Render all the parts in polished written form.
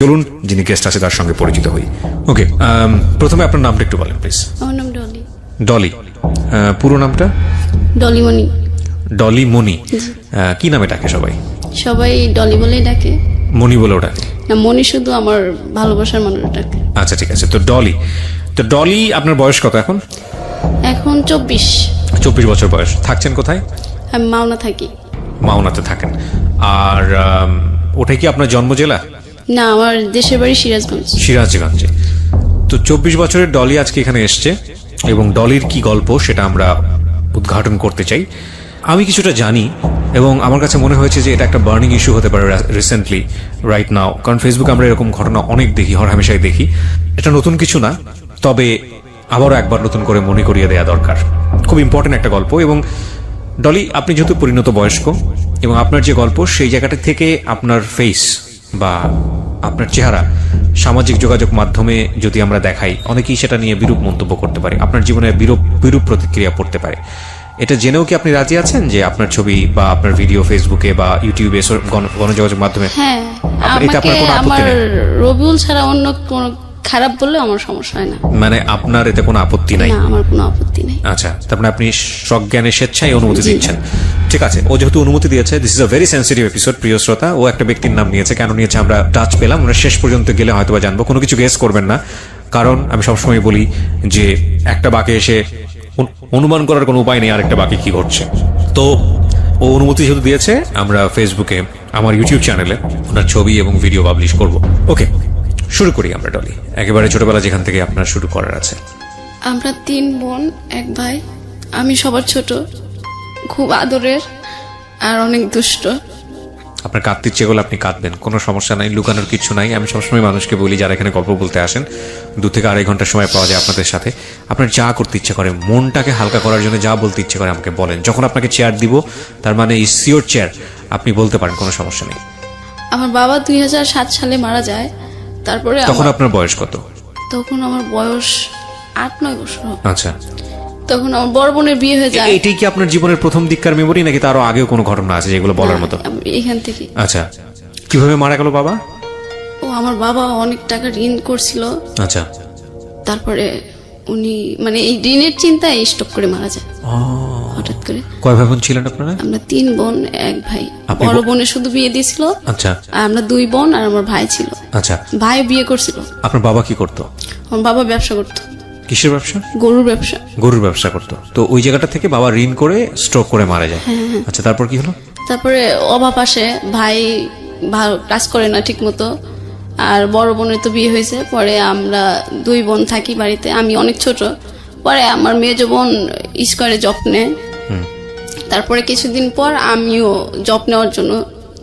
চলুন যিনি গেস্ট আছে তার সঙ্গে পরিচিত হই। ওকে, প্রথমে আপনার নামটা একটু বলেন প্লিজ। আমার নাম ডলি। ডলি, পুরো নামটা? ডলি মনি। ডলি মনি। কি নামে ডাকে সবাই? সবাই ডলি বলেই ডাকে। মনি বলেও ডাকে? না, মনি শুধু আমার ভালোবাসার মানুষ ডাকে। আচ্ছা ঠিক আছে। তো ডলি আপনার বয়স কত এখন? এখন 24। 24 বছর বয়স। থাকছেন কোথায়? আমি মাওনা থাকি। মাওনাতে থাকেন। আর ওটাই কি আপনার জন্ম জেলা? না, আমার দেশের বাড়ি সিরাজগঞ্জ। সিরাজগঞ্জে। তো 24 বছরের ডলি আজকে এখানে এসছে এবং ডলির কি গল্প সেটা আমরা উদ্ঘাটন করতে চাই। আমি কিছুটা জানি এবং আমার কাছে মনে হয়েছে যে এটা একটা বার্নিং ইস্যু হতে পারে রিসেন্টলি, রাইট নাও। কারণ ফেসবুকে আমরা এরকম ঘটনা অনেক দেখি, হরহামেশাই দেখি। এটা নতুন কিছু না, তবে আবারও একবার নতুন করে মনে করিয়ে দেওয়া দরকার। খুব ইম্পর্টেন্ট একটা গল্প। এবং ডলি, আপনি যেহেতু পরিণত বয়স্ক এবং আপনার যে গল্প সেই জায়গাটা থেকে আপনার ফেস বা আপনার চেহারা সামাজিক যোগাযোগ মাধ্যমে যদি আমরা দেখাই, অনেকেই সেটা নিয়ে বিরূপ মন্তব্য করতে পারে, আপনার জীবনে বিরূপ প্রতিক্রিয়া পড়তে পারে। এটা জেনেও কি আপনি রাজি আছেন যে আপনার ছবি বা আপনার ভিডিও ফেসবুকে বা ইউটিউবে গণযোগাযোগ মাধ্যমে? হ্যাঁ, এটা আপনার কোনো আপত্তি আমার নেই? রবিউল ছাড়া অন্য কোনো খারাপ বললে আমার সমস্যা হয় না। মানে আপনার এতে কোনো আপত্তি নাই? না, আমার কোনো আপত্তি নেই। আচ্ছা, তার মানে আপনি সজ্ঞানে স্বেচ্ছায় অনুমতি দিচ্ছেন। ঠিক আছে, ও যেহেতু অনুমতি দিয়েছে, this is a very sensitive episode. প্রিয় শ্রোতা, ও একটা ব্যক্তির নাম নিয়েছে, কেন নিয়েছে আমরা টাচ পেলাম, আমরা শেষ পর্যন্ত গেলে হয়তো বা জানবো। কোনো কিছু গেস করবেন না, কারণ আমি সবসময় বলি যে একটা বাঁকে এসে অনুমান করার কোনো উপায় নেই আরেকটা বাকি কি ঘটছে। তো ও অনুমতি যেহেতু দিয়েছে, আমরা ফেসবুকে আমার ইউটিউব চ্যানেলে ওনার ছবি এবং ভিডিও পাবলিশ করব। ওকে, শুরু করি আমরা ডলি, একেবারে ছোটবেলা যেখান থেকে আপনার শুরু করার আছে। আমরা 3 বোন 1 ভাই। আমি সবার ছোট, খুব আদরের আর অনেক দুষ্ট। আপনার কাঁদতে ইচ্ছে করলে আপনি কাঁদবেন, কোনো সমস্যা নাই, লুকানোর কিছু নাই। আমি সবসময় মানুষকে বলি যারা এখানে গল্প বলতে আসেন, 2 থেকে 2.5 ঘন্টা সময় পাওয়া যায় আপনাদের সাথে। আপনার যা করতে ইচ্ছে করে, মনটাকে হালকা করার জন্য যা বলতে ইচ্ছে করে আমাকে বলেন। যখন আপনাকে চেয়ার দিব, তার মানে ইজ ইওর চেয়ার, আপনি বলতে পারেন, কোনো সমস্যা নেই। আমার বাবা 2007 সালে মারা যায়। তারপরে তখন আপনার বয়স কত? তখন আমার বয়স 8-9 বছর। আচ্ছা, তখন আমার বড় বোনের বিয়ে হয়ে যায়। এটাই কি আপনার জীবনের প্রথম দিককার মেমোরি, নাকি তারও আগেও কোনো ঘটনা আছে যেগুলো বলার মতো? এখান থেকে। আচ্ছা, কিভাবে মারা গেল বাবা? ও, আমার বাবা অনেক টাকা ঋণ করছিল। আচ্ছা, তারপরে উনি মানে এই ঋণের চিন্তায় স্টক করে মারা যায় হঠাৎ করে। কয় ভাই বোন ছিলেন আপনারা? আমরা 3 বোন 1 ভাই। আপনি বড় বোনের শুধু বিয়ে দিয়েছিল। আচ্ছা, আর আমরা 2 বোন আর আমার ভাই ছিল। আচ্ছা, ভাই বিয়ে করছিল। আপনার বাবা কি করতো? আমার বাবা ব্যবসা করতো। কিসের ব্যবসা? গরুর ব্যবসা। গরুর ব্যবসা করতো। তো ওই জায়গাটা থেকে বাবা ঋণ করে স্ট্রোক করে মারা যায়। আচ্ছা, তারপর কি হলো? তারপরে অভাব আসে, ভাই ভালো কাজ করে না ঠিক মতো। আর বড় বোনের তো বিয়ে হয়েছে। পরে আমরা 2 বোন থাকি বাড়িতে, আমি অনেক ছোট। পরে আমার মেজো বোন স্কয়ারে জব নেয়। তারপরে কিছুদিন পর আমিও জব নেওয়ার জন্য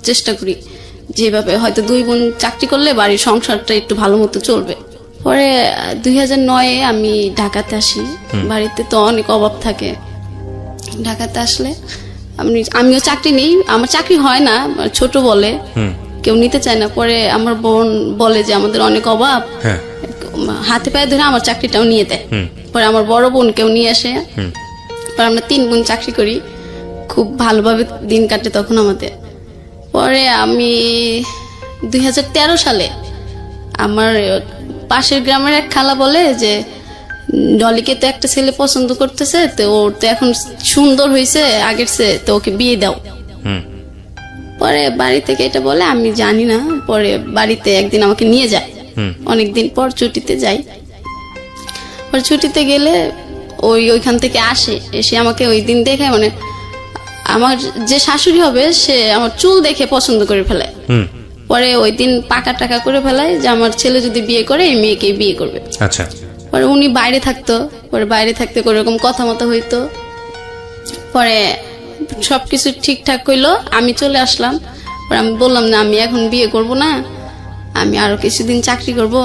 চেষ্টা করি, যেভাবে হয়তো 2 বোন চাকরি করলে বাড়ির সংসারটা একটু ভালো মতো চলবে। পরে 2009-এ আমি ঢাকাতে আসি। বাড়িতে তো অনেক অভাব থাকে। ঢাকাতে আসলে আমিও চাকরি নেই, আমার চাকরি হয় না, ছোট বলে কেউ নিতে চায় না। পরে আমার বোন বলে যে আমাদের অনেক অভাব, হাতে পায়ে ধরে আমার চাকরিটাও নিয়ে দেয়। পরে আমার বড় বোন কেউ নিয়ে আসে। পরে আমরা 3 বোন চাকরি করি, খুব ভালোভাবে দিন কাটে তখন আমাদের। পরে আমি 2013 সালে আমার পাশের গ্রামের এক খালা বলে যে ডলিকে তো একটা ছেলে পছন্দ করতেছে, তো ওর তো এখন সুন্দর হয়েছে আগের চেয়ে, তো ওকে বিয়ে দাও। পরে বাড়ি থেকে এটা বলে, আমি জানি না। পরে বাড়িতে একদিন আমাকে নিয়ে যায়, অনেকদিন পর ছুটিতে যাই। পরে ছুটিতে গেলে ওইখান থেকে এসে আমাকে ওই দিন দেখে, মানে আমার যে শাশুড়ি হবে সে আমার চুল দেখে পছন্দ করে ফেলে। পরে ওই দিন পাকা টাকা করে ফেলায় যে আমার ছেলে যদি বিয়ে করে এই মেয়েকে বিয়ে করবে। আচ্ছা, পরে উনি বাইরে থাকতো। পরে বাইরে থাকতে ওরকম কথা মতো হইতো। পরে সবকিছু ঠিকঠাক হইলো, আমি চলে আসলাম। পরে আমি বললাম না, আমি এখন বিয়ে করব না, আমি আরো কিছুদিন চাকরি করব।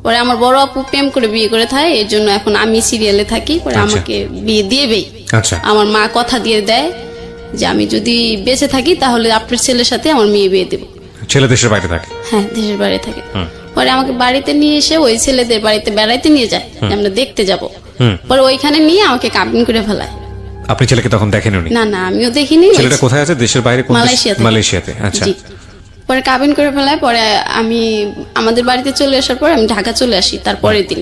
পরে আমার বড় আপু প্রেম করে বিয়ে করে থাকে, এর জন্য এখন আমি সিরিয়ালে থাকি। পরে আমাকে বিয়ে দিয়েবেই। আচ্ছা, আমার মা কথা দিয়ে দেয় যে আমি যদি বেঁচে থাকি তাহলে আপনার ছেলের সাথে আমার মেয়ে বিয়ে দেবো। ছেলে দেশের বাইরে থাকে? হ্যাঁ, দেশের বাইরে থাকে। পরে আমাকে বাড়িতে নিয়ে এসে ওই ছেলেদের বাড়িতে বেড়াইতে নিয়ে যায়, আমরা দেখতে যাব। পরে ওইখানে নিয়ে আমাকে কাবিন করে ফেলায়। আপনি ছেলেকে তখন দেখেন? না, আমিও দেখিনি। ছেলেটা কোথায় আছে? দেশের বাইরে? মালয়েশিয়াতে। মালয়েশিয়াতে। আচ্ছা, পরে কাবিন করে ফেলায়। পরে আমি আমাদের বাড়িতে চলে আসার পরে আমি ঢাকা চলে আসি তারপরের দিন,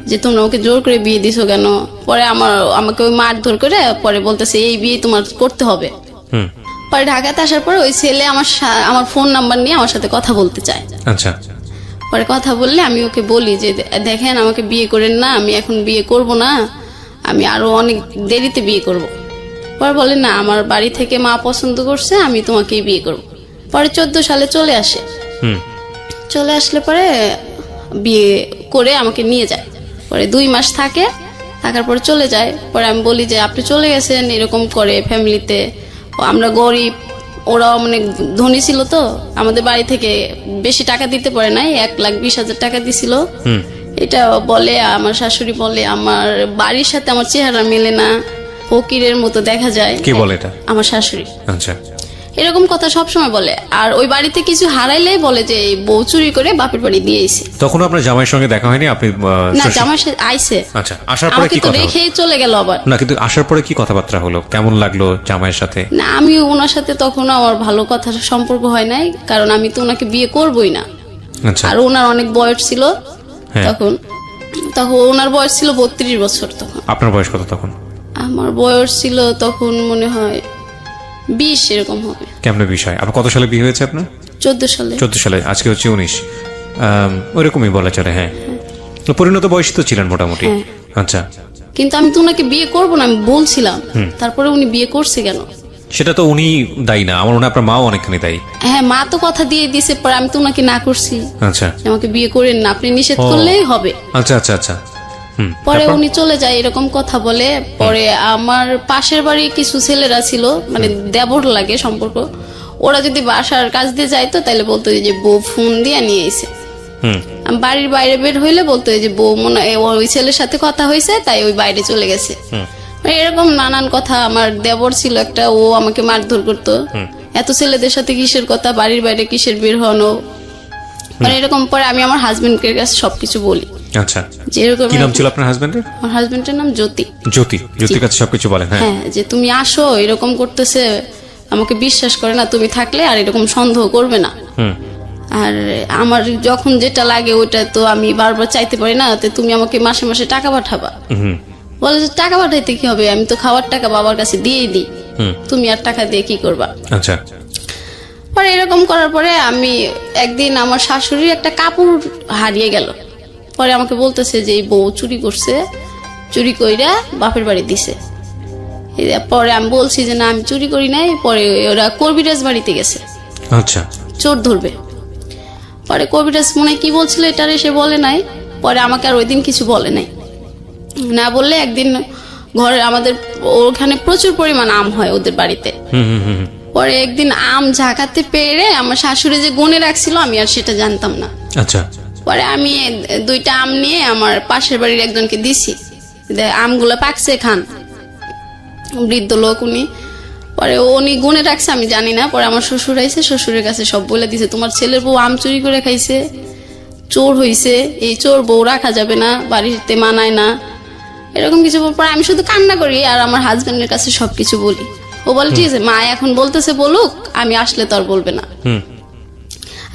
যে তোমরা ওকে জোর করে বিয়ে দিছো কেন। পরে আমাকে ওই মারধর করে পরে বলতেছে এই বিয়ে তোমার করতে হবে। পরে ঢাকাতে আসার পরে ওই ছেলে আমার ফোন নাম্বার নিয়ে আমার সাথে কথা বলতে চায়। আচ্ছা। পরে কথা বললে আমি ওকে বলি যে দেখেন আমাকে বিয়ে করেন না, আমি এখন বিয়ে করব না, আমি আরো অনেক দেরিতে বিয়ে করব। পরে বলে না, আমার বাড়ি থেকে মা পছন্দ করছে, আমি তোমাকেই বিয়ে করব। পরে 14 সালে চলে আসে। চলে আসলে পরে বিয়ে করে আমাকে নিয়ে যায়। পরে 2 মাস থাকে, থাকার পরে চলে যায়। পরে আমি বলি যে আপনি চলে গেছেন এরকম করে ফ্যামিলিতে, আমরা গরিব, ওরাও মানে ধনী ছিল, তো আমাদের বাড়ি থেকে বেশি টাকা দিতে পারে নাই, 1,20,000 টাকা দিছিল। এটা বলে আমার শাশুড়ি বলে আমার বাড়ির সাথে আমার চেহারা মেলে না, ফকিরের মতো দেখা যায়। কে বলে এটা? আমার শাশুড়ি। আচ্ছা। এরকম কথা সবসময় বলে। আর ওই বাড়িতে কিছু হারাইলেই বলে যে এই বউ চুরি করে বাপের বাড়ি দিয়ে আইছে। তখন আপনার জামাইয়ের সঙ্গে দেখা হয়নি? আপনি না, জামাই আইছে। আচ্ছা, আসার পরে আমাকে কি তো কথা রেখেই চলে গেল আবার। না, কিন্তু আসার পরে কি কথাবার্তা হলো, কেমন লাগলো জামাইয়ের সাথে? না, আমি ওনার সাথে তখন আমার ভালো কথা সম্পর্ক হয় নাই, কারণ আমি তো ওনাকে বিয়ে করবই না। আচ্ছা। আর ওনার অনেক বয়স ছিল হ্যাঁ। তখন ওনার বয়স ছিল 32 বছর। তখন আপনার বয়স কত তখন? আমার বয়স ছিল তখন মনে হয় 20 এরকম হবে। কেমন বিষয়? আপনার কত সালে বিয়ে হয়েছে আপনার? 14 সালে। 14 সালে, আজকে হচ্ছে 19। ওইরকমই বলা চলে। হ্যাঁ, পরিণত বয়সী তো ছিলেন মোটামুটি। আচ্ছা। কিন্তু আমি তো ওনাকে বিয়ে করবো না আমি বলছিলাম, তারপরে উনি বিয়ে করছে কেন? সেটা তো উনি দায়ী না, আমার মনে হয় আপনার মাও অনেকখানি দায়ী। হ্যাঁ, মা তো কথা দিয়ে দিছে, পরে আমি তো ওনাকে না করছি। আচ্ছা। আমাকে বিয়ে করেন না, আপনি নিষেধ করলেই হবে। আচ্ছা আচ্ছা আচ্ছা। পরে উনি চলে যায়, এরকম কথা বলে। পরে আমার পাশের বাড়ি কিছু ছেলেরা ছিল, মানে দেবর লাগে সম্পর্ক, ওরা যদি বাসার কাজ দিয়ে যাইতো তাহলে বলতো যে বউ ফোন দিয়ে নিয়ে এসে। বাড়ির বাইরে বের হইলে বলতো যে বউ মনে ওই ছেলের সাথে কথা হয়েছে তাই ওই বাইরে চলে গেছে। এরকম নানান কথা। আমার দেবর ছিল একটা, ও আমাকে মারধর করতো, এত ছেলেদের সাথে কিসের কথা, বাড়ির বাইরে কিসের বের হনো। মানে এরকম। পরে আমি আমার হাজবেন্ডের কাছে সবকিছু বলি। আচ্ছা। যে এরকম। কি নাম ছিল আপনার হাজবেন্ডের? আমার হাজবেন্ডের নাম জ্যোতি। জ্যোতির কাছে সবকিছু বলেন? হ্যাঁ। হ্যাঁ, যে তুমি আসো, এরকম করতেছে, আমাকে বিশ্বাস করে না, তুমি থাকলে আর এরকম সন্দেহ করবে না। আর আমার যখন যেটা লাগে ওইটা তো আমি বারবার চাইতে পারি না, তুমি আমাকে মাসে মাসে টাকা পাঠাবা। বলে যে টাকা পাঠাইতে কি হবে, আমি তো খাওয়ার টাকা বাবার কাছে দিয়েই দিই, তুমি আর টাকা দিয়ে কি করবা। আচ্ছা। পরে এরকম করার পরে আমি একদিন আমার শাশুড়ির একটা কাপড় হারিয়ে গেল। পরে আমাকে বলতেছে যে এই বউ চুরি করছে, চুরি কইরা বাপের বাড়ি দিছে। পরে আমি বলছি যে না, আমি চুরি করি নাই। পরে ওরা কবিরাজ বাড়িতে গেছে। আচ্ছা। চোর ধরবে। পরে কবিরাজ মনে কি বলছিল এটারে সে বলে নাই। পরে আমাকে আর ওই দিন কিছু বলে নাই। না বললে একদিন ঘরে আমাদের ওখানে প্রচুর পরিমাণ আম হয় ওদের বাড়িতে। পরে একদিন আম ঝাঁকাতে পেরে আমার শাশুড়ি যে গুনে রাখছিল আমি আর সেটা জানতাম না। আচ্ছা। পরে আমি 2টা আম নিয়ে আমার পাশের বাড়ির একজনকে দিছি, আমগুলো পাকছে খান, বৃদ্ধ লোক উনি। পরে উনি গুনে রাখছে আমি জানি না। পরে আমার শ্বশুর আইছে, শ্বশুরের কাছে সব বলে দিছে, তোমার ছেলের বউ আম চুরি করে খাইছে, চোর হইছে, এই চোর বউ রাখা যাবে না, বাড়িতে মানায় না, এরকম কিছু। পরে আমি শুধু কান্না করি আর আমার হাজবেন্ডের কাছে সবকিছু বলি। ও বলে ঠিক আছে, মা এখন বলতেছে বলুক, আমি আসলে তো আর বলবে না।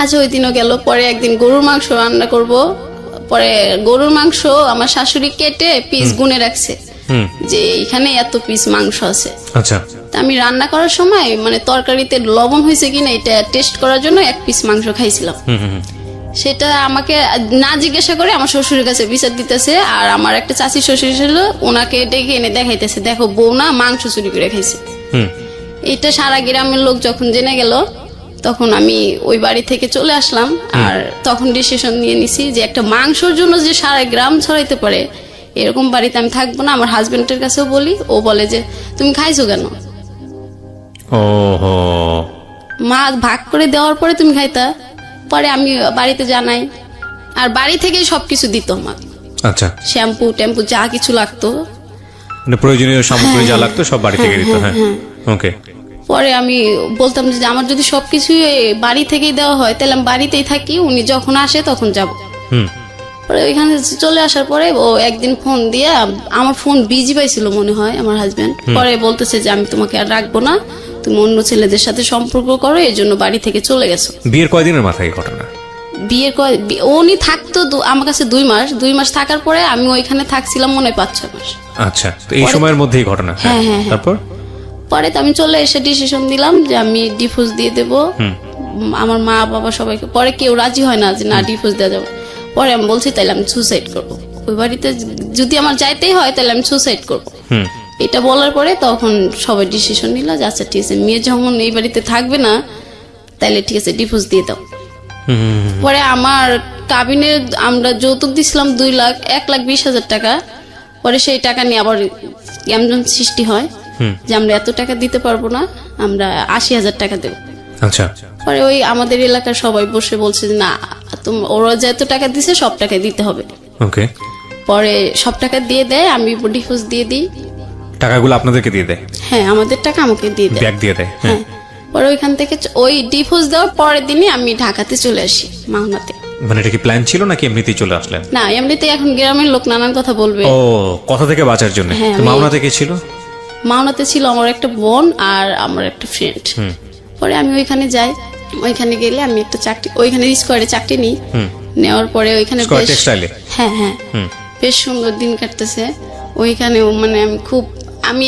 আচ্ছা, ওই দিনও গেল। পরে একদিন গরুর মাংস রান্না করব। পরে গরুর মাংস আমার শাশুড়ি কেটে পিস গুনে রাখছে যে এখানে এত পিস মাংস আছে। আচ্ছা। আমি রান্না করার সময় মানে তরকারিতে লবণ হয়েছে কিনা এটা টেস্ট করার জন্য 1 পিস মাংস খাইছিলাম। সেটা আমাকে না জিজ্ঞাসা করে আমার শ্বশুরের কাছে বিচার দিতেছে। আর আমার একটা চাচি শ্বশুর ছিল, ওনাকে ডেকে এনে দেখাইতেছে, দেখো বউ না মাংস চুরি করে খাইছে। এটা সারা গ্রামের লোক যখন জেনে গেল তখন আমি ওই বাড়ি থেকে চলে আসলাম। আর তখন ডিসিশন নিয়ে নিছি যে একটা মাংসর জন্য যে সারা গ্রাম ছড়াইতে পারে এরকম বাড়িতে আমি থাকবো না। আমার হাজবেন্ডের কাছেও বলি, ও বলে যে তুমি খাইছো কেন? ওহো। মা ভাগ করে দেওয়ার পরে তুমি খাইতা। পরে আমি বাড়িতে জানাই, আর বাড়ি থেকেই সবকিছু দিত মা। আচ্ছা। শ্যাম্পু টেম্পু যা কিছু লাগতো, মানে প্রয়োজনীয় সামগ্রী যা লাগতো সব বাড়ি থেকে দিত। হ্যাঁ, ওকে। পরে আমি বলতাম যে আমার যদি সবকিছু বাড়ি থেকেই দেওয়া হয় তাহলে আমি বাড়িতেই থাকি, উনি যখন আসে তখন যাব। পরে ওইখানে চলে আসার পরে ও একদিন ফোন দিয়ে, আমার ফোন বিজি পাইছিল মনে হয় আমার হাজবেন্ড। পরে বলতেছে যে আমি তোমাকে আর রাখবো না, তুমি অন্য ছেলেদের সাথে সম্পর্ক করো, এই জন্য বাড়ি থেকে চলে গেছো। বিয়ের কয়দিনের মাথায় এই ঘটনা? উনি থাকতো আমার কাছে 2 মাস থাকার পরে আমি ওইখানে থাকছিলাম মনে হয় 5-6 মাস। আচ্ছা, তো এই সময়ের মধ্যেই ঘটনা। হ্যাঁ, হ্যাঁ, হ্যাঁ। তারপর পরে তো আমি চলে এসে ডিসিশন দিলাম যে আমি ডিভোর্স দিয়ে দেবো। আমার মা বাবা সবাইকে, পরে কেউ রাজি হয় না যে না ডিভোর্স দেওয়া যাবে। পরে আমি বলছি তাহলে আমি সুসাইড করবো, ওই বাড়িতে যদি আমার যাইতেই হয় তাহলে আমি সুসাইড করবো। এটা বলার পরে তখন সবাই ডিসিশন নিল যে আচ্ছা ঠিক আছে, মেয়ে যখন এই বাড়িতে থাকবে না তাহলে ঠিক আছে ডিভোর্স দিয়ে দাও। পরে আমার কাবিনে আমরা যৌতুক দিছিলাম 1,20,000 টাকা। পরে সেই টাকা নিয়ে আবার এমন সৃষ্টি হয় যে আমরা এত টাকা দিতে পারবো না, আমরা 80,000 টাকা দেবো। আচ্ছা, পরে ওই আমাদের এলাকার সবাই বসে বলছে যে না ওরা যে এত টাকা দিছে সব টাকা দিতে হবে। ওকে। পরে সব টাকা দিয়ে দেয়, আমি ডিভোর্স দিয়ে দিই। টাকাগুলো আপনাদেরকে দিয়ে দেয়? হ্যাঁ, আমাদের টাকা আমাকে দিয়ে দেয়, ব্যাগ দিয়ে দেয়। হ্যাঁ। পরে ওইখান থেকে ওই ডিভোর্স দেওয়ার পরের দিনই আমি ঢাকাতে চলে আসি, মাওনাতে। মানে এটা কি প্ল্যান ছিল নাকি এমনিতেই চলে আসলেন? না, এমনিতে এখন গ্রামের লোক নানান কথা বলবে। ও, কথা থেকে বাঁচার জন্য। হ্যাঁ, তো মাওনা থেকে ছিল? মাওনাতে ছিল আমার একটা বোন আর আমার একটা ফ্রেন্ড। পরে আমি ওইখানে যাই, ওইখানে গেলে আমি একটা চাকরি, ওইখানে স্কোয়ারে চাকরি নিই। নেওয়ার পরে ওইখানে স্কয়ার টেক্সটাইলে? হ্যাঁ, হ্যাঁ, বেশ সুন্দর দিন কাটতেছে ওইখানেও। মানে আমি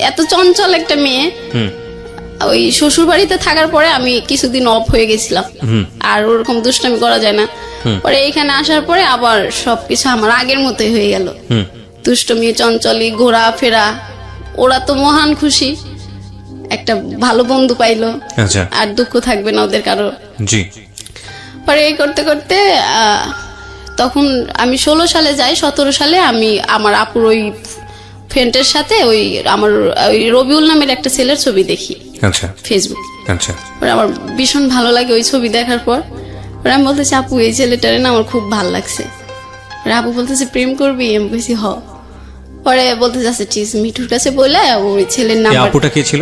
এত চঞ্চল একটা মেয়ে, ওই শ্বশুর বাড়িতে থাকার পরে আমি কিছুদিন অফ হয়ে গেছিলাম, আর ওরকম দুষ্টামি করা যায় না। পরে এখানে আসার পরে আবার সবকিছু আমার আগের মতোই হয়ে গেল। দুষ্টমি, চঞ্চলি, ঘোরাফেরা। ওরা তো মহান খুশি, একটা ভালো বন্ধু পাইলো। আচ্ছা, আর দুঃখ থাকবে না ওদের কারো। জি। পরে এই করতে করতে তখন আমি 16 সালে যাই। 17 সালে আমি আমার আপুর ওই ফ্রেন্ডের সাথে ওই আমার ওই রবিউল নামের একটা ছেলের ছবি দেখি, আচ্ছা, ফেসবুক। আচ্ছা। পরে আমার ভীষণ ভালো লাগে ওই ছবি দেখার পর। পরে আমি বলতেছি আপু এই ছেলেটারে না আমার খুব ভালো লাগছে। পরে আপু বলতেছে প্রেম করবি? আমি বলছি হ। পরে বলতেছে আচ্ছা ঠিক আছে, মিঠুর কাছে বলে ওই ছেলের নাম। আপুটা কে ছিল?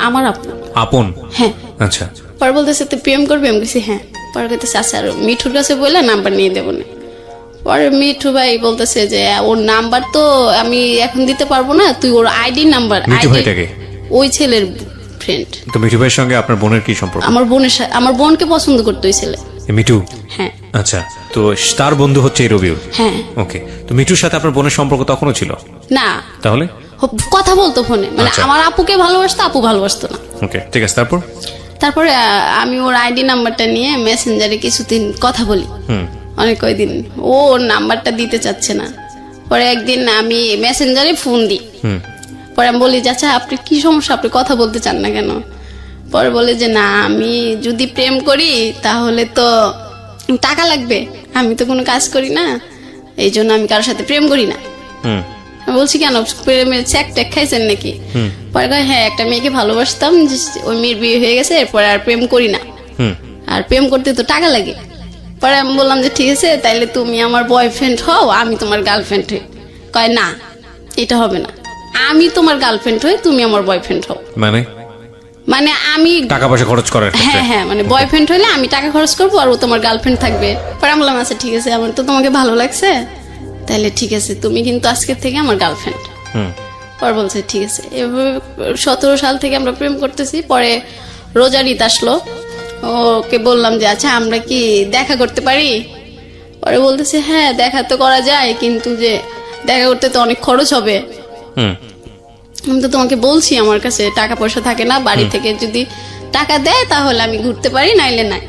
আমার আপু। আপন? হ্যাঁ। আচ্ছা। পরে বলতেছে তুই প্রেম করবি? আমি বলছি হ্যাঁ। পরে বলতেছে আচ্ছা আর মিঠুর কাছে বলে নাম্বার নিয়ে দেবো না। পরে মিঠু ভাই বলতেছে যে ওর নাম্বার তো আমি এখন দিতে পারবো না, তুই ওর আইডি নাম্বার। মিঠু ভাইটাকে? ওই ছেলের ফ্রেন্ড। তো মিঠু ভাইয়ের সঙ্গে আপনার বোনের কি সম্পর্ক? আমার বোনকে পছন্দ করতো ওই ছেলে। মিঠু? হ্যাঁ। আচ্ছা, তো তার বন্ধু হচ্ছে এই রবিউল? হ্যাঁ। ওকে, তো মিঠুর সাথে আপনার বোনের সম্পর্ক তখনও ছিল না? তাহলে কথা বলতো ফোনে, মানে আচ্ছা। আমার আপুকে ভালোবাসতো, আপু ভালোবাসতো না। ওকে, ঠিক আছে। তারপরে আমি ওর আইডি নাম্বারটা নিয়ে মেসেঞ্জারে কিছুদিন কথা বলি, অনেক কয়দিন। ও ওর নাম্বারটা দিতে চাচ্ছে না। পরে একদিন আমি মেসেঞ্জারে ফোন দিই। পরে আমি বলি আচ্ছা আপনি কি সমস্যা, আপনি কথা বলতে চান না কেন? পরে বলে যে না আমি যদি প্রেম করি তাহলে তো টাকা লাগবে, আমি তো কোনো কাজ করি না, এই জন্য আমি কারোর সাথে প্রেম করি না। আমি বলছি কেন, প্রেমের চেক টেক খাইছেন নাকি? পরে কয় হ্যাঁ একটা মেয়েকে ভালোবাসতাম, ওই মেয়ের বিয়ে হয়ে গেছে, এরপরে আর প্রেম করি না, আর প্রেম করতে তো টাকা লাগে। পরে আমি বললাম যে ঠিক আছে তাইলে তুমি আমার বয়ফ্রেন্ড হও, আমি তোমার গার্লফ্রেন্ড হই। কয় না এটা হবে না, আমি তোমার গার্লফ্রেন্ড হই, তুমি আমার বয়ফ্রেন্ড হও। মানে আমি টাকা পয়সা খরচ করার? হ্যাঁ হ্যাঁ, মানে বয়ফ্রেন্ড হইলে আমি টাকা খরচ করবো আর ও তোমার গার্লফ্রেন্ড থাকবে। পরে আমি বললাম আচ্ছা ঠিক আছে, আমার তো তোমাকে ভালো লাগছে, তাহলে ঠিক আছে তুমি কিন্তু আজকের থেকে আমার গার্লফ্রেন্ড। পরে বলছে ঠিক আছে। এভাবে 17 সাল থেকে আমরা প্রেম করতেছি। পরে রোজার ঈদ আসলো, ওকে বললাম যে আচ্ছা আমরা কি দেখা করতে পারি? পরে বলতেছে হ্যাঁ দেখা তো করা যায়, কিন্তু যে দেখা করতে তো অনেক খরচ হবে। আমি তো তোমাকে বলছি আমার কাছে টাকা পয়সা থাকে না, বাড়ি থেকে যদি টাকা দেয় তাহলে আমি ঘুরতে পারি, নাইলে নাই।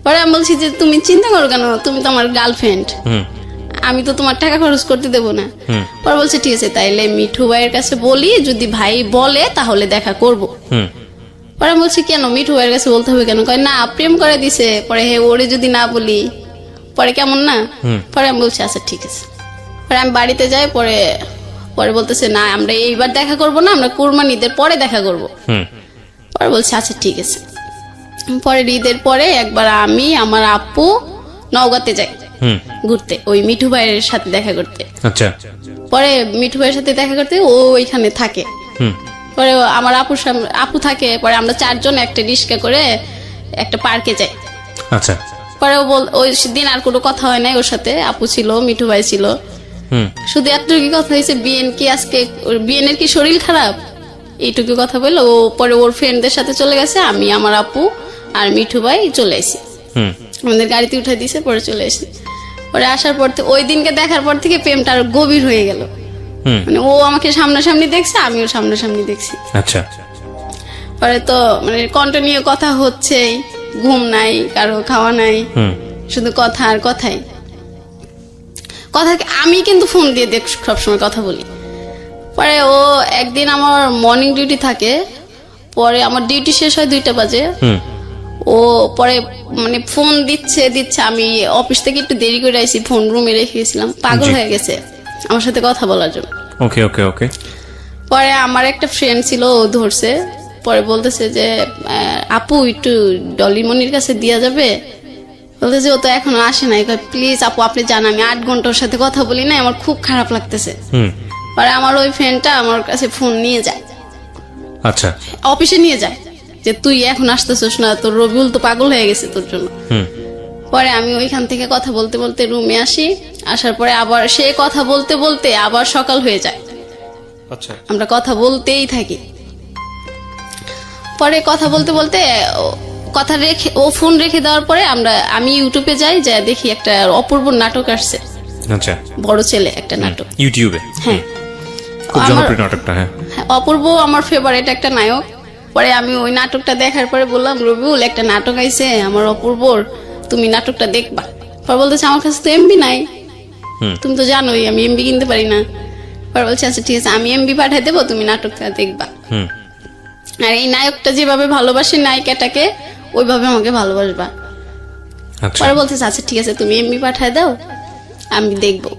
পরে আমি বলছি যে তুমি চিন্তা করো কেন, তুমি তো আমার গার্লফ্রেন্ড, আমি তো তোমার টাকা খরচ করতে দেবো না। পরে বলছে ঠিক আছে তাইলে মিঠু ভাইয়ের কাছে বলি, যদি ভাই বলে তাহলে দেখা করব। পরে আমি বলছি কেন মিঠু ভাইয়ের কাছে বলতে হবে কেন? কয় না প্রেম করে দিছে, পরে হে ওরে যদি না বলি পরে কেমন না। পরে আমি বলছি আচ্ছা ঠিক আছে। পরে আমি বাড়িতে যাই, পরে বলতেছে না আমরা এইবার দেখা করব না, আমরা কুরবানি ঈদের পরে দেখা করব। পরে বলছে আচ্ছা ঠিক আছে। পরে ঈদের পরে একবার আমি আমার আপু নওগাঁতে যাই ঘুরতে, ওই মিঠু ভাইয়ের সাথে দেখা করতে। আচ্ছা। পরে মিঠু ভাইয়ের সাথে দেখা করতে ও ওইখানে থাকে। পরে আমার আপু থাকে। পরে আমরা 4 জন একটা রিক্সা করে একটা পার্কে যাই। আচ্ছা। পরে ওই দিন আর কোনো কথা হয় নাই ওর সাথে, আপু ছিল, মিঠু ভাই ছিল, শুধু এতটুকু কথা হয়েছে বিএন কি আজকে বিএনের কি শরীর খারাপ, এইটুকু কথা বললো। ও পরে ওর ফ্রেন্ডদের সাথে চলে গেছে, আমি আমার আপু আর মিঠু ভাই চলে আসি, হুম আমাদের গাড়িতে উঠে দিয়েছে, পরে চলে আসি। পরে আসার পর ওই দিনকে দেখার পর থেকে প্রেমটা আরো গভীর হয়ে গেল। হুম মানে ও আমাকে সামনাসামনি দেখছে, আমিও সামনাসামনি দেখছি। আচ্ছা পরে তো মানে কন্টিনিউ কথা হচ্ছেই, ঘুম নাই, কারো খাওয়া নাই, হুম শুধু কথা আর কথাই কথা। আমি কিন্তু ফোন দিয়ে দেখ সবসময় কথা বলি। পরে ও একদিন আমার মর্নিং ডিউটি থাকে, পরে আমার ডিউটি শেষ হয় 2টা বাজে। হুম ও পরে মানে ফোন দিচ্ছে, আমি অফিস থেকে একটু দেরি করে আইছি, ফোন রুমে রেখে গেছিলাম, পাগল জি। হয়ে গেছে আমার সাথে কথা বলার জন্য। ওকে ওকে ওকে পরে আমার একটা ফ্রেন্ড ছিল, ও ধরছে, পরে বলতেছে যে আপু একটু ডলিমনির কাছে দিয়া যাবে। বলতেছে ও তো এখনো আসে নাই, প্লিজ আপু আপনি জান আমি 8 ঘন্টা ওর সাথে কথা বলি না, আমার খুব খারাপ লাগতেছে। হুম পরে আমার ওই ফ্রেন্ডটা আমার কাছে ফোন নিয়ে যায়, আচ্ছা অফিসে নিয়ে যায়, যে তুই এখন আসতেছিস না, তোর রবিউল তো পাগল হয়ে গেছে তোর জন্য। হুম পরে আমি ওইখান থেকে কথা বলতে বলতে রুমে আসি, আসার পরে আবার সে কথা বলতে বলতে আবার সকাল হয়ে যায়, আচ্ছা আমরা কথা বলতেই থাকি। পরে কথা বলতে বলতে কথা রেখে, ও ফোন রেখে দেওয়ার পরে আমি ইউটিউবে যাই, যা দেখি একটা অপূর্ব নাটক আসছে, আচ্ছা বড় ছেলে একটা নাটক। ইউটিউবে হ্যাঁ, খুব আমার- জনপ্রিয় নাটকটা। হ্যাঁ হ্যাঁ, অপূর্ব আমার ফেভারিট একটা নায়ক। পরে আমি ওই নাটকটা দেখার পরে বললাম রবিউল একটা নাটক আইছে আমার অপূর্বর, তুমি নাটকটা দেখবা। পরে বলতেছে আমার কাছে তো এমবি নাই, হুম। তুমি তো জানোই আমি এমবি কিনতে পারি না। পরে বলছে আচ্ছা ঠিক আছে আমি এমবি পাঠিয়ে দেবো, তুমি নাটকটা দেখবা। হুম আর এই নায়কটা যেভাবে ভালোবাসে নায়িকাটাকে, ওইভাবে আমাকে ভালোবাসবা। আচ্ছা পরে বলতেছে আচ্ছা ঠিক আছে তুমি এমবি পাঠায় দাও, আমি দেখবো।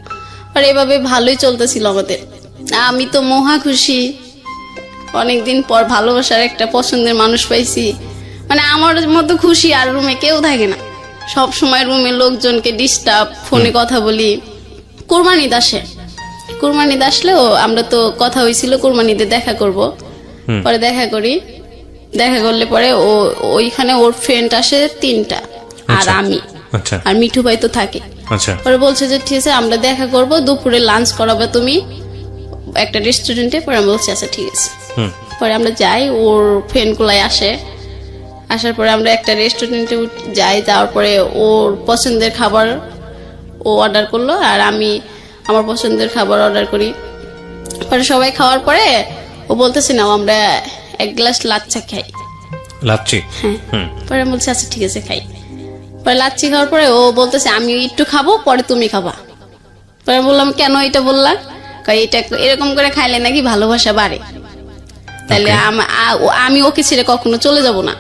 আর এভাবে ভালোই চলতেছিল আমাদের। আমি তো মহা খুশি, অনেকদিন পর ভালোবাসার একটা পছন্দের মানুষ পাইছি। মানে আমার মতো খুশি আর রুমে কেউ থাকে না, সব সময় রুমে লোকজনকে ডিস্টার্ব, ফোনে কথা বলি। কোরবানিদ আসে, কোরবানিদ আসলেও আমরা তো কথা হয়েছিল কোরবানিতে দেখা করব। হুম। পরে দেখা করি, দেখা করলে পরে ও ওইখানে ওর ফ্রেন্ড আসে 3টা, আর আচ্ছা। আমি আচ্ছা আর মিঠু ভাই তো থাকে। আচ্ছা পরে বলছে যে ঠিক আছে আমরা দেখা করব, দুপুরে লাঞ্চ করাবে তুমি একটা রেস্টুরেন্টে। পরে আমি বলছি আচ্ছা ঠিক আছে। হুম পরে আমরা যাই, ওর ফ্রেন্ড গুলাই আসে, আসার পরে আমরা একটা রেস্টুরেন্টে যাই, যাওয়ার পরে ওর পছন্দের খাবার ও অর্ডার করলো, আর আমি আমার পছন্দের খাবার অর্ডার করি। পরে সবাই খাওয়ার পরে ও বলতেছে না আমরা 1 গ্লাস লাচ্চা খাই। লাচ্ছি হ্যাঁ, হুম পরে আমি বলছি আচ্ছা ঠিক আছে খাই। পরে লাচ্ছি খাওয়ার পরে ও বলতেছে আমি একটু খাবো, পরে তুমি খাবা। পরে বললাম কেন এটা বললা? কয় এটা এরকম করে খাইলে নাকি ভালোবাসা বাড়ে, তাহলে আমি ওকে ছেড়ে কখনো চলে যাব না।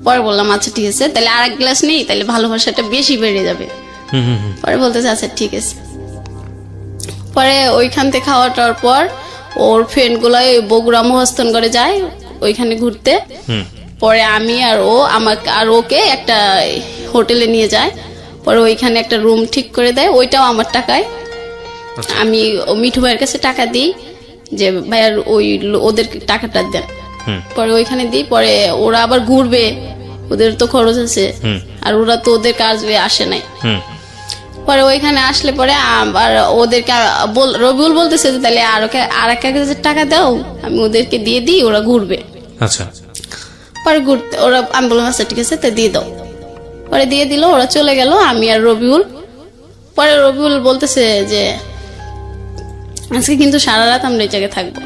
পরে বললাম আচ্ছা ঠিক আছে, তাহলে আর 1 গ্লাস নেই, তাহলে ভালোবাসাটা বেশি বেড়ে যাবে। হুম হুম হুম পরে বলতেছে আচ্ছা ঠিক আছে। পরে ওইখান থেকে খাওয়াটার পর ওর ফ্রেন্ড গুলো বগুড়া মহাস্থান করে যায় ওইখানে ঘুরতে। হুম পরে আমি আর ও আমাকে আর ওকে একটা হোটেলে নিয়ে যায়, পরে ওইখানে একটা রুম ঠিক করে দেয়, ওইটাও আমার টাকায়। আমি মিঠু ভাইয়ের কাছে টাকা দিই যে ভাইয়ার ওদের টাকাটা দেন। হুম পরে ওইখানে দিই, পরে ওরা আবার ঘুরবে, ওদের তো খরচ আছে, হুম। আর ওরা তো ওদের কাজে আসে নাই। হুম পরে ওইখানে আসলে পরে আবার ওদেরকে রবিউল বলতেছে যে তাহলে আর 1,000 টাকা দাও, আমি ওদেরকে দিয়ে দিই, ওরা ঘুরবে। আচ্ছা পরে ঘুরতে ওরা, আমি বললাম আচ্ছা ঠিক আছে তা দিয়ে দাও। পরে দিয়ে দিল, ওরা চলে গেল, আমি আর রবিউল। পরে রবিউল বলতেছে যে আজকে কিন্তু সারা রাত আমরা এই জায়গায় থাকবো।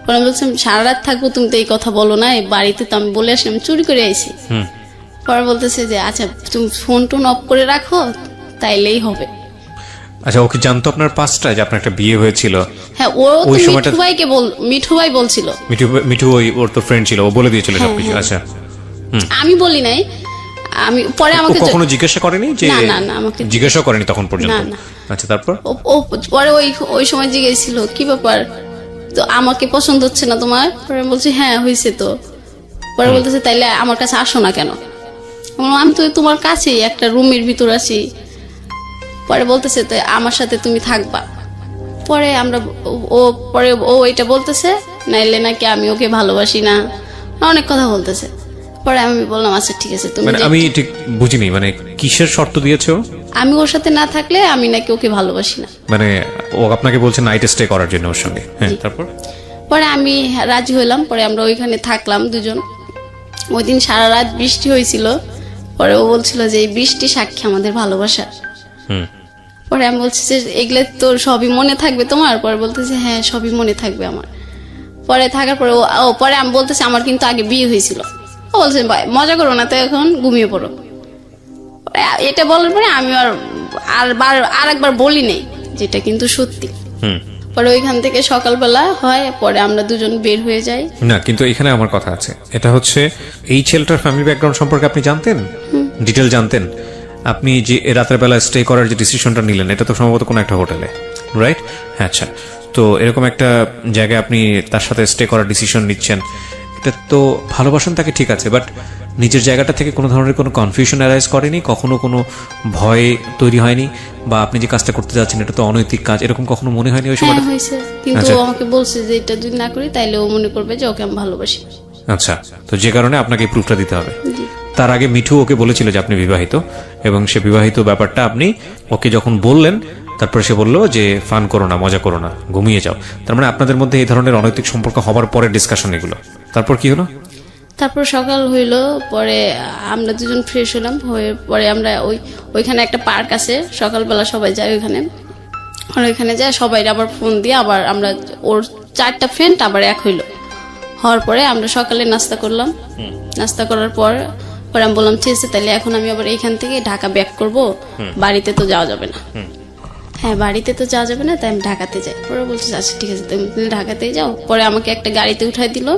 পরে আমি বলছিলাম সারা রাত থাকবো, তুমি তো এই কথা বলো না, এই বাড়িতে তো আমি বলে আসি আমি চুরি করে আইছি। হুম পরে বলতেছে যে আচ্ছা তুমি ফোন টোন অফ করে রাখো, তাইলেই হবে। আচ্ছা ও কি জানতো আপনার পাঁচটা যে আপনার একটা বিয়ে হয়েছিল? হ্যাঁ, ও তো ওই সময়টা- মিঠু ভাই বলছিল, মিঠু ওর তো ফ্রেন্ড ছিল, ও বলে দিয়েছিল সবকিছু। আচ্ছা আমি বলি নাই। আমি পরে ও আমাকে কখনো জিজ্ঞাসা করেনি যে? না, না, না, আমাকে জিজ্ঞাসা করেনি তখন পর্যন্ত? না, না। আচ্ছা তারপর? ও পরে ওই সময় জিজ্ঞেসছিল কি ব্যাপার, তো আমাকে পছন্দ হচ্ছে না তোমার? পরে আমি বলছি হ্যাঁ হয়েছে তো। পরে বলতেছে তাইলে আমার কাছে আসো না কেন? আমি বললাম, আমি তো তোমার কাছেই একটা রুমের ভিতর আছি। পরে বলতেছে তো আমার সাথে তুমি থাকবা। পরে ও এটা বলতেছে নাইলে নাকি আমি ওকে ভালোবাসি না, অনেক কথা বলতেছে। পরে আমি বললাম আচ্ছা ঠিক আছে তুমি মানে আমি ঠিক বুঝিনি, মানে কিসের শর্ত দিয়েছে ও? আমি ওর সাথে না থাকলে আমি নাকি ওকে ভালোবাসি না। মানে ও আপনাকে বলছে নাইট স্টে করার জন্য ওর সঙ্গে? হ্যাঁ জি। তারপর? পরে আমি রাজি হইলাম, পরে আমরা ওইখানে থাকলাম দুজন। ওই দিন সারা রাত বৃষ্টি হয়েছিল। পরে ও বলছিল যে এই বৃষ্টি সাক্ষী আমাদের ভালোবাসা। পরে আমি বলছি যে এগুলো তোর সবই মনে থাকবে তোমার? পরে বলতেছে হ্যাঁ সবই মনে থাকবে আমার। পরে থাকার পরে ও পরে আমি বলতেছি আমার কিন্তু আগে বিয়ে হয়েছিল। ও বলছে ভাই মজা করো না তো, এখন ঘুমিয়ে পড়ো। এটা বলার পরে আমি আর একবার বলি নেই, যেটা কিন্তু সত্যি। পরে ওইখান থেকে সকালবেলা হয়, পরে আমরা দুজন বের হয়ে যাই। না, কিন্তু এখানে আমার কথা আছে। এটা হচ্ছে এই ছেলেটার ফ্যামিলি ব্যাকগ্রাউন্ড সম্পর্কে আপনি জানতেন, ডিটেল জানতেন? আপনি যে রাতের বেলা স্টে করার যে ডিসিশনটা নিলেন, এটা তো সম্ভবত কোনো একটা হোটেলে, রাইট? হ্যাঁ, আচ্ছা। তো এরকম একটা জায়গায় আপনি তার সাথে স্টে করার ডিসিশন নিচ্ছেন, এটা তো ভালোবাসেন তাকে, ঠিক আছে, বাট নিজের জায়গাটা থেকে কোনো ধরনের কোনো কনফিউশন অ্যারাইজ করেনি? কখনো কোনো ভয় তৈরি হয়নি? বা আপনি যে কাজটা করতে যাচ্ছেন এটা তো অনৈতিক কাজ, এরকম কখনো মনে হয়নি ওই সময়টা? হয়েছে, কিন্তু ও আমাকে বলছে যে এটা যদি না করি তাইলে ও মনে করবে যে ওকে আমি ভালোবাসি। আচ্ছা, তো যে কারণে আপনাকে প্রুফটা দিতে হবে। তার আগে মিঠু ওকে বলেছিল যে আপনি বিবাহিত, এবং সে বিবাহিত ব্যাপারটা আপনি ওকে যখন বললেন, তারপরে সে বললো যে ফান করো না, মজা করো না, ঘুমিয়ে যাও। তার মানে আপনাদের মধ্যে এই ধরনের অনৈতিক সম্পর্ক হবার পরে ডিসকাশন এগুলো। তারপর কি হলো? তারপর সকাল হইলো, পরে আমরা দুজন ফ্রেশ হলাম, হয়ে পরে আমরা ওইখানে একটা পার্ক আছে, সকালবেলা সবাই যায় ওইখানে। আর ওইখানে যায় সবাই আবার ফোন দিয়ে আবার আমরা ওর 4টা ফ্রেন্ড আবার এক হইলো। হওয়ার পরে আমরা সকালে নাস্তা করলাম। নাস্তা করার পরে আমি বললাম ঠিক আছে তাহলে এখন আমি আবার এইখান থেকে ঢাকা ব্যাক করব, বাড়িতে তো যাওয়া যাবে না। হ্যাঁ, বাড়িতে তো যাওয়া যাবে না, তাই আমি ঢাকাতে যাই। পরে বলছে আচ্ছা ঠিক আছে তুমি ঢাকাতেই যাও। পরে আমাকে একটা গাড়িতে উঠাই দিল।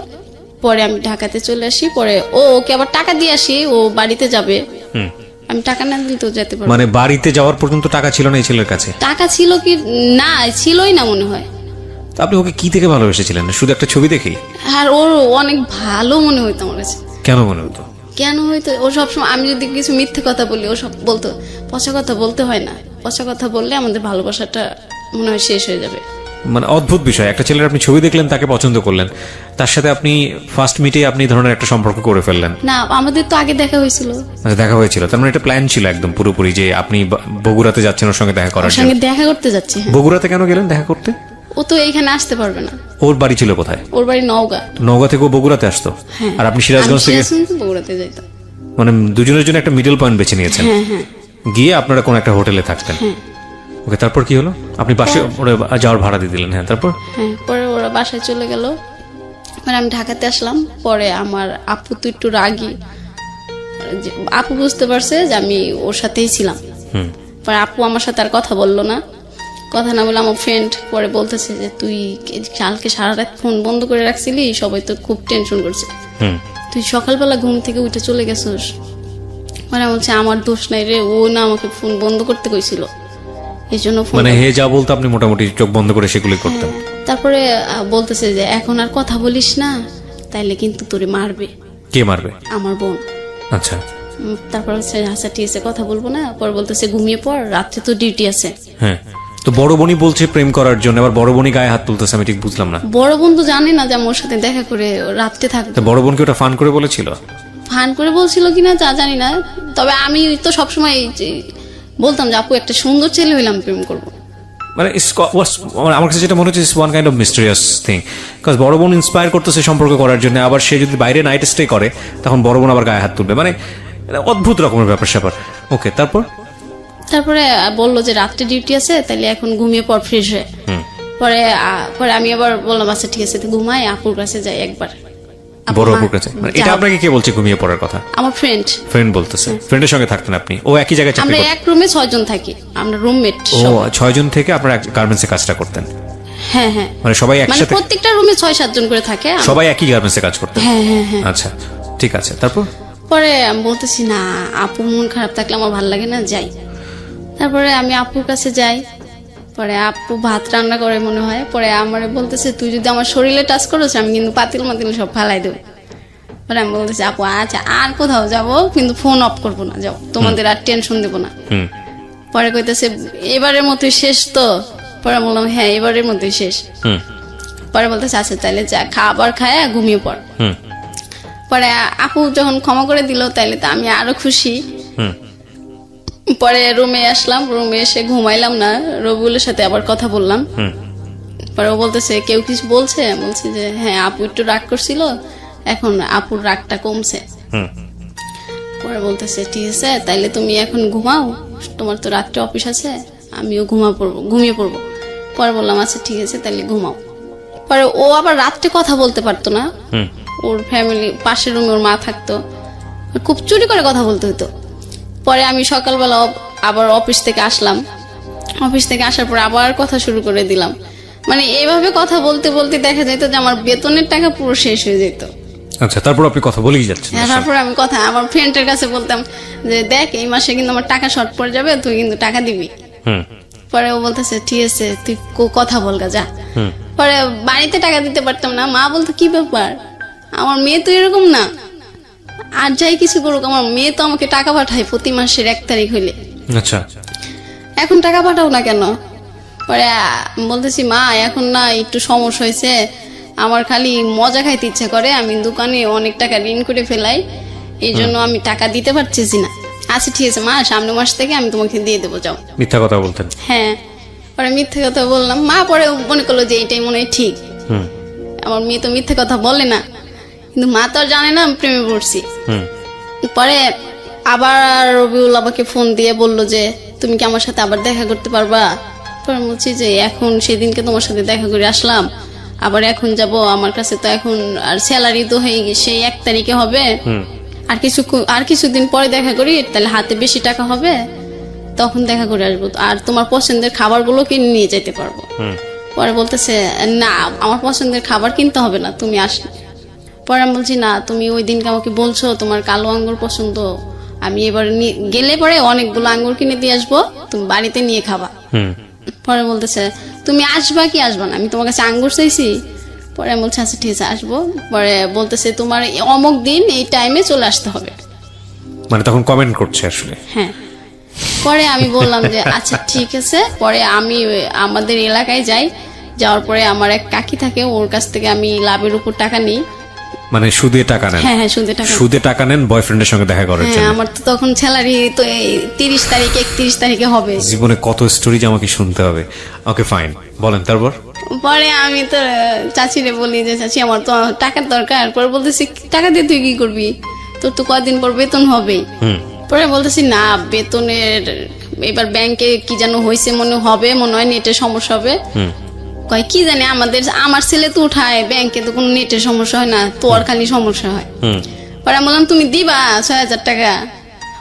পরে আমি ঢাকাতে চলে আসি। পরে ওকে আবার টাকা দিয়ে আসি, ও বাড়িতে যাবে। আমি টাকা না দিলে তো যেতে পারবো। মানে বাড়িতে যাওয়ার পর্যন্ত টাকা ছিল না এই ছেলের কাছে? টাকা ছিল কি না, ছিলই না মনে হয়। তো আপনি ওকে কি থেকে ভালোবেসেছিলেন? শুধু একটা ছবি দেখেই? আর ওর অনেক ভালো মনে হইতো আমার কাছে। কেন মনে হতো? কেন হইতো, ও সবসময় আমি যদি কিছু মিথ্যে কথা বলি ও সব বলতো পচা কথা বলতে হয় না, পচা কথা বললে আমাদের ভালোবাসাটা মনে হয় শেষ হয়ে যাবে। মানে অদ্ভুত বিষয়, একটা ছেলের আপনি ছবি দেখলেন, তাকে পছন্দ করলেন, তার সাথে আপনি ফার্স্ট মিটে আপনি ধরনের একটা সম্পর্ক করে ফেললেন। না, আমাদের তো আগে দেখা হয়েছিল। আচ্ছা, দেখা হয়েছিল, তার মানে এটা প্ল্যান ছিল একদম পুরোপুরি যে আপনি বগুড়াতে যাচ্ছেন ওর সঙ্গে দেখা করার ওর জন্য। সঙ্গে দেখা করতে যাচ্ছি। হ্যাঁ। বগুড়াতে কেন গেলেন দেখা করতে? ও তো এইখানে আসতে পারবে না। ওর বাড়ি ছিল কোথায়? ওর বাড়ি নওগাঁ। নওগাঁ থেকে ও বগুড়াতে আসতো? হ্যাঁ। আর আপনি সিরাজগঞ্জ থেকে? বগুড়াতে যাইতাম। মানে দুজনের জন্য একটা মিডল পয়েন্ট বেছে নিয়েছেন। হ্যাঁ হ্যাঁ। গিয়ে আপনারা কোন একটা হোটেলে থাকতেন। ওকে, তারপর কি হলো? আপনি পাশে যাওয়ার ভাড়া দিয়ে দিলেন। হ্যাঁ, তারপর? হ্যাঁ, পরে ওরা বাসায় চলে গেল। মানে আমি ঢাকাতে আসলাম। পরে আমার আপু তো একটু রাগী, আপু বুঝতে পারছে যে আমি ওর সাথেই ছিলাম। পরে আপু আমার সাথে আর কথা বললো না। কথা না বলে আমার ফ্রেন্ড পরে বলতেছে যে তুই কালকে সারা রাত ফোন বন্ধ করে রাখছিলি, সবাই তো খুব টেনশন করছে, তুই সকালবেলা ঘুম থেকে উঠে চলে গেছিস। মানে বলছে আমার দোষ নাই রে, ও না আমাকে ফোন বন্ধ করতে কইছিল, এই জন্য ফোন। মানে হে যা বলতো আপনি মোটামুটি চোখ বন্ধ করে সেগুলি করতেন। তারপরে বলতেছে যে এখন আর কথা বলিস না, তাইলে কিন্তু তোরে মারবে। কে মারবে? আমার বোন। আচ্ছা। তারপর হচ্ছে আচ্ছা ঠিক আছে কথা বলবো না। পর বলতেছে ঘুমিয়ে পড়, রাত্রে তো ডিউটি আছে। হ্যাঁ, তো বড় বোনই বলছে প্রেম করার জন্য, আবার বড় বোনই গায়ে হাত তুলতেছে, আমি ঠিক বুঝলাম না। বড় বোন তো জানে না যে আমার সাথে দেখা করে রাত্রে থাকবে। বড় বোনকে ওটা ফান করে বলেছিল? ফান করে বলছিল কিনা তা জানি না, তবে আমি তো সবসময় বলতাম যে আপু একটা সুন্দর ছেলে হইলাম প্রেম করবো। মানে আমার কাছে যেটা মনে হচ্ছে one kind of mysterious thing, because বড় বোন ইন্সপায়ার করতেছে সম্পর্ক করার জন্য, আবার সে যদি বাইরে নাইট স্টে করে তখন বড় বোন আবার গায়ে হাত তুলবে, মানে অদ্ভুত রকমের ব্যাপার স্যাপার। ওকে, তারপরে বললো যে রাত্রে ডিউটি আছে, তাহলে এখন ঘুমিয়ে পর ফ্রেশ হয়ে। পরে আমি আবার বললাম আচ্ছা ঠিক আছে ঘুমাই, আপুর কাছে যাই একবার। বড় আপুর কাছে? এটা আপনাকে কে বলছে ঘুমিয়ে পড়ার কথা? আমার ফ্রেন্ড বলতেছে। ফ্রেন্ডের সঙ্গে থাকতেন আপনি? ও একই জায়গায় চাকরি করতেন? আমরা এক রুমে 6 জন থাকি, আমরা রুমমেট। ও 6 জন থেকে আপনারা গার্মেন্টসে কাজটা করতেন? হ্যাঁ হ্যাঁ। মানে সবাই একসাথে? প্রত্যেকটা রুমে 6-7 জন করে থাকে, সবাই একই গার্মেন্টসে কাজ করতেন? হ্যাঁ হ্যাঁ হ্যাঁ। আচ্ছা, ঠিক আছে, তারপর? পরে আমি বলতেছি না, আপু মন খারাপ থাকলে আমার ভালো লাগে না, যাই। তারপরে আমি আপুর কাছে যাই। পরে আপু ভাত রান্না করে মনে হয়। পরে আমারে বলতেছে তুই যদি আমার শরীরে টাচ করিস আমি কিন্তু পাতিল মাতিল সব ফালাই দেবো। পরে আমি বলতেছি আপু আচ্ছা আর কোথাও যাবো, কিন্তু ফোন অফ করবো না, যাও, তোমাদের আর টেনশন দেবো না। পরে কইতেছে এবারের মতোই শেষ তো? পরে বললাম হ্যাঁ এবারের মতোই শেষ। পরে বলতেছে আচ্ছা তাহলে যা, খাবার খায় ঘুমিয়ে পড়। পরে আপু যখন ক্ষমা করে দিল তাইলে তো আমি আরো খুশি। পরে রুমে আসলাম, রুমে এসে ঘুমাইলাম না, রবিউলের সাথে আবার কথা বললাম। পরে ও বলতেছে কেউ কিছু বলছে, বলছি যে হ্যাঁ আপু একটু রাগ করছিল, এখন আপুর রাগটা কমছে। হুম। পরে বলতেছে ঠিক আছে তাইলে তুমি এখন ঘুমাও, তোমার তো রাত্রে অফিস আছে, আমিও ঘুমিয়ে পড়বো। পরে বললাম আচ্ছা ঠিক আছে তাইলে ঘুমাও। পরে ও আবার রাত্রে কথা বলতে পারতো না, হুম। ওর ফ্যামিলি পাশের রুমে ওর মা থাকতো, খুব চুরি করে কথা বলতে হতো। পরে আমি সকালবেলা আবার অফিস থেকে আসলাম, অফিস থেকে আসার পর আবার কথা শুরু করে দিলাম। মানে এইভাবে কথা বলতে বলতে দেখা যেত যে আমার বেতনের টাকা পুরো শেষ হয়ে যেত। আচ্ছা, তারপর আপনি কথা বলেই যাচ্ছেন। হ্যাঁ, তারপর আমি কথা আমার ফ্রেন্ডের কাছে বলতাম যে দেখ এই মাসে কিন্তু আমার টাকা শর্ট পড়ে যাবে, তুই কিন্তু টাকা দিবি। হুম। পরে ও বলতেছে ঠিক আছে তুই কথা বলগা যা। হুম। পরে বাড়িতে টাকা দিতে পারতাম না, মা বলতো কি ব্যাপার, আমার মেয়ে তো এরকম না, আর যাই কিছু করুক আমার মেয়ে তো আমাকে টাকা পাঠায় প্রতি মাসের 1 তারিখ হইলে, আচ্ছা। এখন টাকা পাঠাও না কেন? পরে বলতেছি মা এখন না একটু সমস্যা হয়েছে, আমার খালি মজা খাইতে ইচ্ছা করে, আমি দোকানে অনেক টাকা ঋণ করে ফেলাই, এই জন্য আমি টাকা দিতে পারতেছি না। আচ্ছা ঠিক আছে মা, সামনের মাস থেকে আমি তোমাকে দিয়ে দেবো, যাও। মিথ্যা কথা বলতেন? হ্যাঁ। পরে মিথ্যে কথা বললাম, মা পরে মনে করলো যে এইটাই মনে হয় ঠিক, হুম। আমার মেয়ে তো মিথ্যে কথা বলে না, কিন্তু মা তো আর জানে না আমি প্রেমে পড়ছি। হুম। পরে আবার রবিউল আমাকে ফোন দিয়ে বলল যে তুমি কি আমার সাথে আবার দেখা করতে পারবা? পরে বলছি যে এখন সেদিনকে তোমার সাথে দেখা করে আসলাম, আবার এখন যাব, আমার কাছে তো এখন আর স্যালারি তো হয়ে গেছে, সেই 1 তারিখে হবে, আর কিছুদিন পরে দেখা করি, তাহলে হাতে বেশি টাকা হবে, তখন দেখা করে আসবো, আর তোমার পছন্দের খাবারগুলো কিনে নিয়ে যেতে পারবো। পরে বলতেছে না আমার পছন্দের খাবার কিনতে হবে না, তুমি আসলে। পরে আমি বলছি না তুমি ওই দিনকে আমাকে বলছো তোমার কালো আঙ্গুর পছন্দ, আমি এবার গেলে পরে অনেকগুলো আঙ্গুর কিনে দিয়ে আসবো, তুমি বাড়িতে নিয়ে খাবা। পরে বলতেছে তুমি আসবা কি আসবা না, আমি তোমার কাছে আঙ্গুর চাইছি? পরে আমি বলছি আচ্ছা ঠিক আছে আসবো। পরে বলতেছে তোমার অমুক দিন এই টাইমে চলে আসতে হবে। মানে তখন কমেন্ট করছে আসলে? হ্যাঁ। পরে আমি বললাম যে আচ্ছা ঠিক আছে। পরে আমি আমাদের এলাকায় যাই, যাওয়ার পরে আমার এক কাকি থাকে, ওর কাছ থেকে আমি লাভের উপর টাকা নিই। মানে সুদে টাকা নেন? হ্যাঁ হ্যাঁ, সুদে টাকা নেন বয়ফ্রেন্ডের সঙ্গে দেখা করার হ্যাঁ, জন্য? আমার তো তখন স্যালারি তো 30 তারিখ 31 তারিখে হবে। জীবনে কত স্টোরি যে আমাকে শুনতে হবে। ওকে ফাইন, বলেন তারপর। পরে আমি তো চাচিরে বলি যে চাচি আমার তো টাকার দরকার। পরে বলতেছি টাকা দিয়ে তুই কি করবি, তোর তো কদিন পর বেতন হবেই। পরে বলতেছি না বেতনের এবার ব্যাংকে কি যেন হয়েছে মনে হয় নেটের সমস্যা হবে। কয় কি জানি আমার ছেলে তো উঠায় ব্যাংকে, তো কোনো নেটের সমস্যা হয় না, তোর খালি সমস্যা হয়। পরে আমি বললাম তুমি দিবা 6,000 টাকা?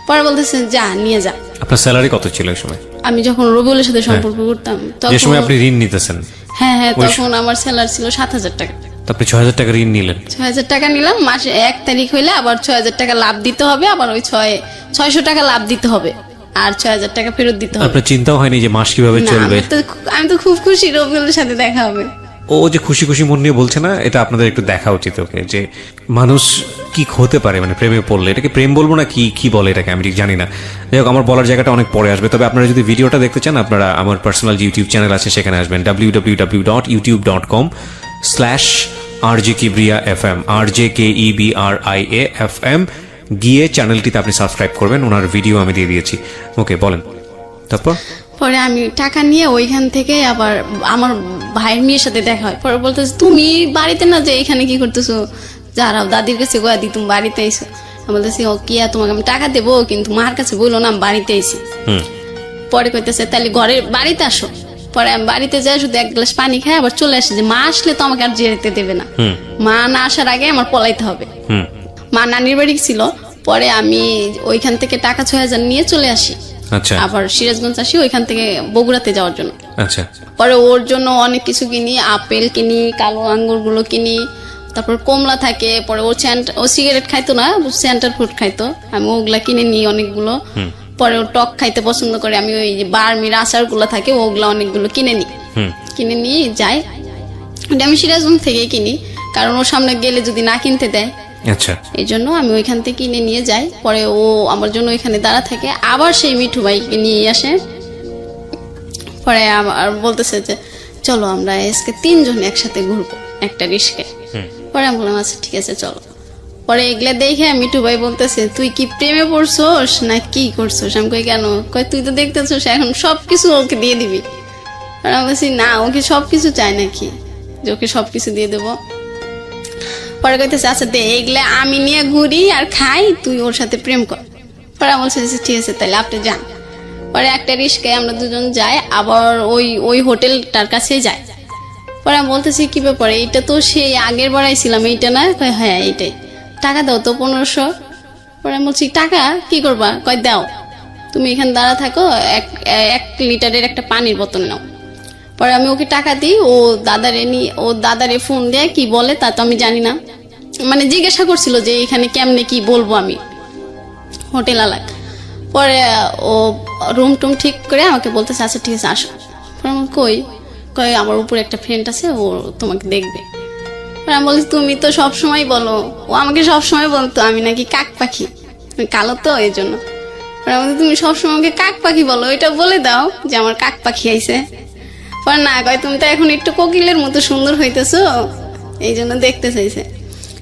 পরে বলতেছে যা নিয়ে যা। আপনার স্যালারি কত ছিল এই সময়? আমি যখন রবিউলের সাথে সম্পর্ক করতাম যে সময় আপনি ঋণ নিতেছেন? হ্যাঁ হ্যাঁ, তখন আমার স্যালারি ছিল 7,000 টাকা। তো আপনি 6,000 টাকা ঋণ নিলেন? 6,000 টাকা নিলাম, মাসে 1 তারিখ হইলে আবার 6,000 টাকা লাভ দিতে হবে, আবার ওই 600 টাকা লাভ দিতে হবে, আর 6,000 টাকা ফেরত দিতে হবে। আপনার চিন্তাও হয়নি যে মাস কিভাবে না, চলবে? আমি তো খুব খুশি রবিউলের সাথে দেখা হবে। ও যে খুশি খুশি মন নিয়ে বলছে না, এটা আপনাদের একটু দেখা উচিত ওকে, যে মানুষ কি হতে পারে মানে প্রেমে পড়লে। এটাকে প্রেম বলবো না কি বলে এটাকে আমি ঠিক জানি না। যাই হোক, আমার বলার জায়গাটা অনেক পরে আসবে। তবে আপনারা যদি ভিডিওটা দেখতে চান, আপনারা আমার পার্সোনাল ইউটিউব চ্যানেল আছে, সেখানে আসবেন www.youtube.com/RJKebriafm, RJKEBRIAFM, গিয়ে চ্যানেলটিতে আপনি সাবস্ক্রাইব করবেন। ওনার ভিডিও আমি দিয়ে দিয়েছি। ওকে বলেন তারপর। পরে আমি টাকা নিয়ে ওইখান থেকে আবার আমার ভাইয়ের মেয়ের সাথে দেখা হয়। পরে বলতেছে তুমি বাড়িতে না যে এখানে কি করতেছো, যারাও দাদির কাছে গোয়া দি তুমি বাড়িতে আইসো। আমি বলতেছি ও কিয়া তোমাকে আমি টাকা দেবো, কিন্তু মার কাছে বললো না আমি বাড়িতে আইসি। পরে কইতেছে তাহলে ঘরে বাড়িতে আসো। পরে আমি বাড়িতে যাই, শুধু 1 গ্লাস পানি খাই আবার চলে আসে, যে মা আসলে তো আমাকে আর যেতে দেবে না, মা না আসার আগে আমার পলাইতে হবে। মা নানির বাড়ি ছিল। পরে আমি ওইখান থেকে টাকা 6,000 নিয়ে চলে আসি। আচ্ছা। আবার সিরাজগঞ্জ আসি ওইখান থেকে বগুড়াতে যাওয়ার জন্য। আচ্ছা। পরে ওর জন্য অনেক কিছু কিনি, আপেল কিনি, কালো আঙ্গুর গুলো কিনি, তারপর কমলা থাকে। পরে ও সিগারেট খাইতো না, সেন্টার ফুড খাইতো, আমি ওগুলা কিনে নিই অনেকগুলো। পরে ও টক খাইতে পছন্দ করে, আমি ওই যে বার্মির আচার গুলো থাকে ওগুলা অনেকগুলো কিনে নিয়ে যাই। আমি সিরাজগঞ্জ থেকে কিনি, কারণ ওর সামনে গেলে যদি না কিনতে দেয়। আচ্ছা। এই জন্য আমি ওইখান থেকে কিনে নিয়ে যাই। পরে ও আমার জন্য ওইখানে দাঁড়া থাকে, আবার সেই মিঠু ভাইকে নিয়ে আসে। পরে আর বলতেছে যে চলো আমরা আজকে 3 জন একসাথে ঘুরবো একটা রিস্কে। পরে আমি বললাম আচ্ছা ঠিক আছে চলো। পরে এগুলা দেখে মিঠু ভাই বলতেছে তুই কি প্রেমে পড়ছোস না কি করছোস? আমি কই কেন? কই তুই তো দেখতেছোস এখন সবকিছু ওকে দিয়ে দিবি। আর আমি বলছি না, ওকে সবকিছু চাই নাকি যে ওকে সবকিছু দিয়ে দেবো। পরে কইতেছে আচ্ছা দে, এগুলো আমি নিয়ে ঘুরি আর খাই, তুই ওর সাথে প্রেম কর। পরে আমি বলছি ঠিক আছে তাহলে আপনি যান। পরে একটা রিস্কায় আমরা দুজন যাই, আবার ওই হোটেলটার কাছে যাই। পরে আমি বলতেছি কি ব্যাপার, এইটা তো সেই আগের বার আইছিলাম, এইটা না? কয় হ্যাঁ এইটাই। টাকা দাও তো 1500। পরে আমি বলছি টাকা কি করবা? কয় দাও, তুমি এখানে দাঁড়া থাকো, 1 লিটারের একটা পানির বোতল নাও। পরে আমি ওকে টাকা দিই, ও দাদারে ফোন দেয়, কি বলে তা তো আমি জানি না, মানে জিজ্ঞাসা করছিল যে এখানে কেমনে কি বলবো আমি, হোটেল আলাক। পরে ও রুম টুম ঠিক করে আমাকে বলতেছে আচ্ছা ঠিক আছে আসো। পরে আমি কই আমার উপরে একটা ফ্রেন্ড আছে, ও তোমাকে দেখবে। পরে আমি বলছি তুমি তো সবসময় বলো, ও আমাকে সবসময় বলতো আমি নাকি কাক পাখি, আমি কালো তো এই জন্য। পরে আমি বলছি, তুমি সবসময় আমাকে কাক পাখি বলো, এটা বলে দাও যে আমার কাক পাখি আইছে। পরে না, কয় তুমি তো এখন একটু কোকিলের মতো সুন্দর হইতেছো, এই জন্য দেখতে চাইছে।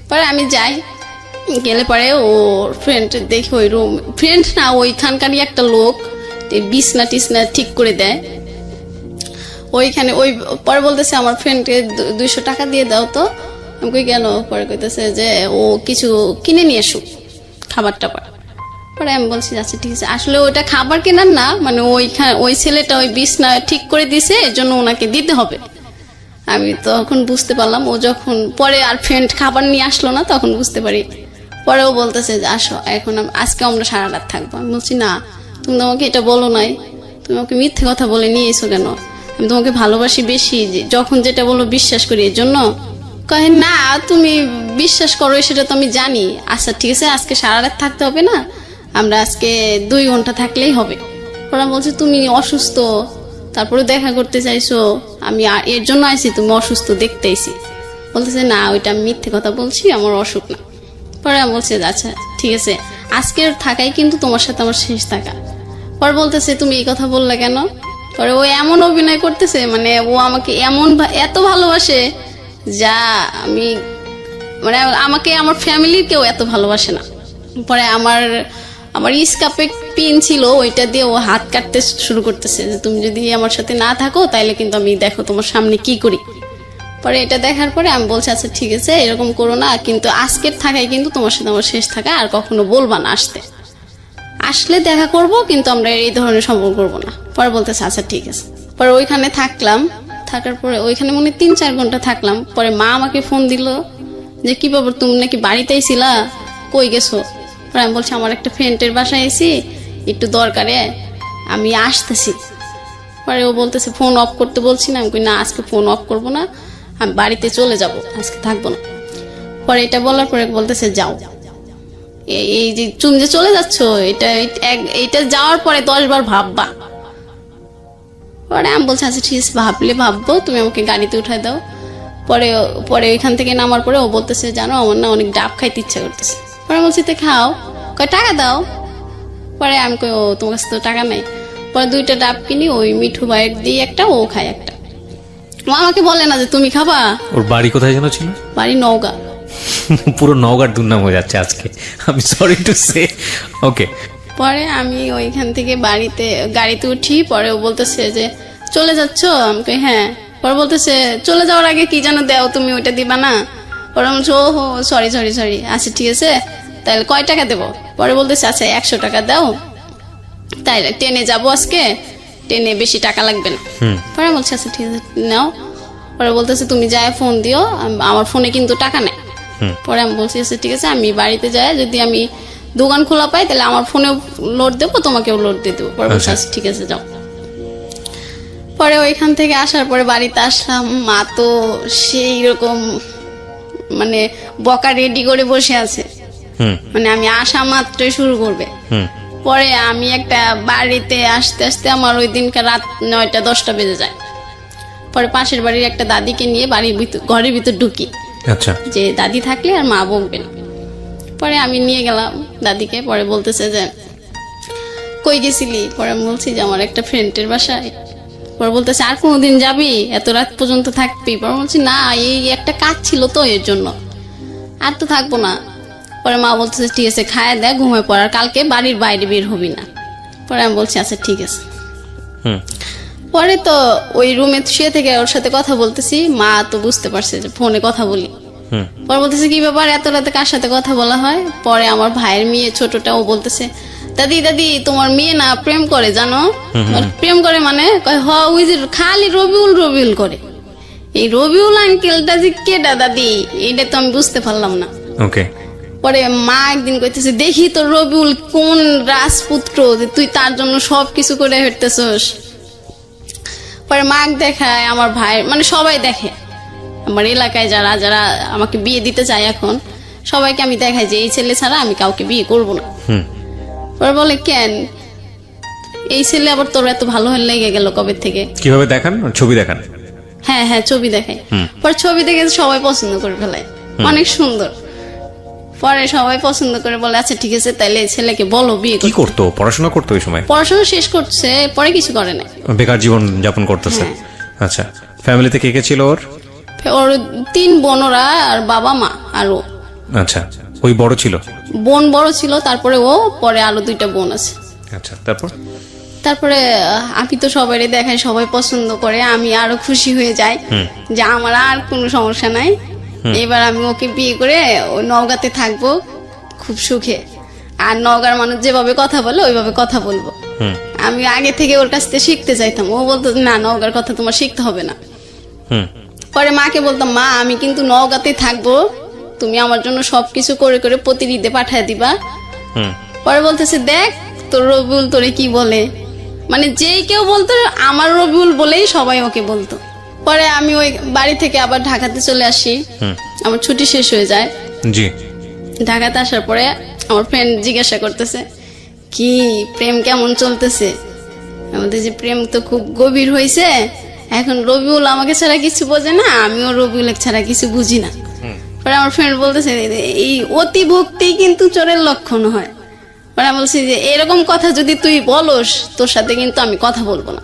পরে আমি যাই, গেলে পরে ওর ফ্রেন্ড দেখি ওই রুম, ফ্রেন্ড না ওইখানকারই একটা লোক বিছনা টিছনা ঠিক করে দেয় ওইখানে। পরে বলতেছে আমার ফ্রেন্ডকে 200 টাকা দিয়ে দাও তো। আমি কই গেল? পরে কইতেছে যে ও কিছু কিনে নিয়ে আসুক, খাবার টাবার। পরে আমি বলছি আচ্ছা ঠিক আছে। আসলে ওইটা খাবার কেনার না, মানে ওই ছেলেটা ওই বিছনা ঠিক করে দিছে, এর জন্য ওনাকে দিতে হবে। আমি তখন বুঝতে পারলাম, ও যখন পরে আর ফ্রেন্ড খাবার নিয়ে আসলো না তখন বুঝতে পারি। পরে ও বলতেছে যে আসো এখন আজকে আমরা সারা রাত থাকবো। আমি বলছি না, তুমি তো আমাকে এটা বলো নাই, তুমি আমাকে মিথ্যে কথা বলে নিয়ে এসো কেন? আমি তোমাকে ভালোবাসি বেশি, যখন যেটা বলো বিশ্বাস করি, এর জন্য। কহে না তুমি বিশ্বাস করো সেটা তো আমি জানি। আচ্ছা ঠিক আছে, আজকে সারা রাত থাকতে হবে না, আমরা আজকে 2 ঘন্টা থাকলেই হবে। ওরা বলছে তুমি অসুস্থ, তারপরে দেখা করতে চাইছো, আমি এর জন্য আইছি, তুমি অসুস্থ দেখতে আইছি। বলতেছে না ওইটা আমি মিথ্যে কথা বলছি, আমার অসুখ না। পরে আমি বলছি আচ্ছা ঠিক আছে, আজকের থাকাই কিন্তু তোমার সাথে আমার শেষ থাকা। পরে বলতেছে তুমি এই কথা বললে কেন? পরে ও এমন অভিনয় করতেছে, মানে ও আমাকে এত ভালোবাসে যা আমি, মানে আমাকে আমার ফ্যামিলির কেউ এত ভালোবাসে না। পরে আমার স্কার্ফে পিন ছিল, ওইটা দিয়ে ও হাত কাটতে শুরু করতেছে যে তুমি যদি আমার সাথে না থাকো তাইলে কিন্তু আমি দেখো তোমার সামনে কি করি। পরে এটা দেখার পরে আমি বলছি আচ্ছা ঠিক আছে এরকম করো না, কিন্তু আজকের থাকাই কিন্তু তোমার সাথে আমার শেষ থাকা, আর কখনো বলবা না আসলে দেখা করব, কিন্তু আমরা এই ধরনের সম্পর্ক করবো না। পরে বলতেছে আচ্ছা ঠিক আছে। পরে ওইখানে থাকার পরে ওইখানে মনে 3-4 ঘন্টা থাকলাম। পরে মা আমাকে ফোন দিল যে কি ব্যাপার, তুমি নাকি বাড়িতেই ছিলা, কই গেছো? পরে আমি বলছি আমার একটা ফ্রেন্ডের বাসায় এসি, একটু দরকারে আমি আসতেছি। পরে ও বলতেছে ফোন অফ করতে বলছি না। আমি কই না আজকে ফোন অফ করবো না, আমি বাড়িতে চলে যাব, আজকে থাকবো না। পরে এটা বলার পরে বলতেছে যাও, এই যে তুমি যে চলে যাচ্ছ, এটা যাওয়ার পরে 10 বার ভাববা। পরে আমি বলছি আচ্ছা ঠিক আছে ভাববো, তুমি আমাকে গাড়িতে উঠাই দাও। পরে ওইখান থেকে নামার পরে ও বলতেছে জানো আমার না অনেক ডাব খাইতে ইচ্ছা করতেছে। পরে বলছি তো খাও, কয় টাকা দাও। পরে আমি কই ও তোমার কাছে তো টাকা নাই। পরে 2টা ডাব কিনি, ওই মিঠু ভাইয়ের দিয়ে একটা, ও খায় একটা। ও আমাকে বলে না যে তুমি খাবা। ওর বাড়ি কোথায় যেন ছিল? বাড়ি নওগাঁ। পুরো নওগাঁর দুর্নাম হয়ে যাচ্ছে আজকে, আমি সরি টু সে। ওকে। পরে আমি ওইখান থেকে গাড়িতে উঠি। পরে ও বলতেছে যে চলে যাচ্ছ? আমি কই হ্যাঁ। পরে বলতেছে চলে যাওয়ার আগে কি যেন দাও, তুমি ওইটা দিবা না? পরে বলছে ও হো সরি। আচ্ছা ঠিক আছে, তাহলে কয় টাকা দেবো? পরে বলতেছে আচ্ছা 100 টাকা দাও, তাইলে ট্রেনে যাবো আজকে, ট্রেনে বেশি টাকা লাগবে না। পরে বলছে আচ্ছা ঠিক আছে নাও। পরে বলতেছে তুমি যায় ফোন দিও, আমার ফোনে কিন্তু টাকা নেই। পরে আমি বলছি আচ্ছা ঠিক আছে, আমি বাড়িতে যাই, যদি আমি দোকান খোলা পাই তাহলে আমার ফোনেও লোড দেবো, তোমাকেও লোড দিয়ে দেবো। পরে বলছে আচ্ছা ঠিক আছে যাও। পরে ওইখান থেকে আসার পরে বাড়িতে আসলাম, মা তো সেই রকম মানে বকা রেডি করে বসে আছে, মানে আমি আসা মাত্রই শুরু করবে। পরে আমি একটা বাড়িতে আসতে আসতে আমার ওই দিনকার রাত 9টা-10টা বেজে যায়। পরে পাশের বাড়ির একটা দাদিকে নিয়ে ঘরের ভিতর ঢুকি, আচ্ছা যে দাদি থাকলে আর মা বকবে না। পরে আমি নিয়ে গেলাম দাদিকে। পরে বলতেছে যে কই গেছিলি? পরে আমি বলছি যে আমার একটা ফ্রেন্ডের বাসায়। পরে বলতেছে আর কোনোদিন যাবি, এত রাত পর্যন্ত থাকবি? পরে বলছি না এই একটা কাজ ছিল তো এর জন্য, আর তো থাকবো না। পরে মা বলতেছে ঠিক আছে খায় দেয়, ঘুমায় পড়ার, কালকে বাড়ির বাইরে বের হবি না। পরে আমি বলছি আচ্ছা ঠিক আছে। পরে তো ওই রুমে শুয়ে থেকে ওর সাথে কথা বলতেছি, মা তো বুঝতে পারছে যে ফোনে কথা বলি। পরে বলতেছে কি ব্যাপার এত রাতে কার সাথে কথা বলা হয়? পরে আমার ভাইয়ের মেয়ে ছোটটা ও বলতেছে, দাদি দাদি তোমার মেয়ে না প্রেম করে জানো? প্রেম করে মানে? কয় হ ওই যে খালি রবিউল রবিউল করে। এই রবিউল আঙ্কেলটা যে কেডা দাদি, এইটা তো আমি বুঝতে পারলাম না। ওকে। পরে মা একদিন কইতেছে, দেখি তো রবিউল কোন রাজপুত্র যে তুই তার জন্য সবকিছু করে হেঁটতেছস। পরে মাক দেখায়, আমার ভাই মানে সবাই দেখে, আমার এলাকায় যারা যারা আমাকে বিয়ে দিতে চায় এখন সবাইকে আমি দেখাই যে এই ছেলে ছাড়া আমি কাউকে বিয়ে করব না। পরে বলে কেন এই ছেলে আবার তোর এত ভালো হয়ে লেগে গেল কবে থেকে? কিভাবে দেখান? ছবি দেখান? হ্যাঁ হ্যাঁ ছবি দেখাই। পরে ছবি দেখে সবাই পছন্দ করে ফেলায়, অনেক সুন্দর। পরে সবাই পছন্দ করে বলে আচ্ছা ঠিক আছে তাইলে ছেলেকে বলো বিয়ে কি করতো? পড়াশোনা করতো ওই সময়? পড়াশোনা শেষ করছে, পরে কিছু করে না, বেকার জীবন যাপন করতেছে। আচ্ছা, ফ্যামিলিতে কে কে ছিল ওর? ওর 3 বোনরা আর বাবা মা আর ও। আচ্ছা, ওই বড় ছিল? বোন বড় ছিল, তারপরে ও, পরে আরো 2টা বোন আছে। আচ্ছা, তারপরে আমি তো সবাই দেখাই, সবাই পছন্দ করে, আমি আরো খুশি হয়ে যাই যে আমার আর কোনো সমস্যা নাই। এবার আমি ওকে বিয়ে করে ওই নওগাঁতে থাকবো খুব সুখে, আর নওগাঁর মানুষ যেভাবে কথা বলে ওইভাবে কথা বলবো। আমি আগে থেকে ওর কাছ থেকে শিখতে চাইতাম, ও বলতো না নওগাঁর কথা তোমার শিখতে হবে না। পরে মাকে বলতাম, মা আমি কিন্তু নওগাঁতে থাকবো, তুমি আমার জন্য সবকিছু করে করে প্রতি ঈদে পাঠায় দিবা। পরে বলতেছে দেখ তোর রবিউল তোরে কি বলে, মানে যেই কেউ বলতো আমার রবিউল বলেই সবাই ওকে বলতো। পরে আমি ওই বাড়ি থেকে আবার ঢাকাতে চলে আসি, আমার ছুটি শেষ হয়ে যায়। জি। ঢাকাতে আসার পরে আমার ফ্রেন্ড জিজ্ঞাসা করতেছে কি প্রেম কেমন চলতেছে? আমাদের যে প্রেম তো খুব গভীর হয়েছে, এখন রবিউল আমাকে ছাড়া কিছু বোঝে না, আমিও রবিউলের ছাড়া কিছু বুঝি না। পরে আমার ফ্রেন্ড বলতেছে এই অতি ভক্তি কিন্তু চোরের লক্ষণ হয়। পরে আমি বলছি যে এরকম কথা যদি তুই বলস তোর সাথে কিন্তু আমি কথা বলবো না।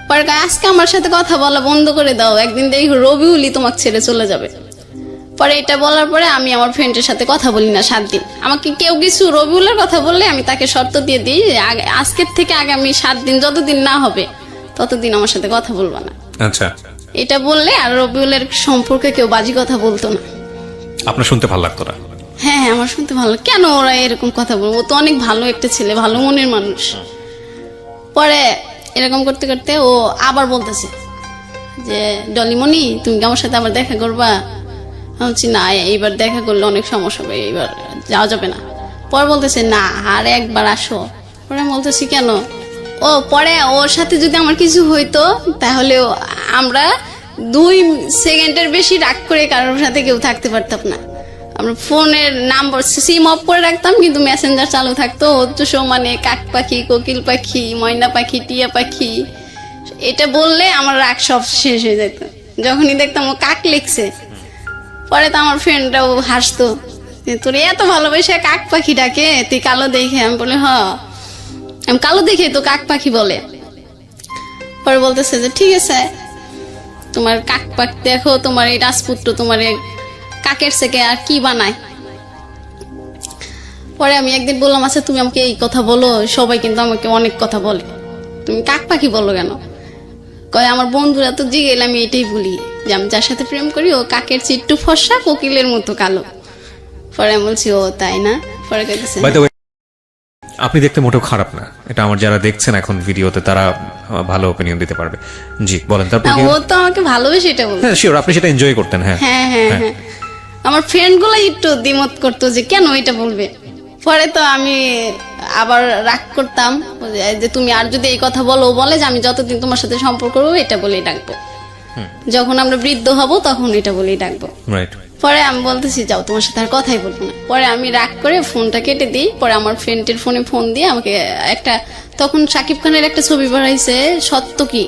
পরে আজকে আমার সাথে কথা বলা বন্ধ করে দাও, একদিন দেখি রবিউলই তোমাকে ছেড়ে চলে যাবে। পরে এটা বলার পরে আমি আমার ফ্রেন্ডের সাথে কথা বলি না 7 দিন। আমাকে কেউ কিছু রবিউলের কথা বললে আমি তাকে শর্ত দিয়ে দিই আজকের থেকে আগামী 7 দিন যতদিন না হবে ততদিন আমার সাথে কথা বলবো না। আচ্ছা, এটা বললে আর রবিউলের সম্পর্কে কেউ বাজে কথা বলতো না। আপনার শুনতে ভালো লাগতো না? হ্যাঁ হ্যাঁ আমার শুনতে ভালো, কেন ওরা এরকম কথা বলবো, ও তো অনেক ভালো একটা ছেলে, ভালো মনের মানুষ। পরে এরকম করতে করতে ও আবার বলতেছে যে ডলিমণি তুমি কি আমার সাথে আবার দেখা করবা? আমি বলছি না এইবার দেখা করলে অনেক সমস্যা হবে, এইবার যাওয়া যাবে না। পরে বলতেছে না আর একবার আসো। পরে আমি বলতেছি কেন? ও পরে ওর সাথে যদি আমার কিছু হইতো তাহলে আমরা 2 সেকেন্ডের বেশি রাগ করে কারোর সাথে কেউ থাকতে পারতাম না। আমরা ফোনের নাম্বার সিম অফ করে রাখতাম কিন্তু মেসেঞ্জার চালু থাকতো। হচ্ছে মানে কাক পাখি, কোকিল পাখি, ময়না পাখি, টিয়া পাখি, এটা বললে আমার রাগ সব শেষ হয়ে যেত। যখনই দেখতাম ও কাক লিখছে পরে তো আমার ফ্রেন্ডরাও হাসতো তোর এত ভালোবাসা কাক পাখি ডাকে তুই কালো দেখে। আমি বলি আমি কালো দেখে তো কাক পাখি বলে। পরে বলতেছে যে ঠিক আছে তোমার কাক পাখি দেখো, তোমার এই রাজপুত্র তোমার কাকের থেকে আর কি বানায়। পরে আমি একদিন বললাম আচ্ছা তুমি আমাকে এই কথা বলো, সবাই কিন্তু আমাকে অনেক কথা বলে, তুমি কাক পাখি বলো কেন? কয় আমার বন্ধুরা তো জিগেল আমি এটাই বলি যে আমি যার সাথে প্রেম করি ও কাকের চেয়ে একটু ফর্সা, কোকিলের মতো কালো। পরে আমি বলছি ও তাই না? পরে কইতেছে আপনি দেখতে মোটেও খারাপ না, এটা আমার যারা দেখছেন এখন ভিডিওতে তারা ভালো ওপিনিয়ন দিতে পারবে। জি বলেন। তারপর ও তো আমাকে ভালোবেসে এটা বলতো। হ্যাঁ শিওর, আপনি সেটা এনজয় করতেন। হ্যাঁ হ্যাঁ হ্যাঁ হ্যাঁ আমার ফ্রেন্ড গুলো একটু দ্বিমত করতো যে কেন এটা বলবে। পরে তো আমি আবার রাগ করতাম যে তুমি আর যদি এই কথা বলো, বলে যে আমি যতদিন তোমার সাথে সম্পর্ক করবো এটা বলেই ডাকবো, যখন আমরা বৃদ্ধ হব তখন এটা বলেই ডাকবো। পরে আমি বলতেছি যাও তোমার সাথে আর কথাই বলবো না। পরে আমি রাগ করে ফোনটা কেটে দিই। পরে আমার ফ্রেন্ডের ফোনে ফোন দিয়ে আমাকে একটা তখন শাকিব খানের একটা ছবি বানাইছে সত্য কি,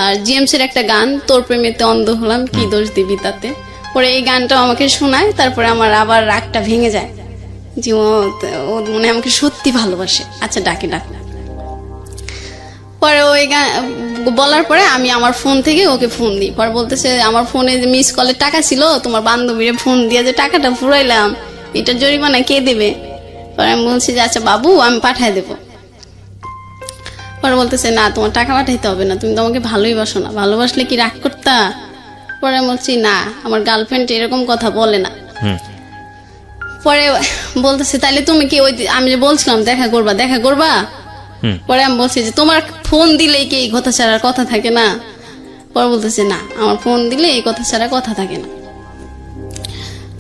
আর জিএমস এর একটা গান তোর প্রেমেতে অন্ধ হলাম কি দোষ দিবি তাতে। পরে এই গানটা আমাকে শোনায়, তারপরে আমার আবার রাগটা ভেঙে যায় যে ও মনে আমাকে সত্যি ভালোবাসে। আচ্ছা ডাকে ডাক। পরে ওই গান বলার পরে আমি আমার ফোন থেকে ওকে ফোন দিই। পরে বলতেছে আমার ফোনে যে মিস কলের টাকা ছিল তোমার বান্ধবীরে ফোন দিয়ে যে টাকাটা ফুরাইলাম এটা জরিমানা কে দেবে? পরে আমি বলছি যে আচ্ছা বাবু আমি পাঠায় দেবো। পরে বলতেছে না তোমার টাকা পাঠাইতে হবে না, তুমি তো আমাকে ভালোই বাসো না, ভালোবাসলে কি রাগ করতা? পরে আমি বলছি না, আমার গার্লফ্রেন্ড এরকম কথা বলে না। পরে বলতেছে তাহলে তুমি কি ওই আমি যে বলছিলাম দেখা করবা? পরে আমি বলছি যে তোমার ফোন দিলেই কি এই কথা ছাড়ার কথা থাকে না? পরে বলতেছে না, আমার ফোন দিলে এই কথা ছাড়া কথা থাকে না।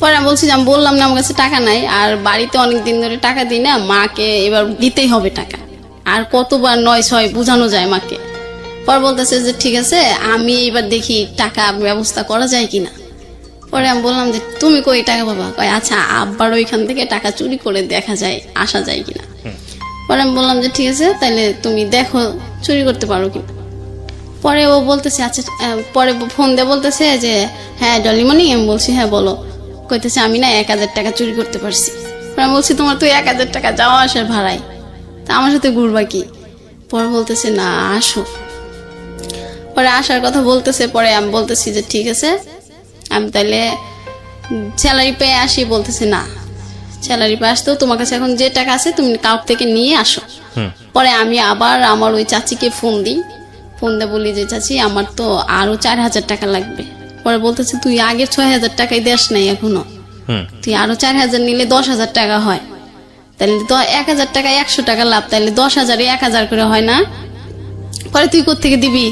পরে আমি বলছি যে আমি বললাম না আমার কাছে টাকা নাই, আর বাড়িতে অনেক দিন ধরে টাকা দিই না, মাকে এবার দিতেই হবে টাকা, আর কতবার 9-6 বোঝানো যায় মাকে। পরে বলতেছে যে ঠিক আছে আমি এবার দেখি টাকা ব্যবস্থা করা যায় কিনা। পরে আমি বললাম যে তুমি কই টাকা পাবা? কয় আচ্ছা আব্বার ওইখান থেকে টাকা চুরি করে দেখা যায় আসা যায় কিনা। পরে আমি বললাম যে ঠিক আছে তাহলে তুমি দেখো চুরি করতে পারো কিনা। পরে ও বলতেছে আচ্ছা, পরে ফোন দিয়ে বলতেছে যে হ্যাঁ ডলিমণি। আমি বলছি হ্যাঁ বলো। কইতেছে আমি না 1000 টাকা চুরি করতে পারছি। পরে আমি বলছি তোমার তো 1000 টাকা যাওয়া আসার ভাড়াই, তা আমার সাথে ঘুরবা কি? পরে বলতেছে না আসো। পরে আসার কথা বলতেছে, পরে আমি বলতেছি যে ঠিক আছে আমি তাহলে স্যালারি পেয়ে আসি। বলতেছে না, স্যালারি পেয়ে আসতেও তোমার কাছে এখন যে টাকা আছে তুমি কাউর থেকে নিয়ে আসো। পরে আমি আবার আমার ওই চাচিকে ফোন দিই, ফোন দিয়ে বলি যে চাচি আমার তো আরো 4000 টাকা লাগবে। পরে বলতেছে তুই আগে 6000 টাকাই দেশ নাই এখনো, তুই আরো 4000 নিলে 10,000 টাকা হয়, তাহলে তো 1000 টাকা 100 টাকা লাভ, তাহলে 10,000 1000 করে হয় না? পরে তুই কোত্থেকে দিবি?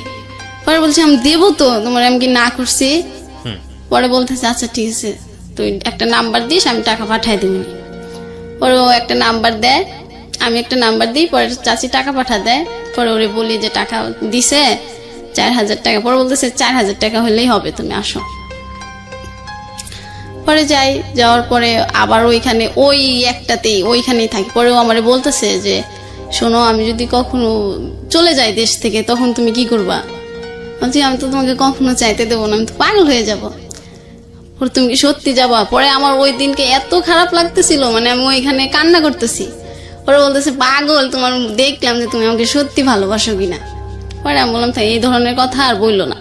পরে বলছি আমি দেবো তো, তোমার আমি কি না করছি? পরে বলতেছে আচ্ছা ঠিক আছে তুই একটা নাম্বার দিস আমি টাকা পাঠাই দিবি। পরে ও একটা নাম্বার দেয়, আমি একটা নাম্বার দিই, পরে চাচি টাকা পাঠা দেয়। পরে ওরে বলি যে টাকা দিছে 4000 টাকা। পরে বলতেছে 4000 টাকা হলেই হবে, তুমি আসো। পরে যাই, যাওয়ার পরে আবার ওইখানে ওই একটাতেই ওইখানেই থাকি। পরে ও আমারে বলতেছে যে শোনো আমি যদি কখনো চলে যাই দেশ থেকে তখন তুমি কি করবা? বলছি আমি তো তোমাকে কখনো চাইতে দেবো না, আমি তো পাগল হয়ে যাব। পরে তুমি কি সত্যি যাবা? পরে আমার ওই দিনকে এত খারাপ লাগতেছিল, মানে আমি ওইখানে কান্না করতেছি। পরে বলতেছে পাগল, তোমার দেখলাম যে তুমি আমাকে সত্যি ভালোবাসো কিনা। পরে আমি বললাম তাই এই ধরনের কথা আর বললো না।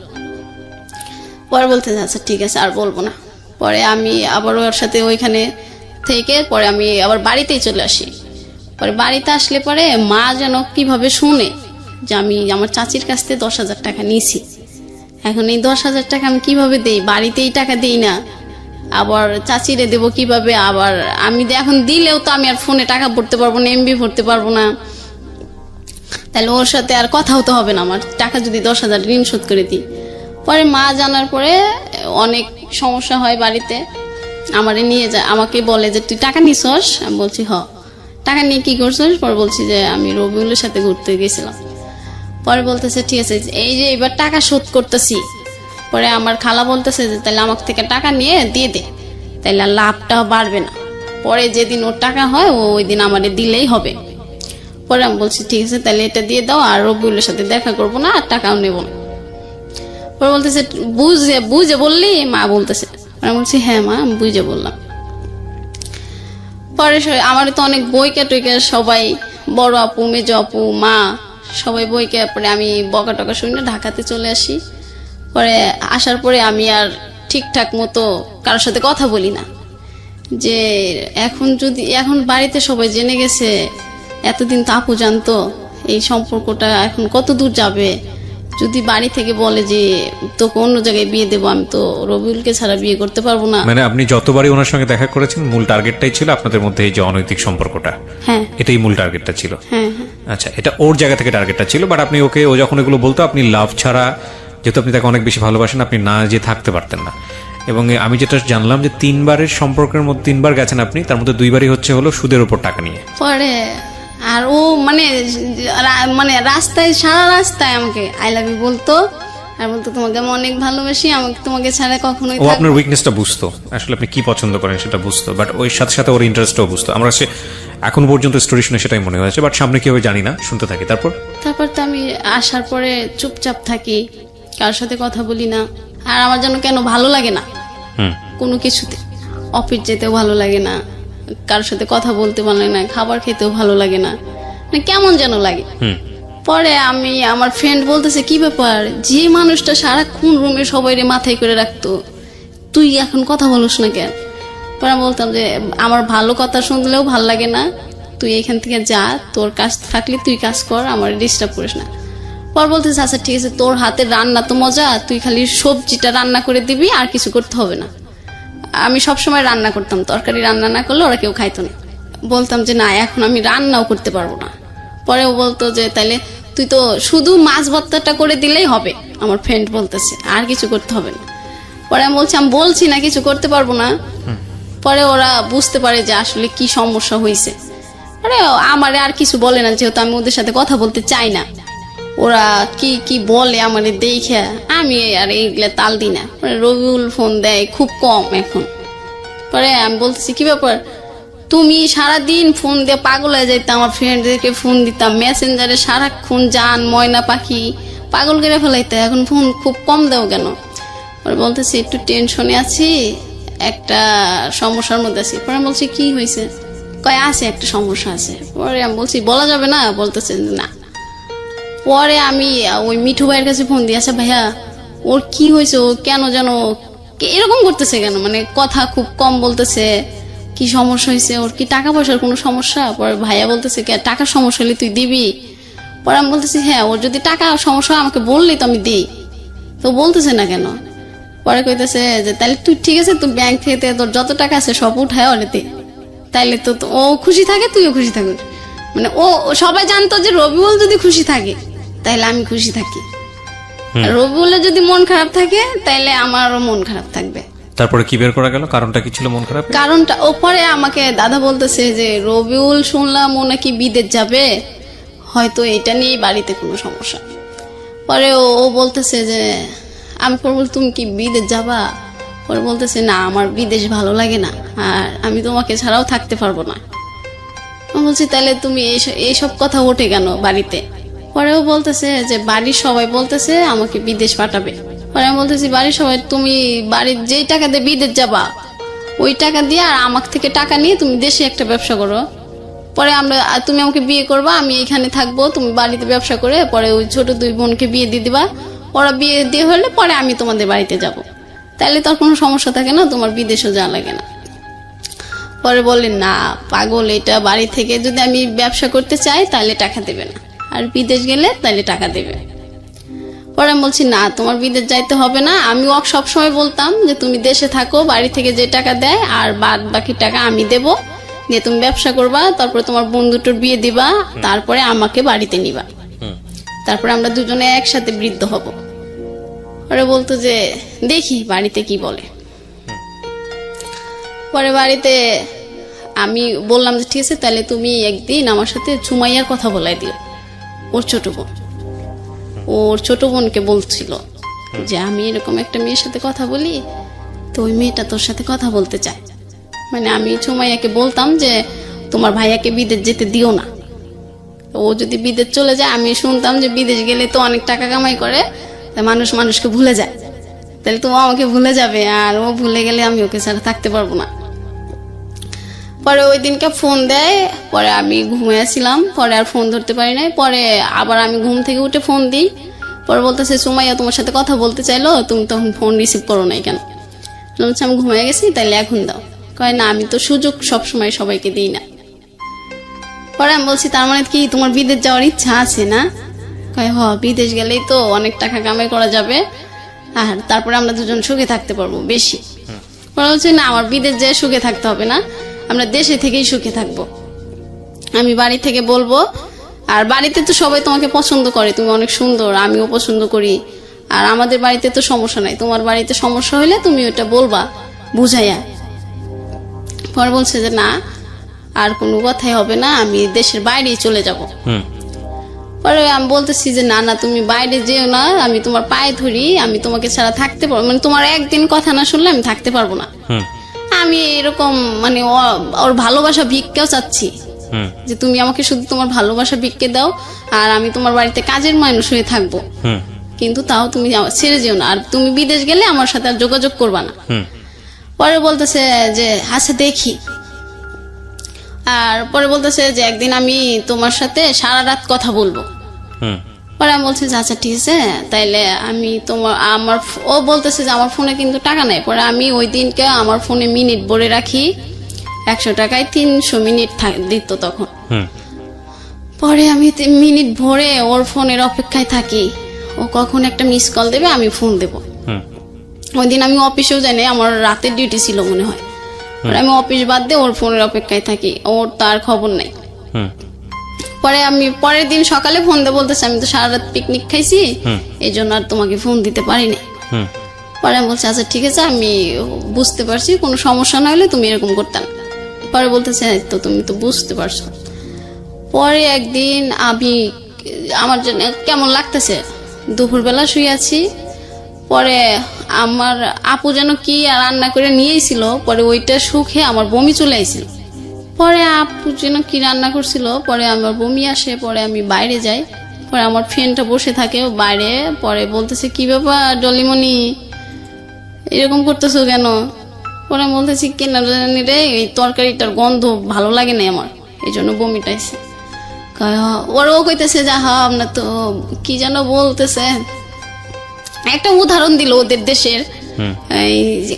পরে বলতেছে আচ্ছা ঠিক আছে আর বলবো না। পরে আমি আবার ওর সাথে ওইখানে থেকে পরে আমি আবার বাড়িতেই চলে আসি। পরে বাড়িতে আসলে পরে মা যেন কিভাবে শুনে যে আমি আমার চাচির কাছ থেকে 10,000 টাকা নিয়েছি। এখন এই 10,000 টাকা আমি কিভাবে দেই? বাড়িতেই টাকা দিই না, আবার চাচিরে দেব কিভাবে? আবার আমি এখন দিলেও তো আমি আর ফোনে টাকা ভরতে পারবো না, এমবি ভরতে পারবো না, তাহলে ওর সাথে আর কথাও তো হবে না আমার, টাকা যদি 10,000 ঋণ শোধ করে দিই। পরে মা জানার পরে অনেক সমস্যা হয় বাড়িতে, আমারে নিয়ে যায়, আমাকে বলে যে তুই টাকা নিছস? আমি বলছি হ। টাকা নিয়ে কি করছস? পরে বলছি যে আমি রবিউলের সাথে ঘুরতে গেছিলাম। পরে বলতেছে ঠিক আছে এই যে এবার টাকা শোধ করতেছি। পরে আমার খালা বলতেছে যে তাহলে আমার থেকে টাকা নিয়ে দিয়ে দে, তাহলে আর লাভটা বাড়বে না, পরে যেদিন ওর টাকা হয় ওই দিন আমাদের দিলেই হবে। পরে আমি বলছি ঠিক আছে তাহলে এটা দিয়ে দাও, আর রবিউলের সাথে দেখা করবো না আর টাকাও নেবো না। পরে বলতেছে বুঝে বললি? মা বলতেছে। আমি বলছি হ্যাঁ মা আমি বুঝে বললাম। পরে আমার তো অনেক বইকে টইকে সবাই, বড় আপু মেজ আপু মা সবাই বইকে, পরে আমি বকা টকা শুনে ঢাকাতে চলে আসি। পরে আসার পরে আমি আর ঠিকঠাক মতো কারোর সাথে কথা বলি না, যে এখন বাড়িতে সবাই জেনে গেছে, এতদিন তো আপু জানতো, এই সম্পর্কটা এখন কত দূর যাবে? যদি বাড়ি থেকে বলে যে তোকে অন্য জায়গায় বিয়ে দেবো, আমি তো রবিউলকে ছাড়া বিয়ে করতে পারবো না। মানে আপনি যতবারই ওনার সঙ্গে দেখা করেছেন মূল টার্গেটটাই ছিল আপনাদের মধ্যে এই যে অনৈতিক সম্পর্কটা? হ্যাঁ এটাই মূল টার্গেটটা ছিল। হ্যাঁ। আচ্ছা, এটা ওর জায়গা থেকে টার্গেটটা ছিল, বাট আপনি ওকে, ও যখন এগুলো বলতো আপনি লাভ ছাড়া, যেহেতু আপনি তাকে অনেক বেশি ভালোবাসেন, আপনি না যে থাকতে পারতেন না। এবং আমি যেটা জানলাম যে 3বারের সম্পর্কের মধ্যে 3বার গেছেন আপনি, তার মধ্যে 2বারই হলো সুদের উপর টাকা নিয়ে। পরে আর ও মানে রাস্তায়, সারা রাস্তায় আমাকে আই লাভ ইউ বলতো, আর বলতো তোমাকে আমি অনেক ভালোবাসি, আমাকে তোমাকে ছাড়া কখনোই ও আপনার উইকনেসটা বুঝতো, আসলে আপনি কি পছন্দ করেন সেটা বুঝতো, বাট ওই সাথে সাথে ওর ইন্টারেস্টও বুঝতো। আমরা এখন পর্যন্ত স্টোরি শুনে সেটাই মনে হয়েছে, বাট সামনে কি হবে জানি না, শুনতে থাকি। তারপর তো আমি আসার পরে চুপচাপ থাকি, কারোর সাথে কথা বলি না। আর আমার যেন কেন ভালো লাগে না কোনো কিছুতে, অফিস যেতেও ভালো লাগে না, কারোর সাথে কথা বলতে ভালো লাগে না, খাবার খেতেও ভালো লাগে না, মানে কেমন যেন লাগে। পরে আমার ফ্রেন্ড বলতেছে কি ব্যাপার, যে মানুষটা সারাক্ষণ রুমে সবাই মাথায় করে রাখতো, তুই এখন কথা বলিস না কেন? পরে আমি বলতাম যে আমার ভালো কথা শুনলেও ভাল লাগে না, তুই এখান থেকে যা, তোর কাজ থাকলে তুই কাজ কর, আমার ডিস্টার্ব করিস না। পর বলতেছে আচ্ছা ঠিক আছে, তোর হাতের রান্না তো মজা, তুই খালি সবজিটা রান্না করে দিবি, আর কিছু করতে হবে না। আমি সবসময় রান্না করতাম, তরকারি রান্না না করলে ওরা কেউ খাইতো না। বলতাম যে না, এখন আমি রান্নাও করতে পারবো না। পরে ও বলতো যে তাইলে তুই তো শুধু মাছ ভর্তাটা করে দিলেই হবে, আমার ফ্রেন্ড বলতেছে, আর কিছু করতে হবে না। পরে আমি বলছি না কিছু করতে পারবো না। পরে ওরা বুঝতে পারে যে আসলে কি সমস্যা হয়েছে। পরে আমারে আর কিছু বলে না, যেহেতু আমি ওদের সাথে কথা বলতে চাই না। ওরা কি কি বলে আমারে দেখে, আমি আর এইগুলা তাল দিই না। পরে রবিউল ফোন দেয় খুব কম এখন। পরে আমি বলতেছি কি ব্যাপার, তুমি সারাদিন ফোন দিয়ে পাগল হয়ে যাইতে, আমার ফ্রেন্ডদেরকে ফোন দিতাম মেসেঞ্জারে সারাক্ষণ, জান ময়না পাখি পাগল করে ফেলাইতে, এখন ফোন খুব কম দাও কেন? পরে বলতেছি একটু টেনশনে আছি, একটা সমস্যার মধ্যে আছি। পরে আমি বলছি কি হয়েছে? কয় আছে একটা সমস্যা আছে। পরে আমি বলছি বলা যাবে না, বলতেছে না। পরে আমি ওই মিঠু ভাইয়ের কাছে ফোন দিই, আচ্ছা ভাইয়া ওর কি হয়েছে, ও কেন যেন এরকম করতেছে কেন, মানে কথা খুব কম বলতেছে, কি সমস্যা হয়েছে, ওর কি টাকা পয়সার কোনো সমস্যা? পরে ভাইয়া বলতেছে টাকার সমস্যা হলে তুই দিবি? পরে আমি বলতেছি হ্যাঁ, ওর যদি টাকা সমস্যা হয় আমাকে বললি তো আমি দিই, তো বলতেছে না কেন? পরে কইতেছে যে তাহলে তুই ঠিক আছে, তুই ব্যাংক থেকে তোর যত টাকা আছে সব উঠায় ওরে দে, তাইলে তো ও খুশি থাকে, তুইও খুশি থাকিস। মানে ও সবাই জানতো যে রবিউল যদি খুশি থাকে তাহলে আমি খুশি থাকি, আর রবিউলের যদি মন খারাপ থাকে তাহলে আমারও মন খারাপ থাকবে। তারপরে কি বের করা গেল, কারণটা কি ছিল মন খারাপ? কারণটা ও পরে আমাকে দাদা বলতেছে যে রবিউল শুনলাম ও নাকি বিদেশ যাবে, হয়তো এটা নিয়ে বাড়িতে কোনো সমস্যা। পরে ও বলতেছে যে আমি পরে বল তুমি কি বিদেশ যাবা? পরে বলতেছে না, আমার বিদেশ ভালো লাগে না, আর আমি তোমাকে ছাড়াও থাকতে পারবো না। আমি বলছি তাহলে তুমি এইসব কথা ওঠে কেন বাড়িতে? পরেও বলতেছে যে বাড়ির সবাই বলতেছে আমাকে বিদেশ পাঠাবে। পরে আমি বলতেছি বাড়ির সবাই, তুমি বাড়ির যেই টাকা দিয়ে বিদেশ যাবা ওই টাকা দিয়ে আর আমার থেকে টাকা নিয়ে তুমি দেশে একটা ব্যবসা করো। পরে তুমি আমাকে বিয়ে করবা, আমি এখানে থাকবো, তুমি বাড়িতে ব্যবসা করে পরে ওই ছোট দুই বোনকে বিয়ে দিয়ে দিবা, ওরা বিয়ে দিয়ে হলে পরে আমি তোমাদের বাড়িতে যাব, তাহলে তোর কোনো সমস্যা থাকে না, তোমার বিদেশও যাওয়া লাগে না। পরে বললেন না পাগল, এটা বাড়ি থেকে যদি আমি ব্যবসা করতে চাই তাহলে টাকা দেবে না, আর বিদেশ গেলে তাহলে টাকা দেবে। পরে আমি বলছি না, তোমার বিদেশ যাইতে হবে না, আমি ওকে সবসময় বলতাম যে তুমি দেশে থাকো, বাড়ি থেকে যে টাকা দেয় আর বাদ বাকি টাকা আমি দেবো, দিয়ে তুমি ব্যবসা করবা, তারপরে তোমার বন্ধুটোর বিয়ে দিবা, তারপরে আমাকে বাড়িতে নিবা, তারপরে আমরা দুজনে একসাথে বৃদ্ধ হব। পরে বলতো যে দেখি বাড়িতে কি বলে। পরে বাড়িতে আমি বললাম যে ঠিক আছে, তাহলে তুমি একদিন আমার সাথে সুমাইয়ার কথা বলাই দিও, ওর ছোট বোন। ওর ছোট বোনকে বলছিল যে আমি এরকম একটা মেয়ের সাথে কথা বলি, তো ওই মেয়েটা তোর সাথে কথা বলতে চায়। মানে আমি সুমাইয়াকে বলতাম যে তোমার ভাইয়াকে বিদেশ যেতে দিও না, ও যদি বিদেশ চলে যায়, আমি শুনতাম যে বিদেশ গেলে তো অনেক টাকা কামাই করে, মানুষ মানুষকে ভুলে যায়, তাহলে তো ও আমাকে ভুলে যাবে, আর ও ভুলে গেলে আমি ওকে ছাড়া থাকতে পারবো না। পরে ওই দিনকে ফোন দেয়, পরে আমি ঘুমিয়েছিলাম, পরে আর ফোন ধরতে পারি নাই। পরে আবার আমি ঘুম থেকে উঠে ফোন দিই, পরে বলতেছে সুমাইয়া তোমার সাথে কথা বলতে চাইলো, তুমি তখন ফোন রিসিভ করো নাই কেন? বলছে আমি ঘুমিয়ে গেছি, তাইলে এখন দাও। কয় না, আমি তো সুযোগ সবসময় সবাইকে দিই না। পরে আমি বলছি তার মানে কি তোমার বিদেশ যাওয়ার ইচ্ছা আছে না? কয় হ, বিদেশ গেলেই তো অনেক টাকা কামাই করা যাবে, আর তারপরে আমরা দুজন সুখে থাকতে পারবো বেশি। পরে বলছে না, আমার বিদেশ যেয়ে সুখে থাকতে হবে না, আমরা দেশে থেকেই সুখে থাকবো। আমি বাড়ি থেকে বলবো, আর বাড়িতে তো সবাই তোমাকে পছন্দ করে, তুমি অনেক সুন্দর, আমিও পছন্দ করি, আর আমাদের বাড়িতে তো সমস্যা নাই, তোমার বাড়িতে সমস্যা হলে তুমি ওটা বলবা বুঝাইয়া। পরে বলছে যে না, আর কোনো কথাই হবে না, আমি দেশের বাইরেই চলে যাব। পরে আমি বলতেছি যে না না, তুমি বাইরে যেও না, আমি তোমার পায়ে ধরি, আমি তোমাকে ছাড়া থাকতে পারবো, মানে তোমার একদিন কথা না শুনলে আমি থাকতে পারবো না। আমি এরকম মানে ওর ভালোবাসা ভিক্ষাও চাচ্ছি, যে তুমি আমাকে শুধু তোমার ভালোবাসা ভিক্ষে দাও, আর আমি তোমার বাড়িতে কাজের মানুষ হয়ে থাকবো, কিন্তু তাও তুমি ছেড়ে যেও না, আর তুমি বিদেশ গেলে আমার সাথে আর যোগাযোগ করবা না। পরে বলতেছে যে আচ্ছা দেখি, আর পরে বলতেছে যে একদিন আমি তোমার সাথে সারা রাত কথা বলবো। পরে আমি বলছি যে আচ্ছা ঠিক আছে, তাইলে আমি ও বলতেছে যে আমার ফোনে কিন্তু টাকা নাই। পরে আমি ওই দিনকে আমার ফোনে মিনিট ভরে রাখি, 100 টাকায় 300 মিনিট দিত তখন। হুম পরে আমি মিনিট ভরে ওর ফোনের অপেক্ষায় থাকি, ও কখন একটা মিস কল দেবে আমি ফোন দেব। হুম ওই দিন আমি অফিসেও যাই না, আমার রাতের ডিউটি ছিল মনে হয়। পরে আমি অফিস বাদ দিয়ে ওর ফোনের অপেক্ষায় থাকি, ওর তার খবর নাই। হুম পরে আমি পরের দিন সকালে ফোন দিয়ে বলতেছে আমি তো সারা রাত পিকনিক খাইছি, এই জন্য আর তোমাকে ফোন দিতে পারিনি। হুম পরে আমি বলছি আচ্ছা ঠিক আছে, আমি বুঝতে পারছি, কোনো সমস্যা না হলে তুমি এরকম করতাম। পরে বলতেছে তো তুমি তো বুঝতে পারছো। পরে একদিন আমার জন্য কেমন লাগতেছে, দুপুরবেলা শুয়ে আছি, পরে আমার আপু যেন কি রান্না করে নিয়েছিল, পরে ওইটা শুকে আমার বমি চলে আইছিল। পরে আপু যেন কি রান্না করছিল, পরে আমার বমি আসে, পরে আমি বাইরে যাই, পরে আমার ফ্রেন্ডটা বসে থাকে বাইরে, পরে বলতেছে কি ব্যাপার ডলিমণি এরকম করতেছো কেন? পরে আমি বলতেছি কেন জানি রে, এই তরকারিটার গন্ধ ভালো লাগে না আমার, এই জন্য বমিটা আইছে। ওরাও কইতেছে যা হা আপনার তো কি যেন বলতেছে, একটা উদাহরণ দিল ওদের দেশের, এই যে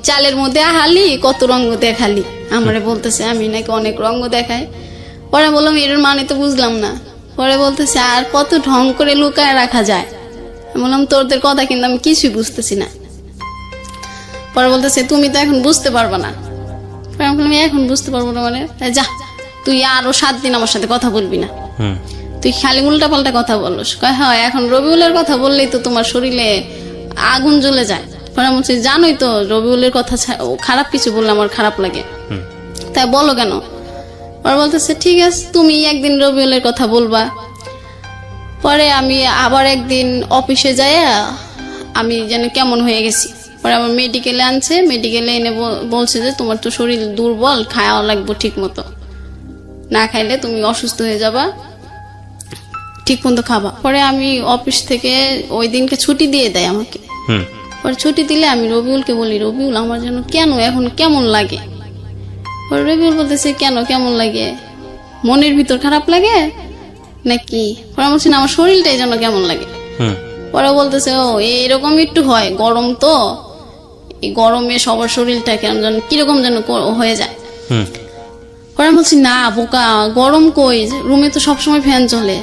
চালের মধ্যে হালি কত রঙ দেখালি, আমারে বলতেছে আমি নাকি অনেক রঙ দেখাই। পরে বললাম এর মানে তো বুঝলাম না। পরে বলতেছে আর কত ঢং করে লুকায় রাখা যায়। আমি বললাম তোদের কথা কিন্তু আমি কিছুই বুঝতেছি না। পরে বলতেছে তুমি তো এখন বুঝতে পারবা না। পরে আমি বললাম এখন বুঝতে পারবো না মানে? যা তুই আরো 7 দিন আমার সাথে কথা বলবি না, তুই খালি উল্টা পাল্টা কথা বলস। হ্যাঁ এখন রবিউলের কথা বললেই তো তোমার শরীরে আগুন জ্বলে যায়। পরে বলছি জানোই তো রবিউলের কথা খারাপ কিছু বললে আমার খারাপ লাগে, তাই বলো কেন? পরে বলতেছে ঠিক আছে তুমি একদিন রবিউলের কথা বলবা। পরে আমি আবার একদিন অফিসে যাই, আমি যেন কেমন হয়ে গেছি। পরে আমার মেডিকেলে আনছে, মেডিকেলে এনে বলছে যে তোমার তো শরীর দুর্বল, খাওয়া লাগবে ঠিক মতো, না খাইলে তুমি অসুস্থ হয়ে যাবা, ঠিক মতো খাবা। পরে আমি অফিস থেকে ওই দিনকে ছুটি দিয়ে দেয় আমাকে। পরে ছুটি দিলে আমি রবিউলকে বলি রবিউল আমার যেন কেন এখন কেমন লাগে। পরে রবিউল বলতেছে কেন কেমন লাগে, মনের ভিতর খারাপ লাগে নাকি? পরে বলছি না আমার শরীরটাই যেন কেমন লাগে। পরে বলতেছে ও এরকম একটু হয়, গরম তো, এই গরমে সবার শরীরটা কেমন যেন কিরকম যেন হয়ে যায়। পরে বলছি না বোকা গরম কই, রুমে তো সবসময় ফ্যান চলে।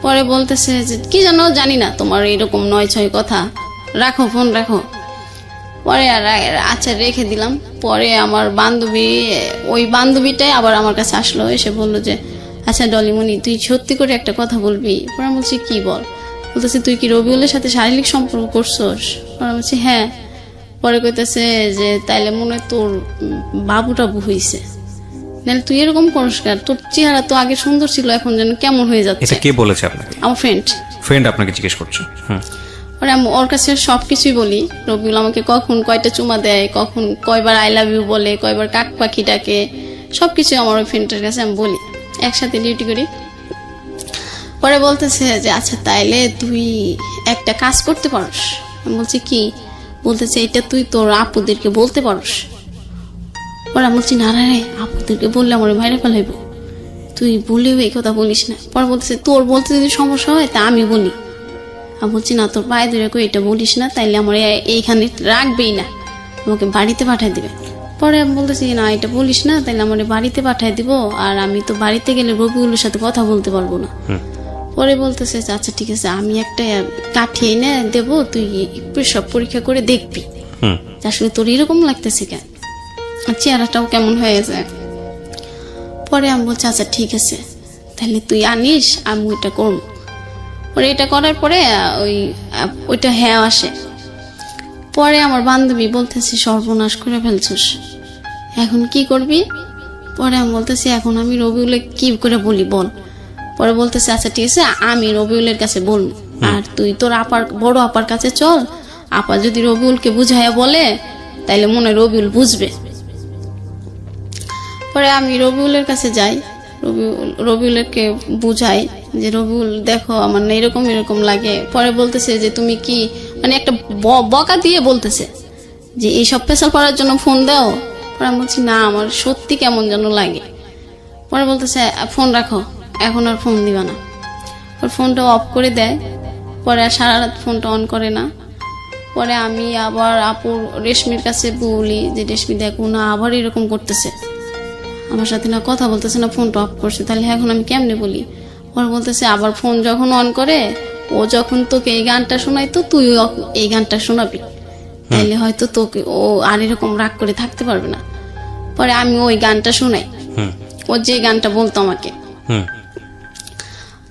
পরে বলতেছে যে কি জানো জানি না তোমার এরকম 9-6 কথা, রাখো ফোন রাখো। পরে আর আচ্ছা রেখে দিলাম। পরে আমার বান্ধবী, ওই বান্ধবীটাই আবার আমার কাছে আসলো, এসে বললো যে আচ্ছা ডলিমণি তুই সত্যি করে একটা কথা বলবি? পরে বলছি কি বল? বলতেছে তুই কি রবিউলের সাথে শারীরিক সম্পর্ক করছোস? পরে বলছি হ্যাঁ। পরে কইতেছে যে তাইলে মনে হয় তোর বাবুটা হইছে, নাহলে তুই এরকম করিস কেন? তোর চেহারা তো আগে সুন্দর ছিল, এখন যেন কেমন হয়ে যাচ্ছে। এটা কে বলেছে আপনাকে? আমার ফ্রেন্ড আপনাকে জিজ্ঞেস করছে? পরে আমি ওর কাছে সবকিছুই বলি, রবিউল আমাকে কখন কয়টা চুমা দেয়, কখন কয়বার আই লাভ ইউ বলে, কয়বার কাক পাখি ডাকে, সবকিছু আমার ওই ফ্রেন্ডের কাছে আমি বলি, একসাথে ডিউটি করি। পরে বলতেছে যে আচ্ছা তাইলে তুই একটা কাজ করতে পারস। আমি বলছি কি? বলতেছে এটা তুই তোর আপুদেরকে বলতে পারস। পরে আমি বলছি না রে আপুদেরকে বললে আমার বাইরে ফেলাইব, তুই বলেও এই কথা বলিস না। পরে বলতেছে তোর বলতে যদি সমস্যা হয় তা আমি বলি। আমি বলছি না তোর পায়ে ধরে এটা বলিস না, তাইলে আমার এইখানে রাখবেই না, আমাকে বাড়িতে পাঠাই দিবে। পরে আমি বলতেছি না এটা বলিস না, তাইলে আমার বাড়িতে পাঠাই দিব, আর আমি তো বাড়িতে গেলে রবিউলের সাথে কথা বলতে পারবো না। পরে বলতেছে আচ্ছা ঠিক আছে আমি একটা কাঠি এনে দেবো, তুই সব পরীক্ষা করে দেখবি আসলে তোর এরকম লাগতেছে কেন, চেহারাটাও কেমন হয়ে যায়। পরে আমি বলছি আচ্ছা ঠিক আছে তাহলে তুই আনিস, আমি ওইটা করবো। পরে এটা করার পরে ওইটা হ্যাঁ আসে। পরে আমার বান্ধবী বলতেছে সর্বনাশ করে ফেলছিস, এখন কি করবি? পরে আমি বলতেছি এখন আমি রবিউলে কি করে বলি বল। পরে বলতেছে আচ্ছা ঠিক আছে আমি রবিউলের কাছে বলবো, আর তুই তোর বড় আপার কাছে চল, আপা যদি রবিউলকে বুঝাইয়া বলে তাইলে মনে হয় রবিউল বুঝবে। পরে আমি রবিউলের কাছে যাই, রবিউলকে বুঝাই যে রবিউল দেখো আমার না এরকম এরকম লাগে। পরে বলতেছে যে তুমি কি মানে একটা বকা দিয়ে বলতেছে যে এইসব পেশাল পড়ার জন্য ফোন দাও। পরে আমি বলছি না আমার সত্যি কেমন যেন লাগে। পরে বলতেছে ফোন রাখো, এখন আর ফোন দিবা না। ওর ফোনটা অফ করে দেয়, পরে আর সারা রাত ফোনটা অন করে না। পরে আমি আবার আপুর রেশমির কাছে বলি যে রেশমি দেখো না আবার এরকম করতেছে, আমার সাথে না কথা বলতেছে না, ফোনটা অফ করছে, তাহলে এখন আমি কেমনে বলি? পরে বলতেছে আবার ফোন যখন অন করে, ও যখন তোকে এই গানটা শোনাইতো তুই এই গানটা শোনাবি, তাহলে হয়তো তোকে ও আর এরকম রাগ করে থাকতে পারবে না। পরে আমি ওই গানটা শোনাই, ও যে গানটা বলতো আমাকে।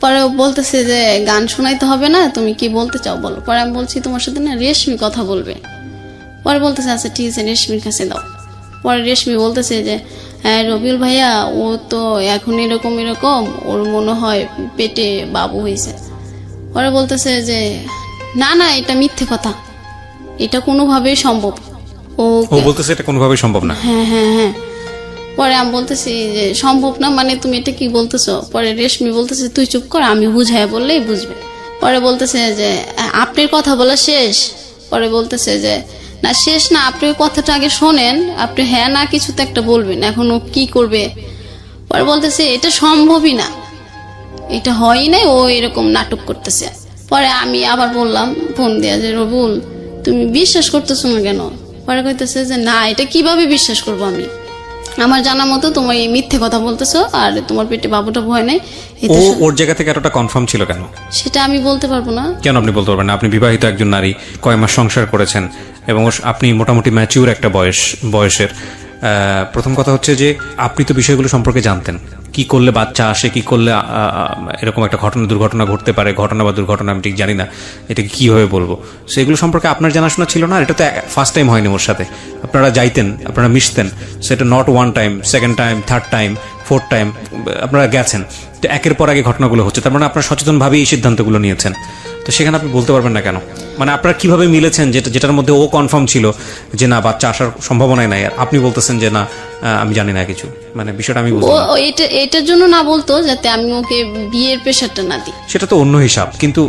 পরে ও বলতেছে যে গান শোনাইতে হবে না, তুমি কি বলতে চাও বলো। পরে আমি বলছি তোমার সাথে না রেশমি কথা বলবে। পরে বলতেছে আচ্ছা ঠিক আছে, রেশমির কাছে দাও। পরে রেশমি বলতেছে যে হ্যাঁ রবিউল ভাইয়া, ও তো এখন এরকম এরকম, ওর মনে হয় পেটে বাবু হয়েছে। পরে বলতেছে যে না না, এটা মিথ্যে কথা, এটা কোনোভাবেই সম্ভব। ও বলতেছে এটা কোনোভাবেই সম্ভব না। হ্যাঁ হ্যাঁ হ্যাঁ। পরে আমি বলতেছি যে সম্ভব না মানে তুমি এটা কি বলতেছো? পরে রেশমি বলতেছে তুই চুপ কর, আমি বুঝাই বললেই বুঝবে। পরে বলতেছে যে আপনার কথা বলা শেষ? পরে বলতেছে যে না শেষ না, আপনি ওই কথাটা আগে শোনেন, আপনি হ্যাঁ না কিছু তো একটা বলবেন, এখন ও কি করবে। পরে বলতেছে এটা সম্ভবই না, এটা হয়ই নাই, ও এরকম নাটক করতেছে। পরে আমি আবার বললাম ফোন দিয়া যে রবিউল তুমি বিশ্বাস করতেছো না কেন? পরে কইতেছে যে না, এটা কিভাবে বিশ্বাস করবো আমি, আমার জানা মতো তোমার এই মিথ্যে কথা বলতেছো, আর তোমার পেটে বাবুটা ভয় নাই। ও ওর জায়গা থেকে এতটা কনফার্ম ছিল কেন? সেটা আমি বলতে পারবো না। কেন আপনি বলতে পারবেন না? আপনি বিবাহিত একজন নারী, কয় মাস সংসার করেছেন এবং আপনি মোটামুটি ম্যাচিউর একটা বয়সের। প্রথম কথা হচ্ছে যে আপনি তো বিষয়গুলো সম্পর্কে জানতেন, কি করলে বাচ্চা আসে, কি করলে এরকম একটা দুর্ঘটনা ঘটতে পারে, ঘটনা বা দুর্ঘটনা আমি ঠিক জানি না, এটাকে কিভাবে বলবো, সেগুলো সম্পর্কে আপনার জানাশোনা ছিল না। এটা তো ফার্স্ট টাইম হয়নি ওর সাথে, আপনারা যাইতেন, আপনারা মিশতেন, সেটা not one time, second time, third time, fourth time আপনারা গেছেন, তো একের পর আগে ঘটনাগুলো হচ্ছে, তার মানে আপনারা সচেতনভাবেই এই সিদ্ধান্তগুলো নিয়েছেন। তো সেখানে আপনি বলতে পারবেন না কেন? মানে আপনারা কিভাবে মিলেছেন যেটার মধ্যে ও কনফার্ম ছিল যে না বাচ্চা আসার সম্ভাবনাই নাই, আর আপনি বলতেছেন যে না আমি জানি না কিছু, মানে বিষয়টা আমি বুঝলাম না। ও এটার জন্য না বলতো যাতে আমি ওকে বিয়ের প্রেশারটা না দিই, সেটা তো অন্য হিসাব, কিন্তু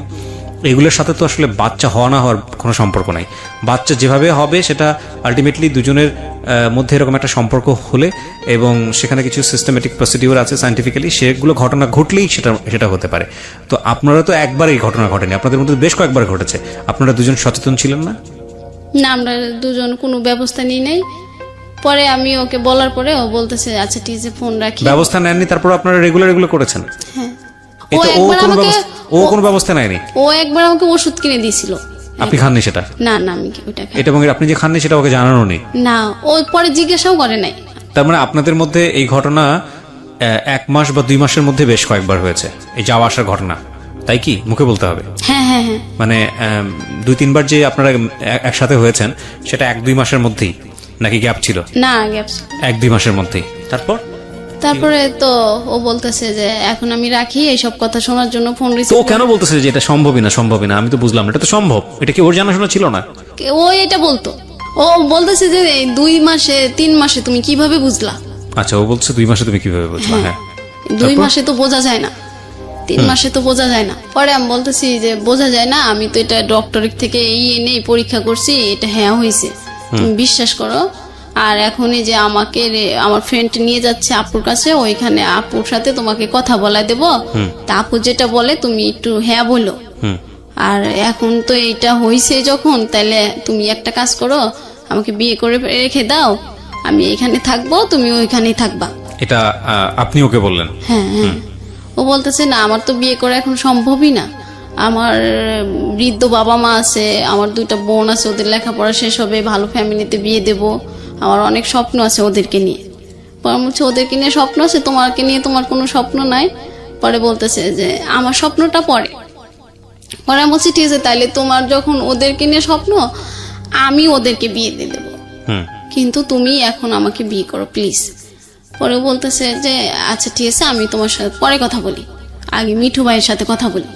এগুলোর সাথে তো আসলে বাচ্চা হওয়া না হওয়ার কোনো সম্পর্ক নাই। বাচ্চা যেভাবে হবে সেটা আলটিমেটলি দুজনের মধ্যে এরকম একটা সম্পর্ক হলে এবং সেখানে কিছু সিস্টেমেটিক প্রসিডিউর আছে সায়েন্টিফিক্যালি, সেগুলো ঘটনা ঘটলেই সেটা হতে পারে। তো আপনারা তো একবার এই ঘটনা ঘটেনি, আপনাদের মধ্যে বেশ কয়েকবার ঘটেছে, আপনারা দুজন সচেতন ছিলেন না? না আমরা দুজন কোনো ব্যবস্থা নিই নাই। পরে আমি ওকে বলার পরে ও বলতেছে আচ্ছা ঠিক আছে ফোন রাখি। ব্যবস্থা নেননি, তারপর আপনারা রেগুলার এগুলো করেছেন? হ্যাঁ। ও কোনো ব্যবস্থা নেয়নি? ও একবার আমাকে ওষুধ কিনে দিয়েছিল। আপনি খাননি সেটা? না না আমি ওইটা খাই। এটা এবং আপনি যে খাননি সেটা ওকে জানানো নেই? না, ও পরে জিজ্ঞাসাও করে নাই। তার মানে আপনাদের মধ্যে এই ঘটনা 1 মাস বা 2 মাসের মধ্যে বেশ কয়েকবার হয়েছে, এই যাওয়া আসার ঘটনা, তাই কি? মুখে বলতে হবে। হ্যাঁ হ্যাঁ হ্যাঁ। মানে 2-3 বার যে আপনারা একসাথে হয়েছেন সেটা 1-2 মাসের মধ্যেই নাকি গ্যাপ ছিল? না গ্যাপ 1-2 মাসের মধ্যেই। তারপরে তো ও বলতেছে যে এখন আমি রাখি, এইসব কথা শোনার জন্য ফোন তো রিসিভ। ও কেন বলতেছে যে এটা সম্ভবই না? আমি তো বুঝলাম না, এটা তো সম্ভব, এটা কি ওর জানাশোনা ছিল না? ও এটা বলতো, ও বলতেছে যে 2 মাসে 3 মাসে তুমি কিভাবে বুঝলা? আচ্ছা, ও বলছে 2 মাসে তুমি কিভাবে বুঝলা? হ্যাঁ 2 মাসে তো বোঝা যায় না, 3 মাসে তো বোঝা যায় না। পরে আমি বলতেছি যে বোঝা যায় না, আমি তো এটা ডক্টরের থেকে এনে পরীক্ষা করছি, এটা হ্যাঁ হয়েছে, তুমি বিশ্বাস করো। আর এখনই যে আমাকে আমার ফ্রেন্ড নিয়ে যাচ্ছে আপুর কাছে, ওইখানে আপুর সাথে তোমাকে কথা বলায় দেবো, তা আপু যেটা বলে তুমি একটু হ্যাঁ বলো। আর এখন তো এইটা হয়েছে যখন, তাহলে তুমি একটা কাজ করো, আমাকে বিয়ে করে রেখে দাও, আমি এখানে থাকবো, তুমি ওইখানেই থাকবা। এটা আপনি ওকে বললেন? হ্যাঁ হ্যাঁ। ও বলতেছে না আমার তো বিয়ে করা এখন সম্ভবই না, আমার বৃদ্ধ বাবা মা আছে, আমার 2টা বোন আছে, ওদের লেখাপড়া শেষ হবে, ভালো ফ্যামিলিতে বিয়ে দেব, আমার অনেক স্বপ্ন আছে ওদেরকে নিয়ে। পরে বলছে ওদেরকে নিয়ে স্বপ্ন আছে, তোমাকে নিয়ে তোমার কোনো স্বপ্ন নাই। পরে বলতেছে যে আমার স্বপ্নটা পরে আমি বলছি ঠিক আছে, তাইলে তোমার যখন ওদেরকে নিয়ে স্বপ্ন, আমি ওদেরকে বিয়ে দিয়ে দেবো, কিন্তু তুমি এখন আমাকে বিয়ে করো প্লিজ। পরে বলতেছে যে আচ্ছা ঠিক আছে, আমি তোমার সাথে পরে কথা বলি, আগে মিঠু ভাইয়ের সাথে কথা বলি।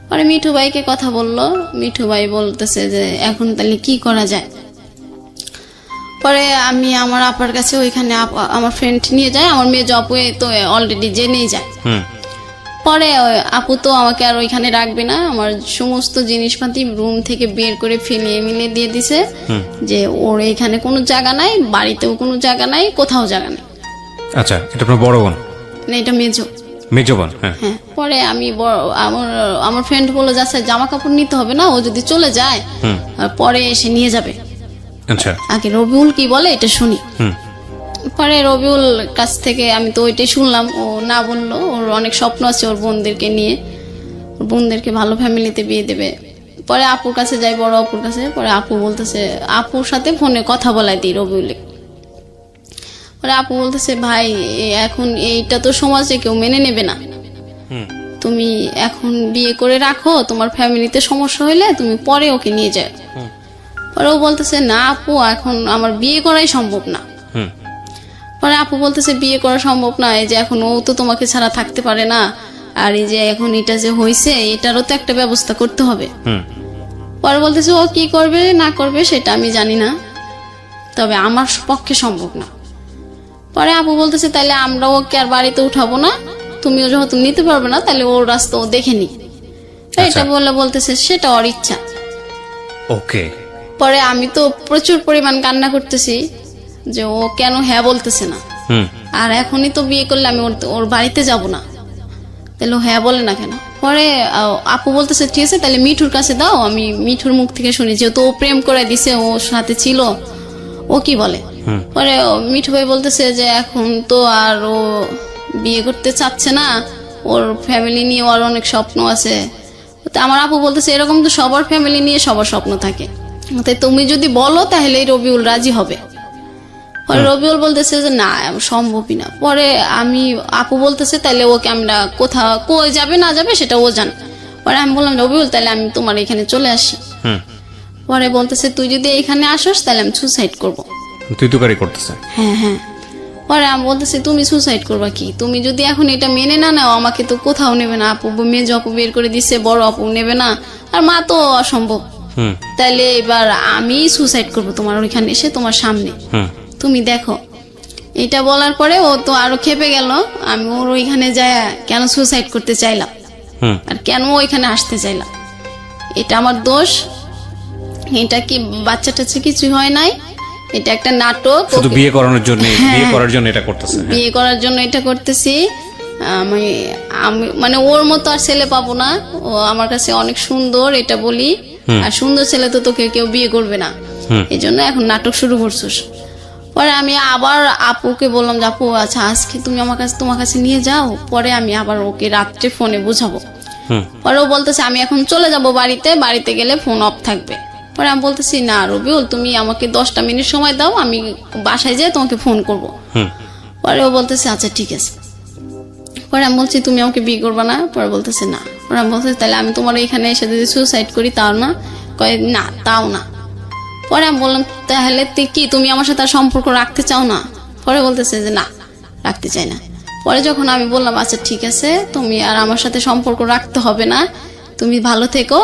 পরে মিঠু ভাইকে কথা বললো, মিঠু ভাই বলতেছে যে এখন তাহলে কি করা যায়। পরে আমি আমার আপার কাছে ওইখানে আমার ফ্রেন্ড নিয়ে যায়, আমার মেয়ে জপে তো অলরেডি জেনেই যায়। পরে আপু তো আমাকে আর ওইখানে রাখবে না, আমার সমস্ত জিনিসপাতি রুম থেকে বের করে ফেলিয়ে মিলে দিয়ে দিছে যে ওর এখানে কোনো জায়গা নাই, বাড়িতেও কোনো জায়গা নাই, কোথাও জায়গা নেই। আচ্ছা, এটা আপনার বড় বোন? না, এটা মেজো বোন। হ্যাঁ। পরে আমি আমার ফ্রেন্ড বলে যাচ্ছে জামা কাপড় নিতে হবে না, ও যদি চলে যায় পরে এসে নিয়ে যাবে। আচ্ছা, আগে রবিউল কি বলে এটা শুনি। পরে রবিউল কাছ থেকে আমি তো ওইটাই শুনলাম, ও না বললো ওর অনেক স্বপ্ন আছে ওর বোনদেরকে নিয়ে, ওর বোনদেরকে ভালো ফ্যামিলিতে বিয়ে দেবে। পরে আপুর কাছে যাই, বড় আপুর কাছে। পরে আপু বলতেছে, আপুর সাথে ফোনে কথা বলাই দিই রবিউলে। পরে আপু বলতেছে, ভাই এখন এইটা তো সমাজে কেউ মেনে নেবে না, তুমি এখন বিয়ে করে রাখো, তোমার ফ্যামিলিতে সমস্যা হইলে তুমি পরে ওকে নিয়ে যাও। পরে ও বলতেছে, না আপু এখন আমার বিয়ে করাই সম্ভব না। পরে আপু বলতেছে, বিয়ে করা সম্ভব না, এই যে এখন ও তো তোমাকে ছাড়া থাকতে পারে না, আর এই যে এখন এটা যে হয়েছে এটারও তো একটা ব্যবস্থা করতে হবে। পরে বলতেছে, ও কি করবে না করবে সেটা আমি জানি না, তবে আমার পক্ষে সম্ভব না। পরে আপু বলতেছে, তাহলে আমরা ওকে আর বাড়িতে উঠাবো না, তুমিও যেহেতু নিতে পারবে না তাহলে ওর রাস্তা ও দেখে নি। এটা বললে বলতেছে সেটা ওর ইচ্ছা। ওকে। পরে আমি তো প্রচুর পরিমাণ কান্না করতেছি যে ও কেন হ্যাঁ বলতেছে না, আর এখনই তো বিয়ে করলে আমি ওর বাড়িতে যাব না, তাহলে ও হ্যাঁ বলে না কেন। পরে আপু বলতেছে, ঠিক আছে তাহলে মিঠুর কাছে দাও, আমি মিঠুর মুখ থেকে শুনি, যেহেতু ও প্রেম করে দিছে, ওর সাথে ছিল, ও কি বলে। পরে মিঠু ভাই বলতেছে যে এখন তো আর ও বিয়ে করতে চাচ্ছে না, ওর ফ্যামিলি নিয়ে ওর অনেক স্বপ্ন আছে। আমার আপু বলতেছে, এরকম তো সবার ফ্যামিলি নিয়ে সবার স্বপ্ন থাকে, তাই তুমি যদি বলো তাহলে রবিউল রাজি হবে। পরে রবিউল বলতেছে যে না সম্ভবই না। পরে আমি আপু বলতেছে, তাহলে ওকে আমরা কোথাও কই যাবে না যাবে সেটা ও জানে। পরে আমি বললাম, রবিউল তাহলে আমি তোমার এখানে চলে আসি। পরে বলতেছে, তুই যদি এখানে আসোস তাহলে আমি সুসাইড করবো। তুই তুকারি করতেছে? হ্যাঁ হ্যাঁ। পরে আমি বলতেছি, তুমি সুসাইড করবা কি, তুমি যদি এখন এটা মেনে না নাও আমাকে তো কোথাও নেবে না, আপু মেজ আপু বের করে দিচ্ছে, বড় আপু নেবে না, আর মা তো অসম্ভব, তাহলে এবার আমি সুসাইড করব তোমার ওইখানে এসে তোমার সামনে, তুমি দেখো। এটা বলার পরে ও তো আরো খেপে গেল, আমি ওর ওইখানে যায় কেন সুসাইড করতে চাইলাম আর কেন ওইখানে আসতে চাইলাম, এটা আমার দোষ, এটা কি বাচ্চা টাচ্চা কিছু হয় নাই, এটা একটা নাটক, শুধু বিয়ে করানোর জন্য, বিয়ে করার জন্য এটা করতেছে, বিয়ে করার জন্য এটা করতেছি। আমি মানে ওর মতো আর ছেলে পাবো না, ও আমার কাছে অনেক সুন্দর এটা বলি, আর সুন্দর ছেলে তো তোকে কেউ বিয়ে করবে না, এই জন্য এখন নাটক শুরু করছিস। পরে আমি আবার আপুকে বললাম যে আপু আচ্ছা আজকে তুমি আমার কাছে তোমার কাছে নিয়ে যাও, পরে আমি আবার ওকে রাত্রে ফোনে বুঝাবো। পরে ও বলতেছে, আমি এখন চলে যাব বাড়িতে, বাড়িতে গেলে ফোন অফ থাকবে। পরে আমি বলতেছি, না রবিউল তুমি আমাকে 10টা মিনিট সময় দাও, আমি বাসায় যেয়ে তোমাকে ফোন করব। পরে ও বলতেছে, আচ্ছা ঠিক আছে। পরে আমি বলছি, তুমি আমাকে বিয়ে করবা না? পরে বলতেছে না। পরে আমি বলতেছি, তাহলে আমি তোমার এখানে এসে যদি সুসাইড করি তাও না? কয় না তাও না। পরে আমি বললাম, তাহলে কি তুমি আমার সাথে আর সম্পর্ক রাখতে চাও না? পরে বলতেছে যে না রাখতে চাই না। পরে যখন আমি বললাম আচ্ছা ঠিক আছে তুমি আর আমার সাথে সম্পর্ক রাখতে হবে না, তুমি ভালো থেকো,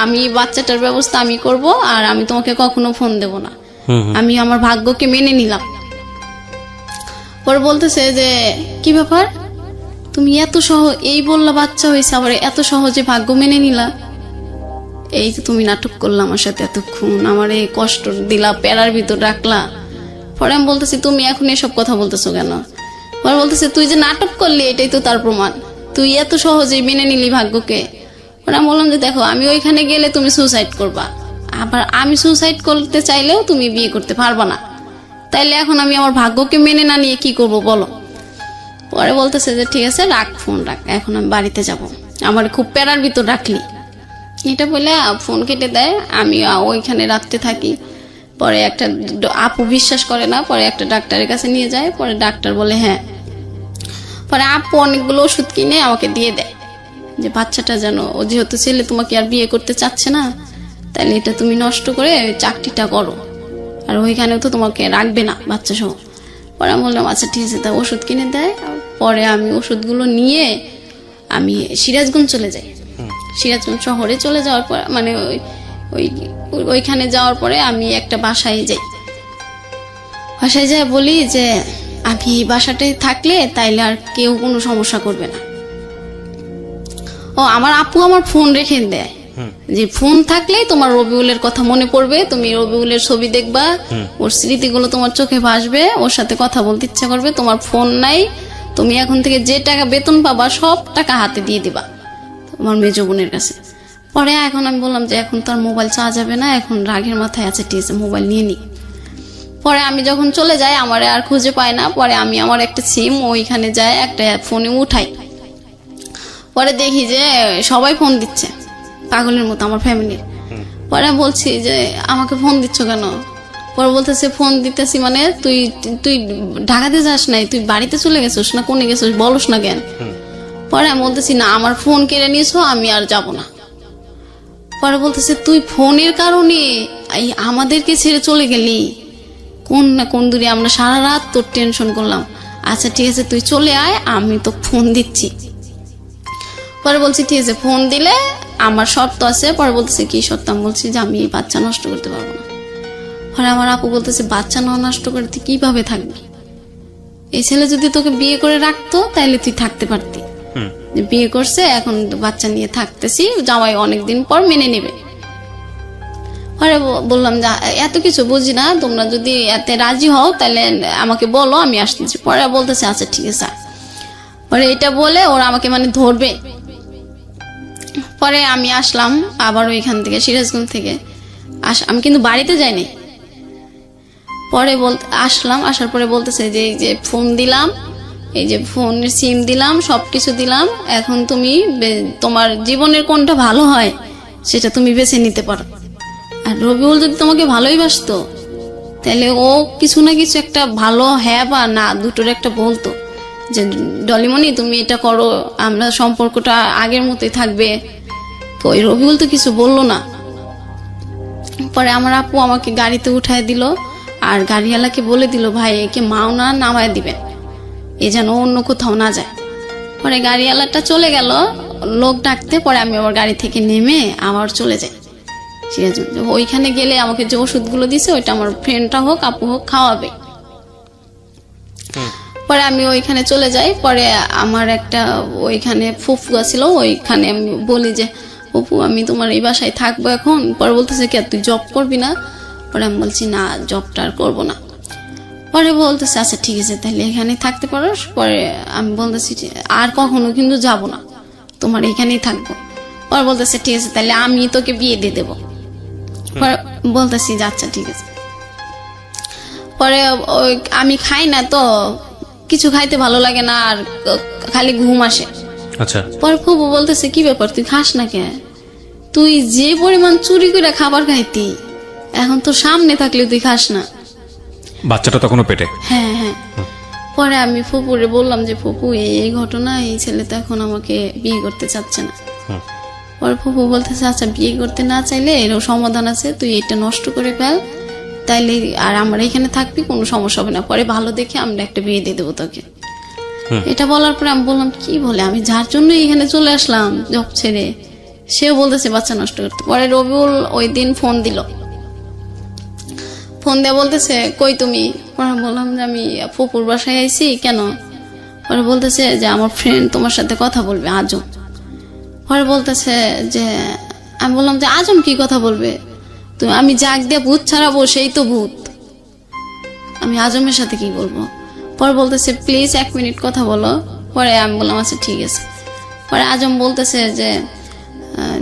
আমি বাচ্চাটার ব্যবস্থা আমি করব, আর আমি তোমাকে কখনো ফোন দেব না, আমি আমার ভাগ্যকে মেনে নিলাম। পরে বলতেছে যে কি ব্যাপার, তুমি এত এই বললা বাচ্চা হয়েছে, আবার এত সহজে ভাগ্য মেনে নিলা, এই যে তুমি নাটক করলা আমার সাথে এতক্ষণ, আমার এই কষ্ট দিলা, প্যারার ভিতর রাখলা। পরে আমি বলতেছি, তুমি এখন এসব কথা বলতেছো কেন? পরে বলতেছে, তুই যে নাটক করলি এটাই তো তার প্রমাণ, তুই এত সহজেই মেনে নিলি ভাগ্যকে। পরে আমি বললাম যে দেখো আমি ওইখানে গেলে তুমি সুসাইড করবা, আবার আমি সুসাইড করতে চাইলেও তুমি বিয়ে করতে পারবা না, তাইলে এখন আমি আমার ভাগ্যকে মেনে না নিয়ে কি করব বলো? পরে বলতেছে যে ঠিক আছে রাখ, ফোন রাখ, এখন আমি বাড়িতে যাব, আমার খুব প্যারার ভিতর রাখলি। এটা বলে ফোন কেটে দেয়। আমি ওইখানে রাখতে থাকি। পরে একটা আপু বিশ্বাস করে না, পরে একটা ডাক্তারের কাছে নিয়ে যায়। পরে ডাক্তার বলে হ্যাঁ। পরে আপু অনেকগুলো ওষুধ কিনে আমাকে দিয়ে দেয় যে বাচ্চাটা যেন, ও যেহেতু ছেলে তোমাকে আর বিয়ে করতে চাচ্ছে না, তাহলে এটা তুমি নষ্ট করে চাকরিটা করো, আর ওইখানেও তো তোমাকে রাখবে না বাচ্চা সহ। পরে আমি বললাম আচ্ছা ঠিক আছে, তা ওষুধ কিনে দেয়। পরে আমি ওষুধগুলো নিয়ে আমি সিরাজগঞ্জ চলে যাই। সিরাজগঞ্জ শহরে চলে যাওয়ার পর মানে ওইখানে যাওয়ার পরে আমি একটা বাসায় যাই। বাসায় যাই বলি যে আমি বাসাটায় থাকলে তাইলে আর কেউ কোনো সমস্যা করবে না। ও আমার আপু আমার ফোন রেখে দেয় যে ফোন থাকলেই তোমার রবিউলের কথা মনে পড়বে, তুমি রবিউলের ছবি দেখবা, ওর স্মৃতিগুলো তোমার চোখে ভাসবে, ওর সাথে কথা বলতে ইচ্ছা করবে। তোমার ফোন নাই, তুমি এখন থেকে যে টাকা বেতন পাবা সব টাকা হাতে দিয়ে দিবা তোমার মেজ বোনের কাছে। পরে এখন আমি বললাম যে এখন তো আর মোবাইল চাওয়া যাবে না, এখন রাগের মাথায় আছে, ঠিক আছে মোবাইল নিয়ে নি। পরে আমি যখন চলে যাই আমার আর খুঁজে পাই না, পরে আমি আমার একটা সিম ওইখানে যাই একটা ফোনে উঠাই, পরে দেখি যে সবাই ফোন দিচ্ছে পাগলের মতো আমার ফ্যামিলির। পরে বলছি যে আমাকে ফোন দিচ্ছ কেন? পরে বলতেছে ফোন দিতেছি মানে তুই তুই ঢাকাতে যাস নাই, তুই বাড়িতে চলে গেছিস না কোনে গেছিস বলস না কেন? পরে আমি বলতেছি না আমার ফোন কেড়ে নিয়েছো আমি আর যাব না। পরে বলতেছে তুই ফোনের কারণে এই আমাদেরকে ছেড়ে চলে গেলি, কোন না কোন দূরে আমরা সারা রাত তোর টেনশন করলাম। আচ্ছা ঠিক আছে তুই চলে আয় আমি তো ফোন দিচ্ছি। পরে বলছি ঠিক আছে ফোন দিলে আমার শর্ত আছে। পরে বলতেছে কি শর্ত? আমি বলছি যে আমি এই বাচ্চা নষ্ট করতে পারবো না। পরে আমার আপু বলতেছে বাচ্চা নষ্ট করতে কিভাবে থাকবি? এই ছেলে যদি তোকে বিয়ে করে রাখতো তাহলে তুই থাকতে পারতি, বিয়ে করছে এখন বাচ্চা নিয়ে থাকতেছি, জামাই অনেকদিন পর মেনে নেবে। পরে বললাম যে এত কিছু বুঝি না, তোমরা যদি এতে রাজি হও তাহলে আমাকে বলো আমি আসতেছি। পরে বলতেছে আচ্ছা ঠিক আছে। পরে এটা বলে ওরা আমাকে মানে ধরবে। পরে আমি আসলাম আবার ওইখান থেকে সিরাজগঞ্জ থেকে আমি কিন্তু বাড়িতে যাইনি। পরে আসলাম, আসার পরে বলতেছে যে এই যে ফোন দিলাম, এই যে ফোনের সিম দিলাম, সবকিছু দিলাম, এখন তুমি তোমার জীবনের কোনটা ভালো হয় সেটা তুমি বেছে নিতে পারো। আর রবিউল যদি তোমাকে ভালোই বাসতো তাহলে ও কিছু না কিছু একটা ভালো হ্যাঁ বা না দুটোর একটা বলতো যে ডলিমণি তুমি এটা করো, আমরা সম্পর্কটা আগের মতোই থাকবে। ওই রবিউল তো কিছু বললো না। পরে আমার আপু আমাকে গাড়িতে উঠায় দিল আর গাড়িওয়ালাকে বলে দিল ভাই একে মাওনা নামায় দিবেন, এ যেন অন্য কোথাও না যায়। পরে গাড়িওয়ালাটা চলে গেল লোক ডাকতে। পরে আমি আবার গাড়ি থেকে নেমে আবার চলে যাই সিরাজগঞ্জ। ওইখানে গেলে আমাকে যে ওষুধগুলো দিছে ওইটা আমার ফ্রেন্ডটা হোক আপু হোক খাওয়াবে। পরে আমি ওইখানে চলে যাই। পরে আমার একটা ওইখানে ফুফু ছিল, ওইখানে আমি বলি যে ফুফু আমি তোমার এই বাসায় থাকবো এখন। পরে বলতেছে কি তুই জব করবি না? পরে আমি বলছি না জবটা আর করবো না। পরে বলতেছে আচ্ছা ঠিক আছে তাহলে এখানে থাকতে পারো। পরে আমি বলতেছি আর কখনো কিন্তু যাব না, তোমার এখানেই থাকবো। পরে বলতেছে ঠিক আছে তাহলে আমি তোকে বিয়ে দিয়ে দেবো। পরে বলতেছি যে আচ্ছা ঠিক আছে। পরে ওই আমি খাই না তো কিছু খাইতে ভালো লাগে না আর খালি ঘুম আসে। আচ্ছা। পরে ফুবু বলতেছে কি ব্যাপার তুই খাস না কে? তুই যে পরিমাণ চুরি করে খাবার খাইতি এখন তোর সামনে থাকলে তুই খাস না। বাচ্চাটা তখনও পেটে? হ্যাঁ হ্যাঁ। পরে আমি ফুপুরে বললাম যে ফুপু এই ঘটনা, এই ছেলে তো এখন আমাকে বিয়ে করতে চাচ্ছে না। পরে ফুপু বলতেছে আচ্ছা বিয়ে করতে না চাইলে এরও সমাধান আছে, তুই এটা নষ্ট করে ফেল তাইলে আর আমরা এখানে থাকবি কোনো সমস্যা হবে না, পরে ভালো দেখে আমরা একটা বিয়ে দিয়ে দেবো তোকে। এটা বলার পরে আমি বললাম কি বলে, আমি যার জন্য এখানে চলে আসলাম জব ছেড়ে সেও বলতেছে বাচ্চা নষ্ট করতে। পরে রবিউল ওই দিন ফোন দিল, ফোন দিয়ে বলতেছে কই তুমি? পরে বললাম যে আমি ফুপুর বাসায় আইছি। কেন? পরে বলতেছে যে আমার ফ্রেন্ড তোমার সাথে কথা বলবে আজম। পরে বলতেছে যে আমি বললাম যে আজম কি কথা বলবে? তুমি আমি জাগ দিয়ে ভূত ছাড়াবো সেই তো ভূত, আমি আজমের সাথে কি বলবো? পরে বলতেছে প্লিজ 1 মিনিট কথা বলো। পরে আমি বললাম আচ্ছা ঠিক আছে। পরে আজম বলতেছে যে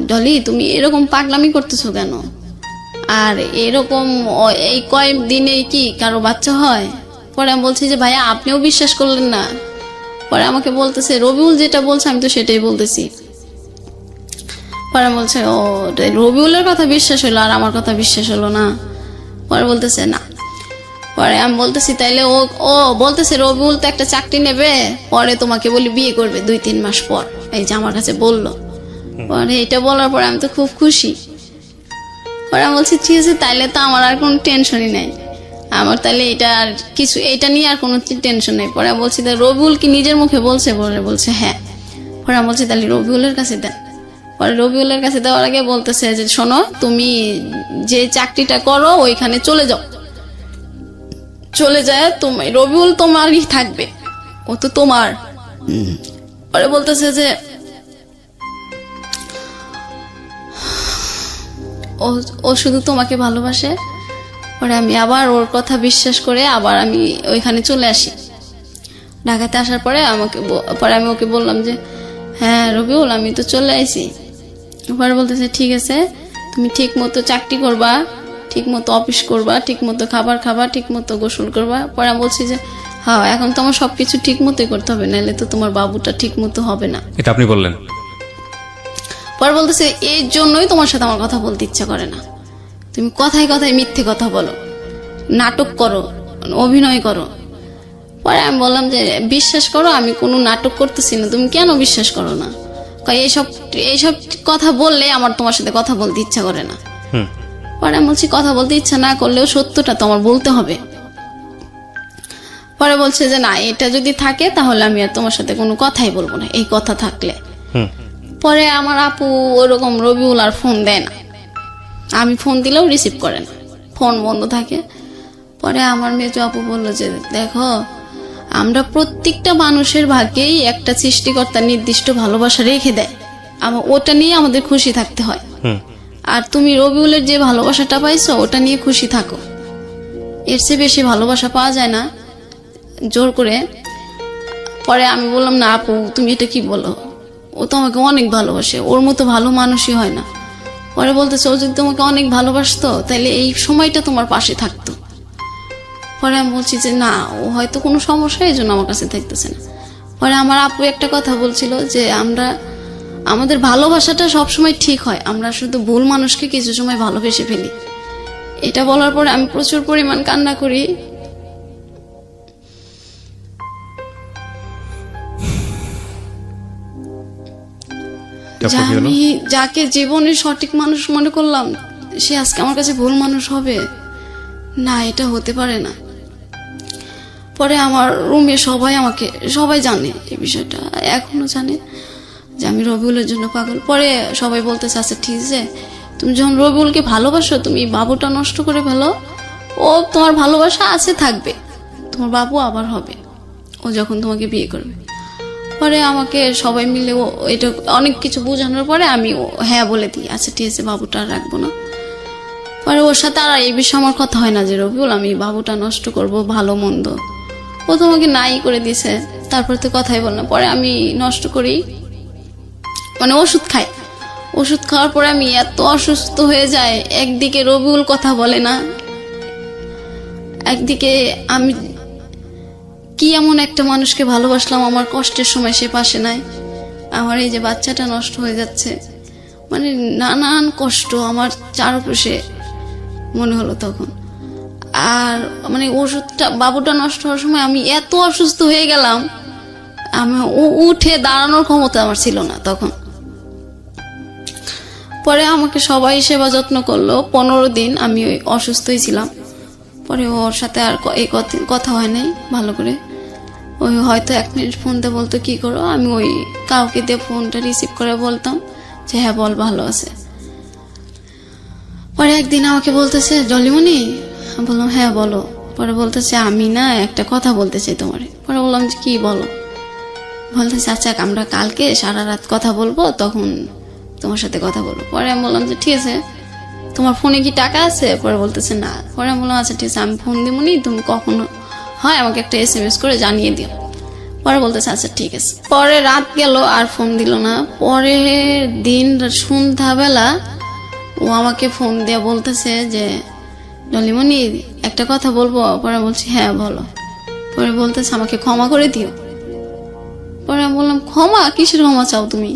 ডলি তুমি এরকম পাগলামি করতেছো কেন? আর এরকম এই কয়েক দিনে কি কারো বাচ্চা হয়? পরে আমি বলছি যে ভাইয়া আপনিও বিশ্বাস করলেন না। পরে আমাকে বলতেছে রবিউল যেটা বলছে আমি তো সেটাই বলতেছি। পরে বলছে ও রবিউলের কথা বিশ্বাস হলো আর আমার কথা বিশ্বাস হলো না। পরে বলতেছে না। পরে আমি বলতেছি তাইলে ও বলতেছে রবিউল তো একটা চাকরি নেবে, পরে তোমাকে বলি বিয়ে করবে 2-3 মাস পর, এই যে আমার কাছে বললো। পরে এটা বলার পরে আমি তো খুব খুশি। পরে আমি বলছি ঠিক আছে তাইলে তো আমার আর কোনো টেনশনই নাই, আমার তাহলে এটা আর কিছু এটা নিয়ে আর কোনো টেনশন নেই। পরে আমি বলছি রবিউল কি নিজের মুখে বলছে? পরে বলছে হ্যাঁ। পরে আমি বলছি তাহলে রবিউলের কাছে দেন। পরে রবিউলের কাছে দেওয়ার আগে বলতেছে যে শোনো তুমি যে চাকরিটা করো ওইখানে চলে যাও, চলে যায় তুমি রবিউল তোমারই থাকবে, ও তো তোমার। পরে বলতেছে যে ও শুধু তোমাকে ভালোবাসে। পরে আমি আবার ওর কথা বিশ্বাস করে আবার আমি ওইখানে চলে আসি। ঢাকাতে আসার পরে পরে আমি ওকে বললাম যে হ্যাঁ রবিউল আমি তো চলে আসি। পরে বলতেছে ঠিক আছে তুমি ঠিক মতো চাকরি করবা, ঠিক মতো অফিস করবা, ঠিক মতো খাবার খাবা, ঠিক মতো গোসল করবা। পরে আমি বলছি যে হ্যাঁ, এখন তো আমার সবকিছু ঠিক মতোই করতে হবে, নাহলে তো তোমার বাবুটা ঠিক মতো হবে না। এটা আপনি বললেন? পরে বলতেছে এই জন্যই তোমার সাথে আমার কথা বলতে ইচ্ছা করে না, তুমি কথায় কথায় মিথ্যে কথা বলো, নাটক করো, অভিনয় করো। পরে আমি বললাম যে বিশ্বাস করো আমি কোনো নাটক করতেছি না, তুমি কেন বিশ্বাস করো না? কয় এইসব এইসব কথা বললে আমার তোমার সাথে কথা বলতে ইচ্ছা করে না। পরে আমি বলছি কথা বলতে ইচ্ছা না করলেও সত্যটা তো আমার বলতে হবে। পরে বলছে যে না, এটা যদি থাকে তাহলে আমি আর তোমার সাথে কোনো কথাই বলবো না, এই কথা থাকলে। পরে আমার আপু ওরকম রবিউল আর ফোন দেয় না, আমি ফোন দিলেও রিসিভ করে না, ফোন বন্ধ থাকে। পরে আমার মেজো আপু বললো যে দেখো, আমরা প্রত্যেকটা মানুষের ভাগ্যেই একটা সৃষ্টিকর্তা নির্দিষ্ট ভালোবাসা রেখে দেয়, ওটা নিয়ে আমাদের খুশি থাকতে হয়। আর তুমি রবিউলের যে ভালোবাসাটা পাইছো ওটা নিয়ে খুশি থাকো, এর চেয়ে বেশি ভালোবাসা পাওয়া যায় না জোর করে। পরে আমি বললাম না আপু তুমি এটা কি বলো, ও তো আমাকে অনেক ভালোবাসে, ওর মতো ভালো মানুষই হয় না। পরে বলতেছে ও যদি তোমাকে অনেক ভালোবাসতো তাহলে এই সময়টা তোমার পাশে থাকতো। পরে আমি বলছি যে না, ও হয়তো কোনো সমস্যা এই জন্য আমার কাছে থাকতেছে না। পরে আমার আপু একটা কথা বলছিল যে আমাদের ভালোবাসাটা সবসময় ঠিক হয়, আমরা শুধু ভুল মানুষকে কিছু সময় ভালোবেসে ফেলি। এটা বলার পরে আমি প্রচুর পরিমাণ কান্না করি। আমি যাকে জীবনের সঠিক মানুষ মনে করলাম সে আজকে আমার কাছে ভুল মানুষ হবে না, এটা হতে পারে না। পরে আমার রুমে সবাই জানে এই বিষয়টা, এখনো জানে যে আমি রবিউলের জন্য পাগল। পরে সবাই বলতেছে আচ্ছা ঠিক আছে, তুমি যখন রবিউলকে ভালোবাসো তুমি বাবুটা নষ্ট করে ফেলো, ও তোমার ভালোবাসা আছে থাকবে, তোমার বাবু আবার হবে ও যখন তোমাকে বিয়ে করবে। পরে আমাকে সবাই মিলে এটা অনেক কিছু বোঝানোর পরে আমি হ্যাঁ বলে দিই, আচ্ছা ঠিক আছে বাবুটা আর রাখবো না। পরে ওর সাথে আর এই বিষয়ে আমার কথা হয় না যে রবিউল আমি বাবুটা নষ্ট করব, ভালো মন্দ ও তোমাকে নাই করে দিছে, তারপর তো কথাই বল না। পরে আমি নষ্ট করি, মানে ওষুধ খাই, ওষুধ খাওয়ার পরে আমি এত অসুস্থ হয়ে যায়, একদিকে রবিউল কথা বলে না, একদিকে আমি কি এমন একটা মানুষকে ভালোবাসলাম আমার কষ্টের সময় সে পাশে নাই, আমার এই যে বাচ্চাটা নষ্ট হয়ে যাচ্ছে, মানে নানান কষ্ট আমার চারপাশে মনে হলো তখন। আর মানে ওষুধটা বাবুটা নষ্ট হওয়ার সময় আমি এত অসুস্থ হয়ে গেলাম, আমি উঠে দাঁড়ানোর ক্ষমতা আমার ছিল না তখন। পরে আমাকে সবাই সেবা যত্ন করলো, 15 দিন আমি ওই অসুস্থই ছিলাম। পরে ওর সাথে আর এই কথা হয় নাই ভালো করে, ওই হয়তো 1 মিনিট ফোন দিয়ে বলতো কি করো, আমি ওই কাউকে দিয়ে ফোনটা রিসিভ করে বলতাম যে হ্যাঁ বল ভালো আছে। পরে একদিন আমাকে বলতেছে জলিমনি, বললাম হ্যাঁ বলো। পরে বলতেছে আমি না একটা কথা বলতে চাই তোমারে। পরে বললাম যে কি বলো। বলতেছে আচ্ছা আমরা কালকে সারা রাত কথা বলবো, তখন তোমার সাথে কথা বলবো। পরে আমি বললাম যে ঠিক আছে, তোমার ফোনে কি টাকা আছে? পরে বলতেছে না। পরে আমি বললাম আচ্ছা ঠিক আছে আমি ফোন দিবনি, তুমি কখনো হয় আমাকে একটা SMS করে জানিয়ে দিও। পরে বলতেছে আচ্ছা ঠিক আছে। পরে রাত গেল আর ফোন দিল না। পরে দিন সন্ধ্যাবেলা ও আমাকে ফোন দিয়ে বলতেছে যে ডলিমনি একটা কথা বলবো। পরে বলছি হ্যাঁ বলো। পরে বলতেছে আমাকে ক্ষমা করে দিও। পরে আমি বললাম ক্ষমা? কিসের ক্ষমা চাও তুমি?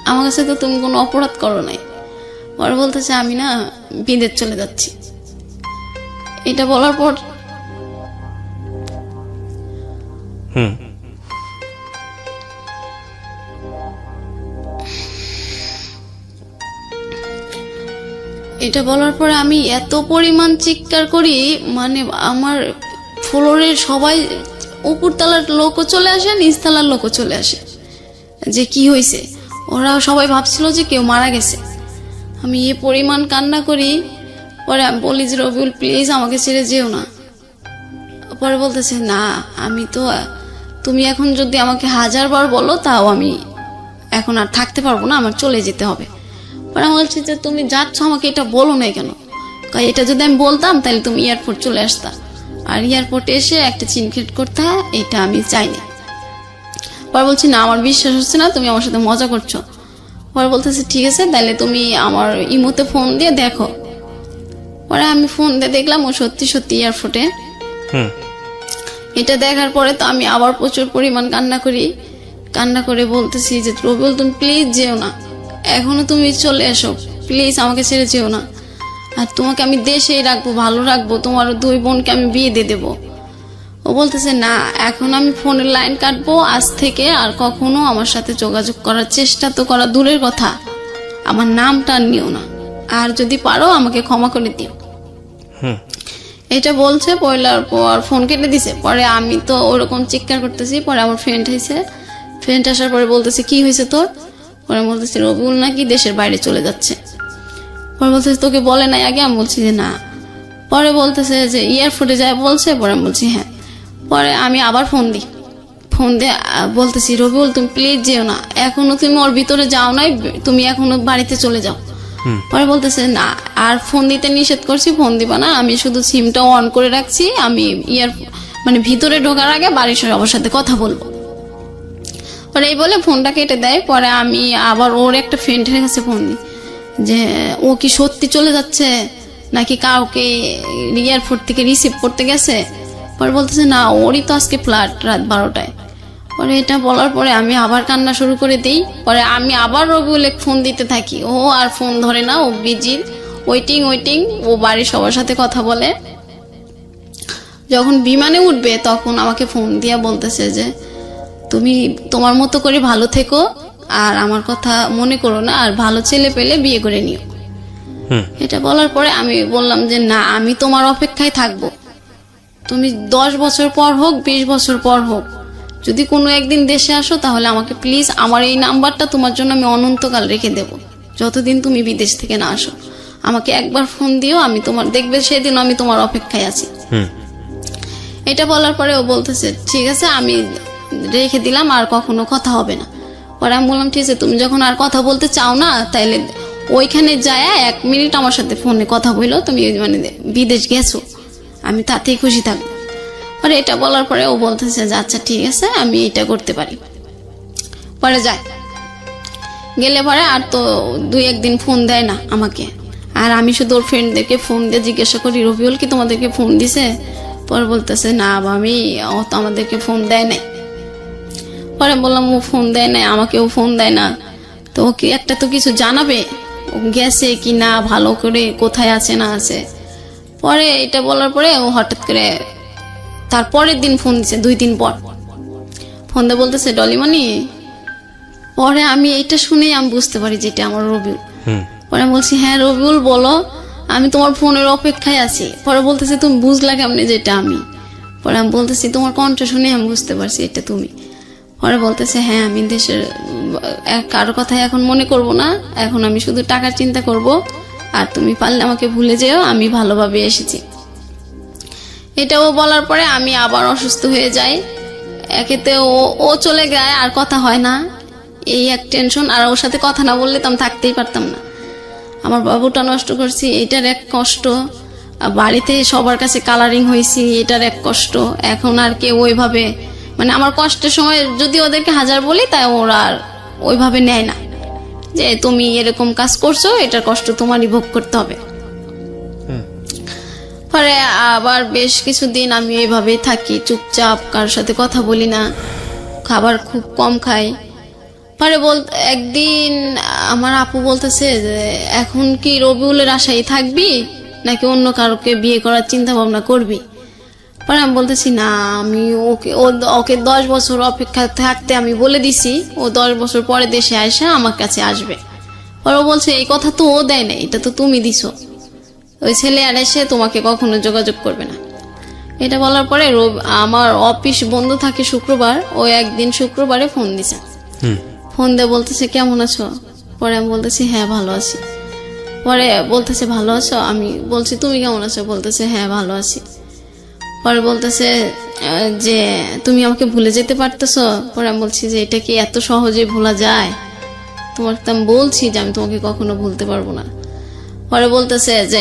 আমার কাছে তো তুমি কোনো অপরাধ করো নাই। পরে বলতেছে আমি না বিদেশ চলে যাচ্ছি। এটা বলার পর এটা বলার পরে আমি এত পরিমাণ চিৎকার করি, মানে আমার ফ্লোরের সবাই, উপরতলার লোকও চলে আসে, নিচতলার লোকও চলে আসে যে কি হয়েছে। ওরা সবাই ভাবছিল যে কেউ মারা গেছে। আমি এ পরিমাণ কান্না করি। পরে আমি বলি যে রবিউল প্লিজ আমাকে ছেড়ে যেও না। পরে বলতেছে না আমি তো, তুমি এখন যদি আমাকে 1000 বার বলো তাও আমি এখন আর থাকতে পারবো না, আমার চলে যেতে হবে। পরে আমি বলছি যে তুমি যাচ্ছ আমাকে এটা বলো না কেন? এটা যদি আমি বলতাম তাহলে তুমি এয়ারপোর্ট চলে আসতা, আর এয়ারপোর্টে এসে একটা চিনখিট করতে হয়, এটা আমি চাইনি। পরে বলছি না আমার বিশ্বাস হচ্ছে না, তুমি আমার সাথে মজা করছো। পরে বলতেছে ঠিক আছে তাহলে তুমি আমার ইমোতে ফোন দিয়ে দেখো পরে আমি ফোন দিয়ে দেখলাম ও সত্যি সত্যি এয়ারপোর্টে। হুম এটা দেখার পরে তো আমি আবার প্রচুর পরিমাণ কান্না করে বলতেছি যে রবিউল তুমি প্লিজ যেও না, এখনো তুমি চলে এসো, প্লিজ আমাকে ছেড়ে যেও না, আর তোমাকে আমি দেশেই রাখবো, ভালো রাখবো, তোমার 2 বোনকে আমি বিয়ে দিয়ে দেবো। ও বলতেছে না, এখন আমি ফোনের লাইন কাটবো, আজ থেকে আর কখনো আমার সাথে যোগাযোগ করার চেষ্টা তো করা দূরের কথা, আমার নামটা নিও না, আর যদি পারো আমাকে ক্ষমা করে দিও। হুম এটা বলছে, পয়লার পর ফোন কেটে দিছে। পরে আমি তো ওরকম চিৎকার করতেছি। পরে আমার ফ্রেন্ড আসার পরে বলতেছে কি হয়েছে তোর? পরে বলতেছি রবিউল নাকি দেশের বাইরে চলে যাচ্ছে। পরে বলতেছে তোকে বলে নাই আগে? আমি বলছি যে না। পরে বলতেছে যে এয়ারপোর্টে যায় বলছে। পরে আমি বলছি হ্যাঁ। পরে আমি আবার ফোন দিয়ে বলতেছি রবিউল তুমি প্লিজ যেও না, এখনো তুমি ওর ভিতরে যাও নাই, তুমি এখনো বাড়িতে চলে যাও। পরে বলতেছে না, আর ফোন দিতে নিষেধ করছি, ফোন দিবা না, আমি শুধু সিমটা অন করে রাখছি, আমি ভিতরে ঢোকার আগে বাড়ির সবার সাথে কথা বলবো। পরে এই বলে ফোনটা কেটে দেয়। পরে আমি আবার ওর একটা ফ্রেন্ডের কাছে ফোন দিই যে ও কি সত্যি চলে যাচ্ছে নাকি কাউকে এয়ারপোর্ট থেকে রিসিভ করতে গেছে। পরে বলতেছে না, ওরই তো আজকে ফ্লাইট রাত 12টায়। পরে এটা বলার পরে আমি আবার কান্না শুরু করে দিই। পরে আমি আবার রবিউল ফোন দিতে থাকি, ও আর ফোন ধরে না, ও বিজি, ওয়েটিং। ও বাড়ির সবার সাথে কথা বলে। যখন বিমানে উঠবে তখন আমাকে ফোন দিয়া বলতেছে যে তুমি তোমার মতো করে ভালো থেকো, আর আমার কথা মনে করো না, আর ভালো ছেলে পেলে বিয়ে করে নিও। এটা বলার পরে আমি বললাম যে না, আমি তোমার অপেক্ষায় থাকবো, তুমি 10 বছর পর হোক, 20 বছর পর হোক, যদি কোনো একদিন দেশে আসো তাহলে আমাকে প্লিজ, আমার এই নাম্বারটা তোমার জন্য আমি অনন্তকাল রেখে দেব, যতদিন তুমি বিদেশ থেকে না আসো আমাকে একবার ফোন দিও, আমি তোমার দেখবে সেদিন আমি তোমার অপেক্ষায় আছি। এটা বলার পরে ও বলতেছে ঠিক আছে, আমি রেখে দিলাম, আর কখনো কথা হবে না। পরে আমি বললাম ঠিক আছে, তুমি যখন আর কথা বলতে চাও না তাহলে ওইখানে যায় 1 মিনিট আমার সাথে ফোনে কথা বললো, তুমি বিদেশ গেছো, আমি তাতেই খুশি থাকবো। পরে এটা বলার পরে ও বলতেছে যে আচ্ছা ঠিক আছে, আমি এটা করতে পারি। পরে যায়, গেলে পরে আর তো 2-1 দিন ফোন দেয় না আমাকে, আর আমি শুধু ওর ফ্রেন্ডদেরকে ফোন দিয়ে জিজ্ঞাসা করি রবিউল কি তোমাদেরকে ফোন দিছে? পরে বলতেছে না আমি, ও তো আমাদেরকে ফোন দেয় নাই। পরে বললাম ও ফোন দেয় নাই, আমাকেও ফোন দেয় না, তো ওকে একটা তো কিছু জানাবে, ও গেছে কি না, ভালো করে কোথায় আছে না আছে। পরে এটা বলার পরে ও হঠাৎ করে তার পরের দিন ফোন দিছে, 2 দিন পর ফোন দিয়ে বলতেছে ডলিমণি। পরে আমি এটা শুনে আমি বুঝতে পারি যে এটা আমার রবিউল। পরে আমি বলছি হ্যাঁ রবিউল বলো, আমি তোমার ফোনের অপেক্ষায় আছি। পরে বলতেছে তুমি বুঝলা কেমনে যেটা আমি? পরে আমি বলতেছি তোমার কণ্ঠ শুনে আমি বুঝতে পারছি এটা তুমি। পরে বলতেছে হ্যাঁ, আমি দেশের কারো কথা এখন মনে করব না, এখন আমি শুধু টাকার চিন্তা করব, আর তুমি পারলে আমাকে ভুলে যেও, আমি ভালোভাবে এসেছি। এটাও বলার পরে আমি আবার অসুস্থ হয়ে যাই। একেতে ও চলে যায়, আর কথা হয় না, এই এক টেনশন, আর ওর সাথে কথা না বললে তো আমি থাকতেই পারতাম না। আমার বাবুটা নষ্ট করছি, এটার এক কষ্ট, বাড়িতে সবার কাছে কালারিং হয়েছি, এটার এক কষ্ট। এখন আর কেউ ওইভাবে আমার কষ্টের সময় যদি ওদেরকে 1000 বলি তাই ওরা আর ওইভাবে নেয় না, যে তুমি এরকম কাজ করছো, এটার কষ্ট তোমারই ভোগ করতে হবে। পরে আবার বেশ কিছুদিন আমি এইভাবেই থাকি, চুপচাপ, কারোর সাথে কথা বলি না, খাবার খুব কম খাই। পরে একদিন আমার আপু বলতেছে যে এখন কি রবিউলের আশায় থাকবি নাকি অন্য কারোকে বিয়ে করার চিন্তা ভাবনা করবি? পরে আমি বলতেছি না, আমি ওকে 10 বছর অপেক্ষা থাকতে আমি বলে দিছি, ও 10 বছর পরে দেশে আসে আমার কাছে আসবে। পরে ও বলছে এই কথা তো ও দেয় না, এটা তো তুমি দিছো, ওই ছেলে আর এসে তোমাকে কখনো যোগাযোগ করবে না। এটা বলার পরে আমার অফিস বন্ধ থাকে শুক্রবার, ও একদিন শুক্রবারে ফোন দিছে। ফোন দিয়ে বলতেছে কেমন আছো? পরে আমি বলতেছি হ্যাঁ ভালো আছি। পরে বলতেছে ভালো আছো? আমি বলছি তুমি কেমন আছো? বলতেছে হ্যাঁ ভালো আছি। পরে বলতেছে যে তুমি আমাকে ভুলে যেতে পারতেছো? পরে আমি বলছি যে এটা কি এত সহজে ভোলা যায়? তোমাকে তো আমি বলছি যে আমি তোমাকে কখনো ভুলতে পারবো না। পরে বলতেছে যে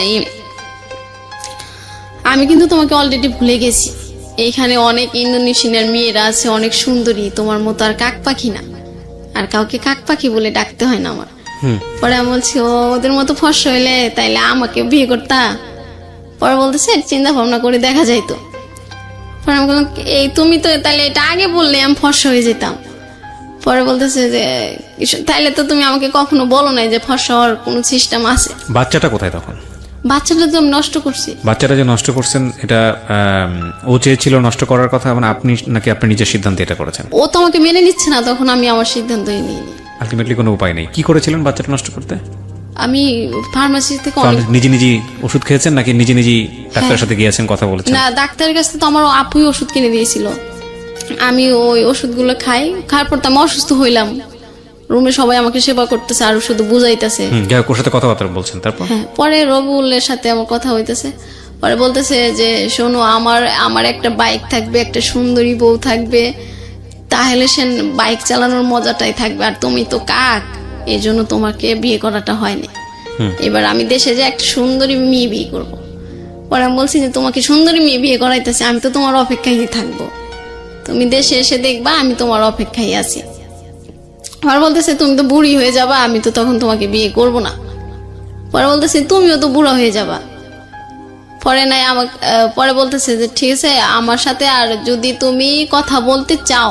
আমি কিন্তু তোমাকে অলরেডি ভুলে গেছি, এইখানে অনেক ইন্দোনেশিয়ার মেয়েরা আছে, অনেক সুন্দরী, তোমার মতো আর কাক পাখি না, আর কাউকে কাক পাখি বলে ডাকতে হয় না আমার। পরে আমি বলছি ওদের মতো ফর্সা হইলে তাইলে আমাকে বিয়ে করতা, পরে বলতেছে চিন্তা ভাবনা করে দেখা যায় তো। পরে আমি বললাম এই তুমি তো তাহলে এটা আগে বললে আমি ফর্সা হয়ে যেতাম। পরে বলতেছে যে তাইলে তো তুমি আমাকে কখনো বলো নাই যে ফর্সা হওয়ার কোনো সিস্টেম আছে। বাচ্চাটা কোথায় তখন? বাচ্চাটা তো আমি নষ্ট করছি। বাচ্চাটা যে নষ্ট করছেন এটা ও চেয়েছিল নষ্ট করার কথা, মানে আপনি নাকি আপনি নিজের সিদ্ধান্তে এটা করেছেন? ও তো আমাকে মেনে নিচ্ছে না, তখন আমি আমার সিদ্ধান্তই নিইনি। আলটিমেটলি কোনো উপায় নেই। কি করেছিলেন বাচ্চাটা নষ্ট করতে? আমি ফার্মাসি থেকে অনেক নিজে নিজেই ওষুধ খেয়েছেন নাকি নিজে নিজেই ডাক্তারের সাথে গিয়েছেন, কথা বলেছেন? না, ডাক্তারের কাছে তো আমার আপুই ওষুধ কিনে দিয়েছিল। আমি ওই ওষুধগুলো খাওয়ার পর তো আমি অসুস্থ হইলাম। রুমে সবাই আমাকে সেবা করতেছে আর শুধু বুঝাইতেছে। যাই হোক, ওর সাথে কথাবার্তা বলছেন তারপর? হ্যাঁ, পরে রবিউলের সাথে আমার কথা হইতেছে। পরে বলতেছে যে শোনো, আমার একটা বাইক থাকবে, একটা সুন্দরী বউ থাকবে, তাহলে সে বাইক চালানোর মজাটাই থাকবে। আর তুমি তো কাক, এই জন্য তোমাকে বিয়ে করাটা হয়নি। এবার আমি দেশে যে একটা সুন্দরী মেয়ে বিয়ে করবো। পরে আমি বলছি যে তোমাকে সুন্দরী মেয়ে বিয়ে করাইতেছে, আমি তো তোমার অপেক্ষায় থাকবো, তুমি দেশে এসে দেখবা আমি তোমার অপেক্ষায় আছি। আর বলতেছে তুমি তো বুড়ি হয়ে যাবা, আমি তো তখন তোমাকে বিয়ে করব না। পরে বলতেছে তুমিও তো বুড়া হয়ে যাবা। পরে বলতেছে যে ঠিক আছে, আমার সাথে আর যদি তুমি কথা বলতে চাও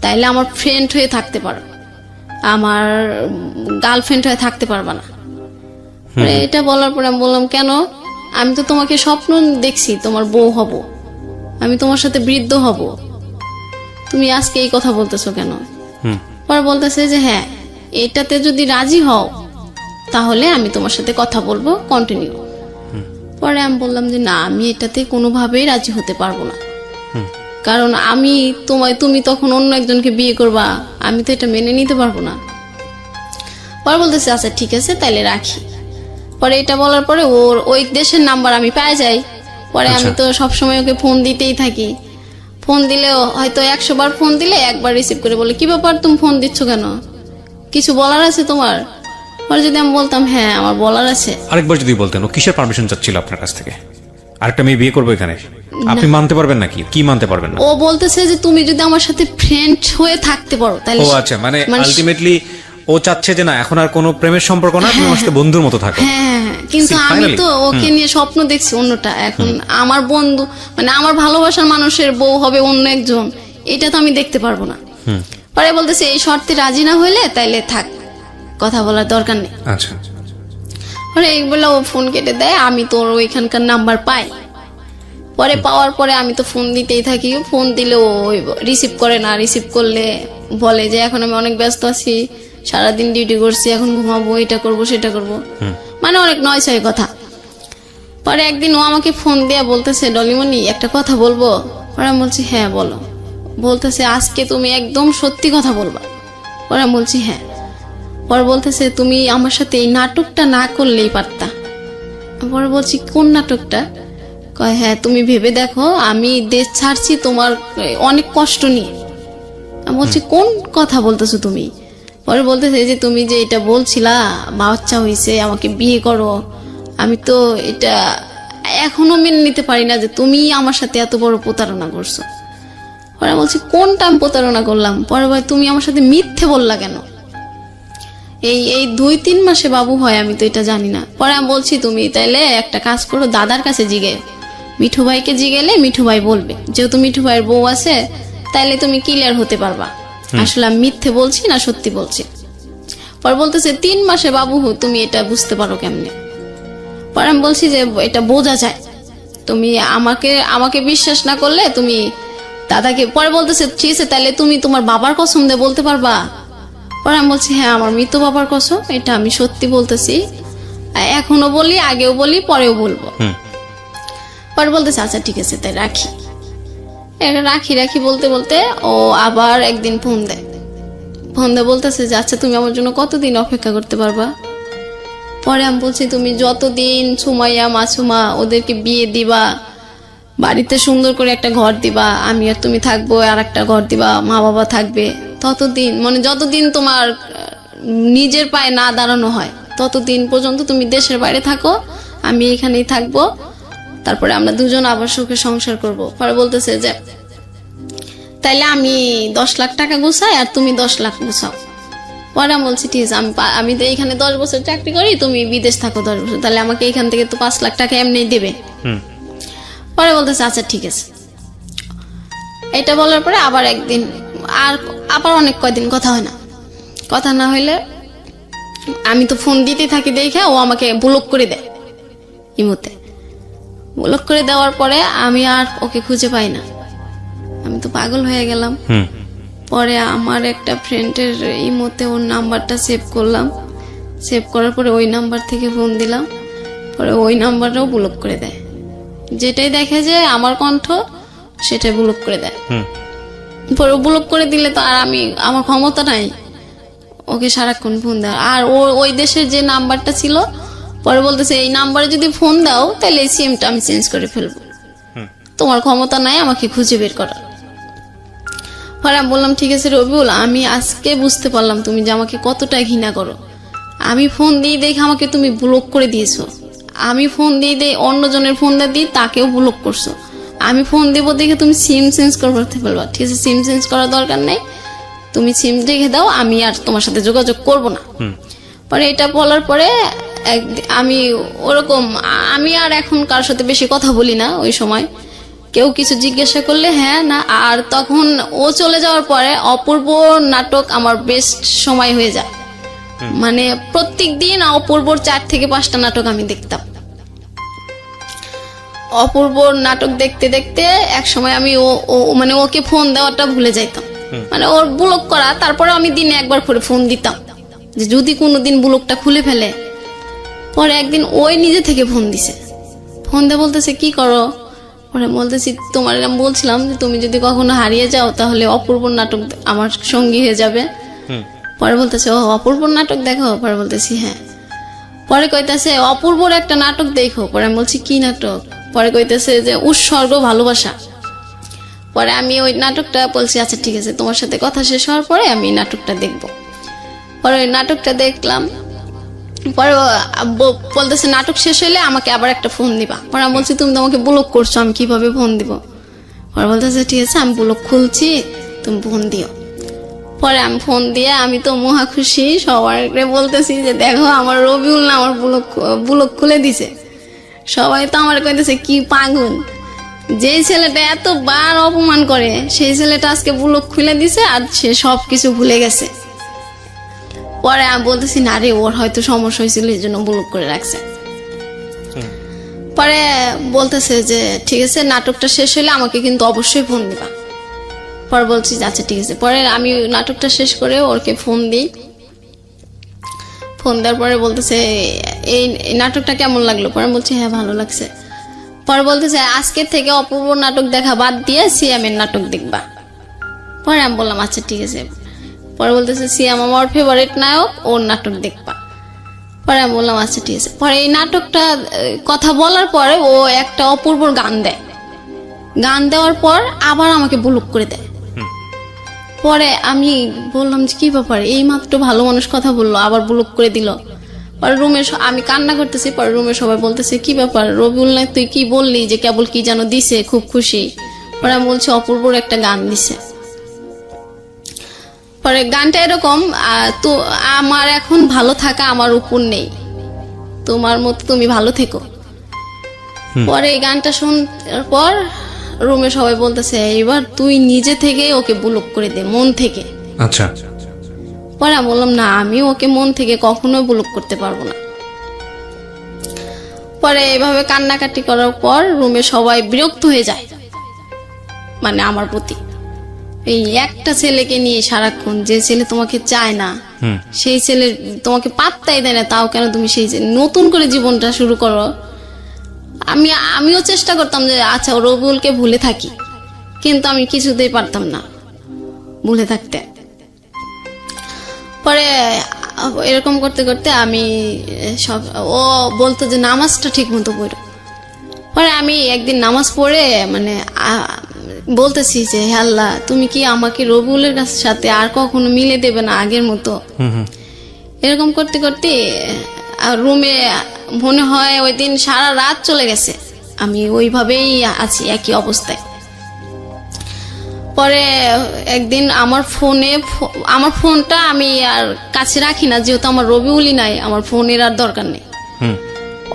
তাইলে আমার ফ্রেন্ড হয়ে থাকতে পারো, আমার গার্লফ্রেন্ড হয়ে থাকতে পারবা না। এটা বলার পরে আমি বললাম কেন, আমি তো তোমাকে স্বপ্ন দেখছি তোমার বউ হব, আমি তোমার সাথে বৃদ্ধ হব, তুমি আজকে এই কথা বলতেছো কেন? পরে বলতেছে যে হ্যাঁ, এটাতে যদি রাজি হও তাহলে আমি তোমার সাথে কথা বলবো, কন্টিনিউ। পরে আমি বললাম যে না, আমি এটাতে কোনোভাবেই রাজি হতে পারবো না, কারণ তুমি তখন অন্য একজনকে বিয়ে করবা, আমি তো এটা মেনে নিতে পারবো না। পরে বলতেছে আচ্ছা ঠিক আছে তাইলে রাখি। পরে এটা বলার পরে ওর ওই দেশের নাম্বার আমি পাই যাই। পরে আমি তো সবসময় ওকে ফোন দিতেই থাকি। ফোন দিলেও হয়তো 100 বার ফোন দিলে একবার রিসিভ করে বলে কি ব্যাপার, তুমি ফোন দিচ্ছ কেন, কিছু বলার আছে তোমার? পরে যদি আমি বলতাম হ্যাঁ আমার বলার আছে। আরেকবার যদি বলতেন ও কিসের পারমিশন চাচ্ছিল আপনার কাছ থেকে? আরেকটা মেয়ে বিয়ে করবো এখানে, আপনি মানতে পারবেন নাকি? কি মানতে পারবেন না? ও বলতেছে যে তুমি যদি আমার সাথে ফ্রেন্ড হয়ে থাকতে পারো তাহলে। ও আচ্ছা, মানে আলটিমেটলি ও চাচ্ছে যে না, এখন আর কোনো প্রেমের সম্পর্ক না, তুমি আমার সাথে বন্ধুর মতো থাকো। হ্যাঁ, কিন্তু আমি তো ওকে নিয়ে স্বপ্ন দেখছি অন্যটা। এখন আমার বন্ধু মানে আমার ভালোবাসার মানুষের বউ হবে অন্য একজন, এটা তো আমি দেখতে পারবো না। পরে বলতেছে এই শর্তে রাজি না হইলে তাইলে থাক, কথা বলার দরকার নেই। আচ্ছা, পরে এইগুলো ও ফোন কেটে দেয়। আমি তো ওইখানকার নাম্বার পাই। পরে পাওয়ার পরে আমি তো ফোন দিতেই থাকি। ফোন দিলে ও রিসিভ করে না, রিসিভ করলে বলে যে এখন আমি অনেক ব্যস্ত আছি, সারাদিন ডিউটি করছি, এখন ঘুমাবো, এটা করবো সেটা করবো, মানে অনেক নয়ছয় কথা। পরে একদিন ও আমাকে ফোন দিয়ে বলতেছে ডলিমণি একটা কথা বলবো? পরে আমি বলছি হ্যাঁ বলো। বলতেছে আজকে তুমি একদম সত্যি কথা বলবা। পরে আমি বলছি হ্যাঁ। পরে বলতেছে তুমি আমার সাথে এই নাটকটা না করলেই পারতা। পরে বলছি কোন নাটকটা? কয় হ্যাঁ তুমি ভেবে দেখো, আমি দেশ ছাড়ছি তোমার অনেক কষ্ট নিয়ে। আমি বলছি কোন কথা বলতেছো তুমি? পরে বলতেছে যে তুমি যে এটা বলছিলা বাচ্চা হয়েছে আমাকে বিয়ে করো, আমি তো এটা এখনো মেনে নিতে পারি না যে তুমি আমার সাথে এত বড় প্রতারণা করছো। পরে বলছি কোনটা আমি প্রতারণা করলাম? পরে ভাই তুমি আমার সাথে মিথ্যে বললা কেন? এই 2-3 মাসে বাবু হয়, আমি তো এটা জানি না। পরে আমি বলছি তুমি তাইলে একটা কাজ করো, দাদার কাছে জিগে, মিঠু ভাইকে জিগেলে মিঠু ভাই বলবে, যেহেতু মিঠু ভাইয়ের বউ আছে তাইলে তুমি ক্লিয়ার হতে পারবা আসলে আমি মিথ্যে বলছি না সত্যি বলছি। পরে বলতেছে 3 মাসে বাবু তুমি এটা বুঝতে পারো কেমনে? পরে আমি বলছি যে এটা বোঝা যায়, তুমি আমাকে বিশ্বাস না করলে তুমি দাদাকে। পরে বলতেছে ঠিক আছে তাহলে তুমি তোমার বাবার কসম দিয়ে বলতে পারবা? পরে আমি বলছি হ্যাঁ আমার মৃত বাবার কসম, এটা আমি সত্যি বলতেছি, এখনো বলি, আগেও বলি, পরেও বলবো। পরে বলতেছে আচ্ছা ঠিক আছে তাই রাখি। রাখি বলতে বলতে ও আবার একদিন ফোন দেয় বলতেছে যে আচ্ছা তুমি আমার জন্য কতদিন অপেক্ষা করতে পারবা? পরে আমি বলছি তুমি যতদিন সুমাইয়া মাসুমা ওদেরকে বিয়ে দিবা, বাড়িতে সুন্দর করে একটা ঘর দিবা, আমি আর তুমি থাকবো, আর একটা ঘর দিবা, মা বাবা থাকবে, ততদিন মানে যতদিন তোমার নিজের পায়ে না দাঁড়ানো হয় ততদিন পর্যন্ত তুমি দেশের বাইরে থাকো, আমি এখানেই থাকবো, তারপরে আমরা দুজন আবার সুখে সংসার করব। পরে বলতেছে যে তাইলে আমি 10 লাখ টাকা গুছাই আর তুমি 10 লাখ গুছাও। পরে আমি বলছি ঠিক আছে, আমি তো এখানে 10 বছর চাকরি করি, তুমি বিদেশ থাকো 10 বছর, তাহলে আমাকে এখান থেকে তো 5 লাখ টাকা এমনি দেবে। হুম। পরে বলতেছে আচ্ছা ঠিক আছে। এটা বলার পরে আবার একদিন আবার অনেক কয়দিন কথা হয় না। কথা না হইলে আমি তো ফোন দিতে থাকি দেখে ও আমাকে ব্লক করে দেয় ইমোতে। ব্লক করে দেওয়ার পরে আমি আর ওকে খুঁজে পাই না, আমি তো পাগল হয়ে গেলাম। হুম। পরে আমার একটা ফ্রেন্ডের ইমোতে ওর নাম্বারটা সেভ করলাম, সেভ করার পরে ওই নাম্বার থেকে ফোন দিলাম, পরে ওই নাম্বারটাও ব্লক করে দেয়। যেটাই দেখে যে আমার কণ্ঠ সেটাই ব্লক করে দেয়। হুম। পরে ব্লক করে দিলে তো আর আমার ক্ষমতা নাই ওকে সারাক্ষণ ফোন দেওয়ার। আর ওই দেশের যে নাম্বারটা ছিল, পরে বলতেছে এই নাম্বারে যদি ফোন দাও তাহলে এই সিমটা আমি চেঞ্জ করে ফেলবো, তোমার ক্ষমতা নাই আমাকে খুঁজে বের করার। পরে আমি বললাম ঠিক আছে রবিউল, আমি আজকে বুঝতে পারলাম তুমি যে আমাকে কতটা ঘৃণা করো। আমি ফোন দিয়ে দেখে আমাকে তুমি ব্লক করে দিয়েছো, আমি ফোন দিয়ে অন্যজনের ফোন দিই তাকেও ব্লক করছো, আমি ফোন দেবো দেখে তুমি সিম চেঞ্জ করতে পারবা। ঠিক আছে, সিম চেঞ্জ করার দরকার নেই, তুমি সিম রেখে দাও, আমি আর তোমার সাথে যোগাযোগ করব না। পরে এটা বলার পরে আমি ওরকম আমি আর এখন কারোর সাথে বেশি কথা বলি না। ওই সময় কেউ কিছু জিজ্ঞাসা করলে হ্যাঁ না। আর তখন ও চলে যাওয়ার পরে অপূর্ব নাটক আমার বেস্ট সময় হয়ে যায়। মানে প্রত্যেক দিন অপূর্বর 4 থেকে 5টা নাটক আমি দেখতাম। অপূর্বর নাটক দেখতে দেখতে এক সময় আমি মানে ওকে ফোন দেওয়াটা ভুলে যাইতাম, মানে ওর ব্লক করা। তারপরে আমি দিনে একবার করে ফোন দিতাম যে যদি কোনোদিন ব্লকটা খুলে ফেলে। পরে একদিন ওই নিজে থেকে ফোন দিছে, ফোন দিয়ে বলতেছে কি করো। পরে বলতেছি তোমার এরকম বলছিলাম যে তুমি যদি কখনো হারিয়ে যাও তাহলে অপূর্ব নাটক আমার সঙ্গী হয়ে যাবে। পরে বলতেছে ও অপূর্ব নাটক দেখো। পরে বলতেছি হ্যাঁ। পরে কইতেছে অপূর্বর একটা নাটক দেখো। পরে আমি বলছি কি নাটক। পরে কইতেছে যে উৎসর্গ ভালোবাসা। পরে আমি ওই নাটকটা বলছি আচ্ছা ঠিক আছে, তোমার সাথে কথা শেষ হওয়ার পরে আমি নাটকটা দেখব। পরে ওই নাটকটা দেখলাম। পরে বলতেছে নাটক শেষ হলে আমাকে আবার একটা ফোন দিবা। পরে আমি বলছি তুমি তো আমাকে ব্লক করছো, আমি কিভাবে ফোন দিব। পরে বলতেছে ঠিক আছে আমি ব্লক খুলছি, তুমি ফোন দিও। পরে আমি ফোন দিয়ে আমি তো মহা খুশি, সবাইকে বলতেছি যে দেখো আমার রবিউল না আমার ব্লক খুলে দিছে। সবাই তো আমার কইতেছে কি পাগল, যে ছেলেটা এতবার অপমান করে সেই ছেলেটা আজকে ব্লক খুলে দিছে আর সে সবকিছু ভুলে গেছে। পরে আমি বলতেছি না রে, ওর হয়তো সমস্যা হয়েছিল এই জন্য ব্লক করে রাখছে। পরে বলতেছে যে ঠিক আছে নাটকটা শেষ হলে আমাকে কিন্তু অবশ্যই ফোন দিবা। পরে বলছি আচ্ছা ঠিক আছে। পরে আমি নাটকটা শেষ করে ওরকে ফোন দিই। ফোন দেওয়ার পরে বলতেছে এই নাটকটা কেমন লাগলো। পরে বলছি হ্যাঁ ভালো লাগছে। পরে বলতেছে আজকের থেকে অপূর্ব নাটক দেখা বাদ দিয়ে সিয়ামের নাটক দেখবা। পরে আমি বললাম আচ্ছা ঠিক আছে। পরে বলতেছে সিয়াম আমার ফেভারিট নায়ক, ওর নাটক দেখবা। পরে আমি বললাম আচ্ছা ঠিক আছে। পরে এই নাটকটা কথা বলার পরে ও একটা অপূর্বর গান দেয়, গান দেওয়ার পর আবার আমাকে ব্লক করে দেয়। পরে আমি বললাম যে কি ব্যাপার, এই মাত্র ভালো মানুষ কথা বললো আবার ব্লক করে দিল। পরে রুমে আমি কান্না করতেছি। পরে রুমে সবাই বলতেছে কি ব্যাপার রবিউল না, তুই কি বললি যে কেবল কি যেন দিছে, খুব খুশি। পরে আমি বলছি অপূর্বর একটা গান দিছে। পরে গানটা এরকম তো আমার এখন ভালো থাকা আমার উপর নেই, তোমার মতো তুমি ভালো থেকো। পরে এই গানটা শোনার পর রুমে সবাই বলতেছে এবার তুই নিজে থেকে ওকে ব্লক করে দে মন থেকে। আচ্ছা। পরে আমি বললাম না, আমি ওকে মন থেকে কখনো ব্লক করতে পারবো না। পরে এইভাবে কান্নাকাটি করার পর রুমে সবাই বিরক্ত হয়ে যায় মানে আমার প্রতি। এই একটা ছেলেকে নিয়ে সারাক্ষণ, যে ছেলে তোমাকে চায় না, সেই ছেলে তোমাকে পাত্তাই দেয় না, তাও কেন তুমি সেই নতুন করে জীবনটা শুরু করো। আমিও চেষ্টা করতাম যে আচ্ছা রবিউলকে ভুলে থাকি, কিন্তু আমি কিছুতেই পারতাম না ভুলে থাকতে। পরে এরকম করতে করতে আমি ও বলতো যে নামাজটা ঠিক মতো পড়ো। পরে আমি একদিন নামাজ পড়ে মানে বলতেছি যে হে আল্লাহ, তুমি কি আমাকে রবিউলের সাথে আর কখনো মিলে দেবে না আগের মতো। এরকম করতে করতে রুমে মনে হয় ওই দিন সারা রাত চলে গেছে, আমি ওইভাবেই আছি একই অবস্থায়। পরে একদিন আমার ফোনটা আমি আর কাছে রাখি না, যেহেতু আমার রবিউলই নাই, আমার ফোনের আর দরকার নেই।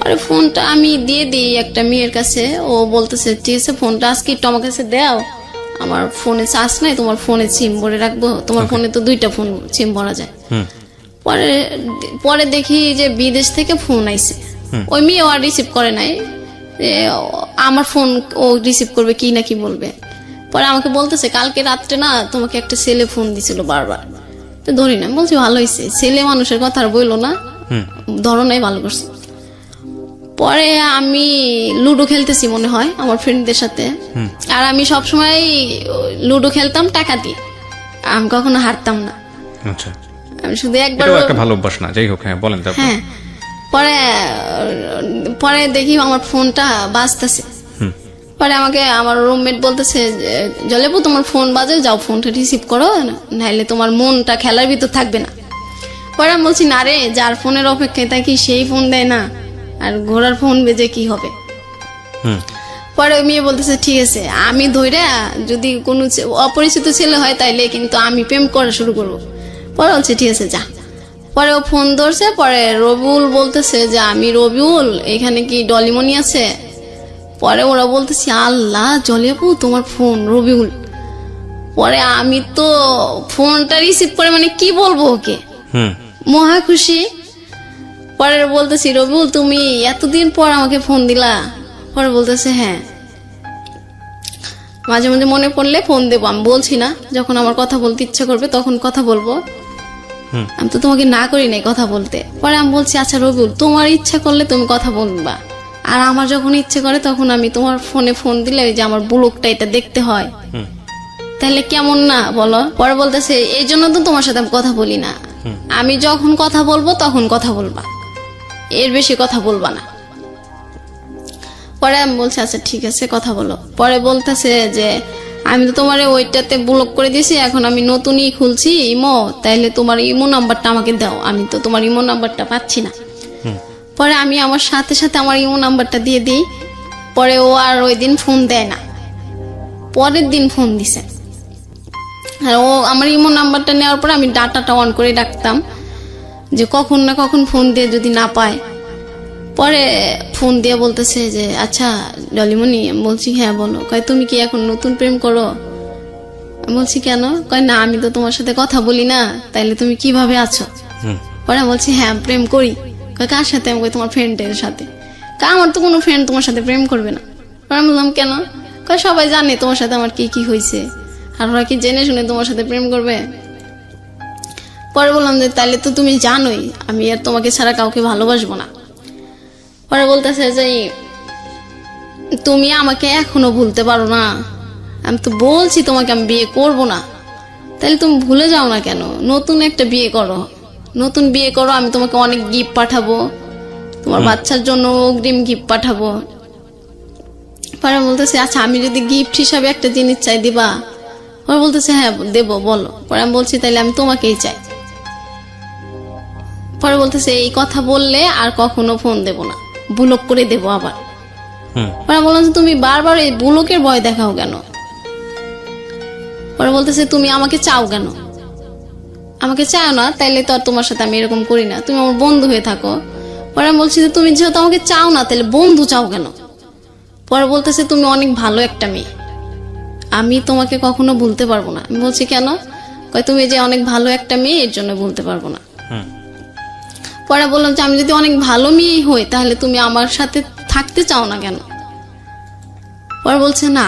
পরে ফোনটা আমি দিয়ে দিই একটা মেয়ের কাছে, ও বলতেছে ঠিক আছে ফোনটা আজকে একটু আমার কাছে দাও, আমার ফোনে চার্জ নাই, তোমার ফোনে সিম ভরে রাখবো, তোমার ফোনে তো 2টা ফোন সিম ভরা যায়। পরে পরে দেখি যে বিদেশ থেকে ফোন আইছে, ওই মেয়ে আর রিসিভ করে নাই, আমার ফোন ও রিসিভ করবে কি না কি বলবে। পরে আমাকে বলতেছে কালকে রাত্রে না তোমাকে একটা ছেলে ফোন দিছিল বারবার, তো ধরি না, বলছি ভালো হয়েছে, ছেলে মানুষের কথা আর বইলো না, ধরো নাই, ভালো করছে। পরে আমি লুডো খেলতেছি মনে হয় আমার ফ্রেন্ডদের সাথে, আর আমি সবসময় লুডো খেলতাম টাকা দিয়ে, আমি কখনো হারতাম না। আচ্ছা, আমি শুধু একবার, এটাও একটা ভালো অভ্যাস না, যাই হোক, হ্যাঁ বলেন তারপর। হ্যাঁ, পরে পরে দেখি আমার ফোনটা বাজতেছে। পরে আমাকে আমার রুমমেট বলতেছে জলেপু তোমার ফোন বাজে, যাও ফোনটা রিসিভ করো, নাহলে তোমার মনটা খেলার ভিতর থাকবে না। পরে আমি বলছি না রে, যার ফোনের অপেক্ষায় থাকি সেই ফোন দেয় না, আর ঘোড়ার ফোন বেজে কি হবে। পরে ওই মেয়ে বলতেছে ঠিক আছে, আমি ধইরা যদি কোনো অপরিচিত ছেলে হয় তাইলে কিন্তু আমি প্রেম করা শুরু করবো। পরে বলছে ঠিক আছে যা। পরে ও ফোন ধরছে, পরে রবিউল বলতেছে যে আমি রবিউল, এখানে কি ডলিমনি আছে? পরে ওরা বলতেছি আল্লাহ জলিয়াপু তোমার ফোন, রবিউল। পরে আমি তো ফোনটা রিসিভ করে মানে কি বলবো ওকে, মহা খুশি। পরে বলতেছি রবিউল তুমি এতদিন পর আমাকে ফোন দিলা? পরে বলতেছে হ্যাঁ, মাঝে মাঝে মনে পড়লে ফোন দেবো, আমি বলছি না, যখন আমার কথা বলতে ইচ্ছা করবে তখন কথা বলবো, আমি তো তোমাকে না করি নাই কথা বলতে। পরে আমি বলছি আচ্ছা রবিউল তোমার ইচ্ছা করলে তুমি কথা বলবা, আর আমার যখন ইচ্ছে করে তখন আমি তোমার ফোনে ফোন দিলে ওই যে আমার ব্লগটা এটা দেখতে হয়, তাহলে কেমন না বলো? পরে বলতেছে এই জন্য তো তোমার সাথে আমি কথা বলি না, আমি যখন কথা বলবো তখন কথা বলবা, এর বেশি কথা বলবা না। পরে আমি বলছি আচ্ছা ঠিক আছে কথা বলো। পরে বলতেছে যে আমি তো তোমার ওইটাতে ব্লক করে দিয়েছি, এখন আমি নতুনই খুলছি ইমো, তাইলে তোমার ইমো নাম্বারটা আমাকে দাও, আমি তো তোমার ইমো নাম্বারটা পাচ্ছি না। পরে আমি আমার সাথে সাথে আমার ইমো নাম্বারটা দিয়ে দিই। পরে ও আর ওই দিন ফোন দেয় না, পরের দিন ফোন দিছে। আর ও আমার ইমো নাম্বারটা নেওয়ার পরে আমি ডাটাটা অন করে রাখতাম যে কখন না কখন ফোন দিয়ে যদি না পায়। পরে ফোন দিয়ে বলতেছে যে আচ্ছা ডলিমনি, আমি বলছি হ্যাঁ বলো। কয় তুমি কি এখন নতুন প্রেম করো? আমি বলছি কেন? কয় না আমি তো তোমার সাথে কথা বলি না, তাইলে তুমি কিভাবে আছো? পরে আমি বলছি হ্যাঁ প্রেম করি। কয় কার সাথে? আমি কই তোমার ফ্রেন্ডের সাথে। কয় আমার তো কোনো ফ্রেন্ড তোমার সাথে প্রেম করবে না। পরে আমি বললাম কেন? কয় সবাই জানে তোমার সাথে আমার কি কি হয়েছে, আর ওরা কি জেনে শুনে তোমার সাথে প্রেম করবে? পরে বললাম যে তাইলে তো তুমি জানোই আমি আর তোমাকে ছাড়া কাউকে ভালোবাসবো না। পরে বলতেছে যে তুমি আমাকে এখনো ভুলতে পারো না, আমি তো বলছি তোমাকে আমি বিয়ে করব না, তাহলে তুমি ভুলে যাও না কেন? নতুন একটা বিয়ে করো, নতুন বিয়ে করো, আমি তোমাকে অনেক গিফট পাঠাবো, তোমার বাচ্চার জন্য অগ্রিম গিফট পাঠাবো। পরে বলতেছে আচ্ছা আমি যদি গিফট হিসাবে একটা জিনিস চাই দিবা? পরে বলতেছে হ্যাঁ দেবো, বলো। পরে আমি বলছি তাইলে আমি তোমাকেই চাই। পরে বলতেছে এই কথা বললে আর কখনো ফোন দেব না, ব্লক করে দেবো আবার। পরে বললাম তুমি বারবার এই ব্লকের ভয় দেখাও কেন? পরে বলতেছে তুমি আমাকে চাও কেন? আমাকে চাও না তাইলে তো আর তোমার সাথে আমি এরকম করি না, তুমি আমার বন্ধু হয়ে থাকো। পরে আমি বলছি যে তুমি যেহেতু আমাকে চাও না তাহলে বন্ধু চাও কেন? পরে বলতেছে তুমি অনেক ভালো একটা মেয়ে, আমি তোমাকে কখনো ভুলতে পারবো না। আমি বলছি কেন? কয় তুমি যে অনেক ভালো একটা মেয়ে এর জন্য ভুলতে পারবো না। পরে বললাম যে আমি যদি অনেক ভালো মেয়ে হই তাহলে তুমি আমার সাথে থাকতে চাও না কেন? পরে বলছে না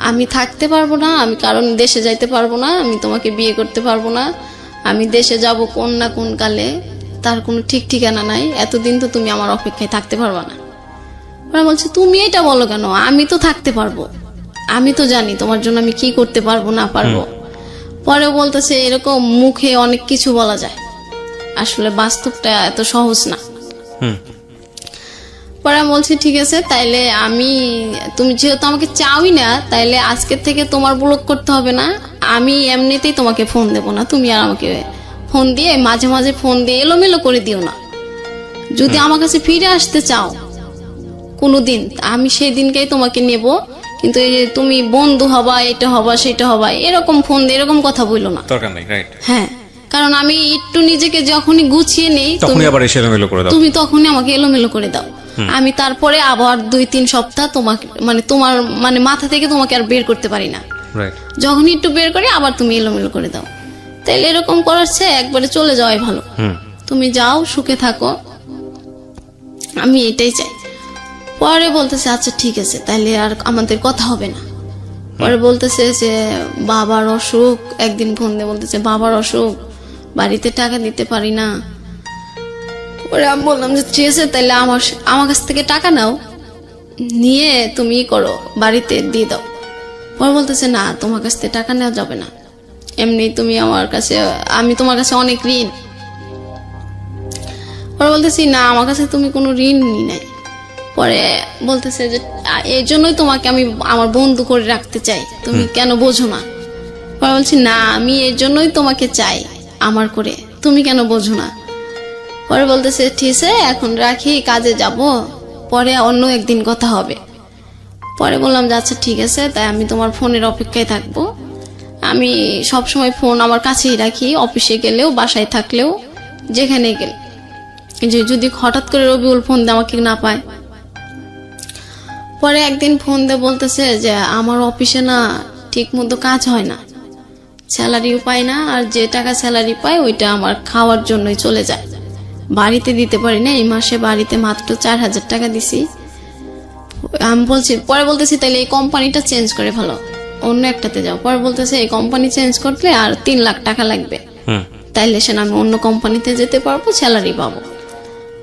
আমি থাকতে পারবো না, আমি কারণ দেশে যাইতে পারবো না, আমি তোমাকে বিয়ে করতে পারবো না, আমি দেশে যাব কোন না কোন কালে, তার কোনো ঠিক ঠিকানা নাই, এতদিন তো তুমি আমার অপেক্ষায় থাকতে পারবা না। পরে বলছে তুমি এটা বলো কেন? আমি তো থাকতে পারবো, আমি তো জানি তোমার জন্য আমি কি করতে পারবো না পারবো। পরে বলতেছে এরকম মুখে অনেক কিছু বলা যায়, আসলে বাস্তবটা এত সহজ না। পরে আমি বলছি ঠিক আছে তাইলে আমি, তুমি যেহেতু আমাকে চাওই না তাইলে আজকের থেকে তোমার ব্লক করতে হবে না, আমি এমনিতেই তোমাকে ফোন দেবো না, তুমি আর আমাকে ফোন দিয়ে মাঝে মাঝে ফোন দিয়ে এলোমেলো করে দিও না। যদি আমার কাছে ফিরে আসতে চাও কোনোদিন, আমি সেই দিনকেই তোমাকে নেব, কিন্তু এই যে তুমি বন্ধু হবা, এটা হবা সেটা হবা, এরকম ফোন দিয়ে এরকম কথা বললো না, দরকার নেই। রাইট, হ্যাঁ, কারণ আমি একটু নিজেকে যখনই গুছিয়ে নেই তখনই আবার এসে এলোমেলো করে দাও, তুমি তখনই আমাকে এলোমেলো করে দাও। আমি তারপরে আবার 2-3 সপ্তাহ তোমাকে মানে তোমার মানে মাথা থেকে তোমাকে আর বের করতে পারি না। রাইট। যখনই একটু বের করি আবার তুমি এলোমেলো করে দাও। তাইলে এরকম করার চেয়ে একবারে চলে যাওয়াই ভালো। তুমি যাও, সুখে থাকো, আমি এটাই চাই। পরে বলতেছে আচ্ছা ঠিক আছে, তাইলে আর আমাদের কথা হবে না। পরে বলতেছে যে বাবার অসুখ, একদিন ফোন দিয়ে বলতেছে বাবার অসুখ, বাড়িতে টাকা দিতে পারি না। পরে আমি বললাম যে ঠিক আছে, তাইলে আমার কাছ থেকে টাকা নাও, নিয়ে তুমি করো, বাড়িতে দিয়ে দাও। পরে বলতেছে না, তোমার কাছ থেকে টাকা নেওয়া যাবে না, এমনি তুমি আমার কাছে, আমি তোমার কাছে অনেক ঋণ। পরে বলতেছি না, আমার কাছে তুমি কোনো ঋণ নি নাই। পরে বলতেছে যে এই জন্যই তোমাকে আমি আমার বন্ধু করে রাখতে চাই, তুমি কেন বোঝো না। পরে বলছি না, আমি এই জন্যই তোমাকে চাই আমার করে, তুমি কেন বোঝো না। পরে বলতেছে ঠিক আছে, এখন রাখি, কাজে যাব, পরে অন্য একদিন কথা হবে। পরে বললাম যে আচ্ছা ঠিক আছে, তাই আমি তোমার ফোনের অপেক্ষায় থাকবো। আমি সব সময় ফোন আমার কাছেই রাখি, অফিসে গেলেও, বাসায় থাকলেও, যেখানে গেলে, যে যদি হঠাৎ করে রবিউল ফোন দিয়ে আমাকে না পায়। পরে একদিন ফোন দিয়ে বলতেছে যে আমার অফিসে না ঠিক মতো কাজ হয় না, স্যালারিও পাই না, আর যে টাকা স্যালারি পাই ওইটা আমার খাওয়ার জন্যই চলে যায়, বাড়িতে দিতে পারি না। এই মাসে বাড়িতে মাত্র 4,000 টাকা দিছি। আমি বলছি, পরে বলতেছি তাহলে এই কোম্পানিটা চেঞ্জ করে ভালো, অন্য একটাতে যাও। পরে বলতেছে এই কোম্পানি চেঞ্জ করতে আর 3 লাখ টাকা লাগবে, তাইলে সে আমি অন্য কোম্পানিতে যেতে পারবো, স্যালারি পাবো।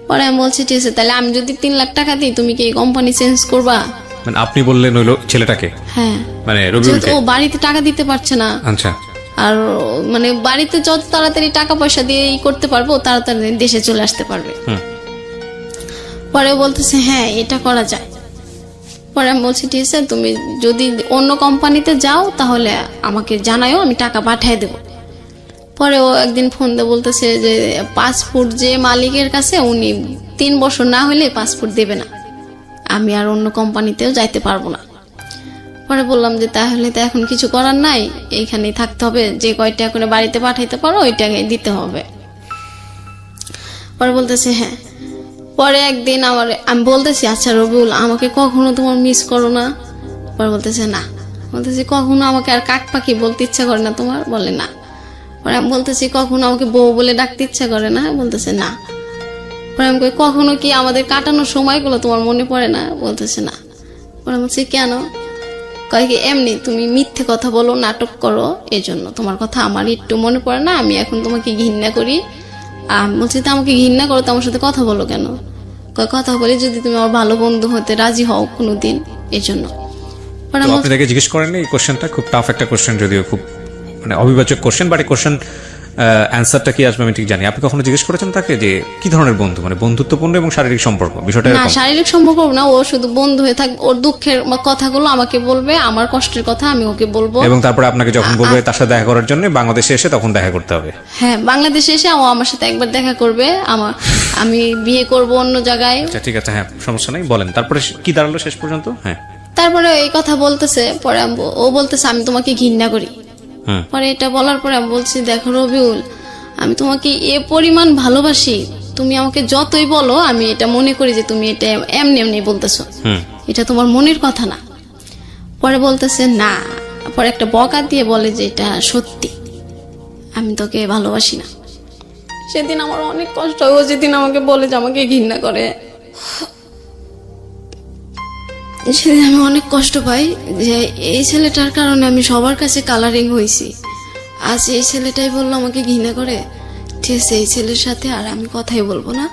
পরে আমি বলছি ঠিক আছে, তাহলে আমি যদি 3 লাখ টাকা দিই, তুমি কি এই কোম্পানি চেঞ্জ করবা? মানে আপনি বললেন ওই ছেলেটাকে? হ্যাঁ, মানে যেহেতু রবিউলকে? ও বাড়িতে টাকা দিতে পারছে না, আচ্ছা। আর মানে বাড়িতে যত তাড়াতাড়ি টাকা পয়সা দিয়ে করতে পারবো, তাড়াতাড়ি দেশে চলে আসতে পারবে। পরে বলতেছে হ্যাঁ, এটা করা যায়। পরে আমি বলছি ঠিক আছে, তুমি যদি অন্য কোম্পানিতে যাও তাহলে আমাকে জানাও, আমি টাকা পাঠিয়ে দেবো। পরে ও একদিন ফোন দিয়ে বলতেছে যে পাসপোর্ট যে মালিকের কাছে, উনি 3 বছর না হলে পাসপোর্ট দেবে না, আমি আর অন্য কোম্পানিতেও যাইতে পারবো না। পরে বললাম যে তাহলে তো এখন কিছু করার নাই, এইখানেই থাকতে হবে, যে কয়টা করে বাড়িতে পাঠাইতে পারো ওই টাকাই দিতে হবে। পরে বলতেছে হ্যাঁ। পরে একদিন আমি বলতেছি আচ্ছা রবিউল, আমাকে কখনো তোমার মিস করো না? পরে বলতেছে না। বলতেছি কখনো আমাকে আর কাক পাখি বলতে ইচ্ছা করে না তোমার? বলে না। পরে আমি বলতেছি কখনো আমাকে বউ বলে ডাকতে ইচ্ছা করে না? বলতেছে না। পরে আমি কই কখনো কি আমাদের কাটানোর সময়গুলো তোমার মনে পড়ে না? বলতেছে না। পরে আমি বলছি কেন? কয় কি এমনি তুমি মিথ্যে কথা বলো, নাটক করো, এই জন্য তোমার কথা আমার একটু মনে পড়ে না, আমি এখন তোমাকে ঘৃণা করি। আমি বলছি তো আমাকে ঘৃণা করো তো আমার সাথে কথা বলো কেন? কয় কথা বলি যদি তুমি আমার ভালো বন্ধু হতে রাজি হও কোনোদিন, এই জন্য। তো আপনি তাকে জিজ্ঞেস করেন এই কোশ্চেনটা? খুব টাফ একটা কোশ্চেন, যদিও খুব মানে অবিভাজ্য কোশ্চেন, বাট এই কোশ্চেন অ্যান্সারটা কি আসবে আমি ঠিক জানি। আপনি কখনো জিজ্ঞেস করেছেন তাকে যে কি ধরনের বন্ধু, মানে বন্ধুত্বপূর্ণ এবং শারীরিক সম্পর্ক বিষয়টা? না, শারীরিক সম্পর্ক না, ও শুধু বন্ধু হয়ে থাক, ওর দুঃখের কথাগুলো আমাকে বলবে, আমার কষ্টের কথা আমি ওকে বলবো, এবং তারপরে আপনাকে যখন বলবে তার সাথে দেখা করার জন্য বাংলাদেশে এসে, তখন দেখা করতে হবে। হ্যাঁ, বাংলাদেশে এসে ও আমার সাথে একবার দেখা করবে, আমি বিয়ে করব অন্য জায়গায়। আচ্ছা ঠিক আছে, হ্যাঁ সমস্যা নাই, বলেন তারপরে কি দাঁড়ালো শেষ পর্যন্ত? হ্যাঁ, তারপরে এই কথা বলতেছে, পরে ও বলতেছে আমি তোমাকে ঘৃণা করি। পরে এটা বলার পরে আমি বলছি দেখো রবিউল, আমি তোমাকে এ পরিমাণ ভালোবাসি, তুমি আমাকে যতই বলো আমি এটা মনে করি যে তুমি এটা এমনি এমনি বলতেছো, এটা তোমার মনের কথা না। পরে বলতেছে না, পরে একটা বকা দিয়ে বলে যে এটা সত্যি, আমি তোকে ভালোবাসি না। সেদিন আমার অনেক কষ্ট হয়, ও যেদিন আমাকে বলে যে আমাকে ঘৃণা করে, সেদিন আমি অনেক কষ্ট পাই যে এই ছেলেটার কারণে আমি সবার কাছে কালারিং হয়েছি। আজ এই ছেলেটাই বললো আমাকে ঘৃণা করে, ঠিক আছে এই ছেলের সাথে আর আমি কথাই বলবো না,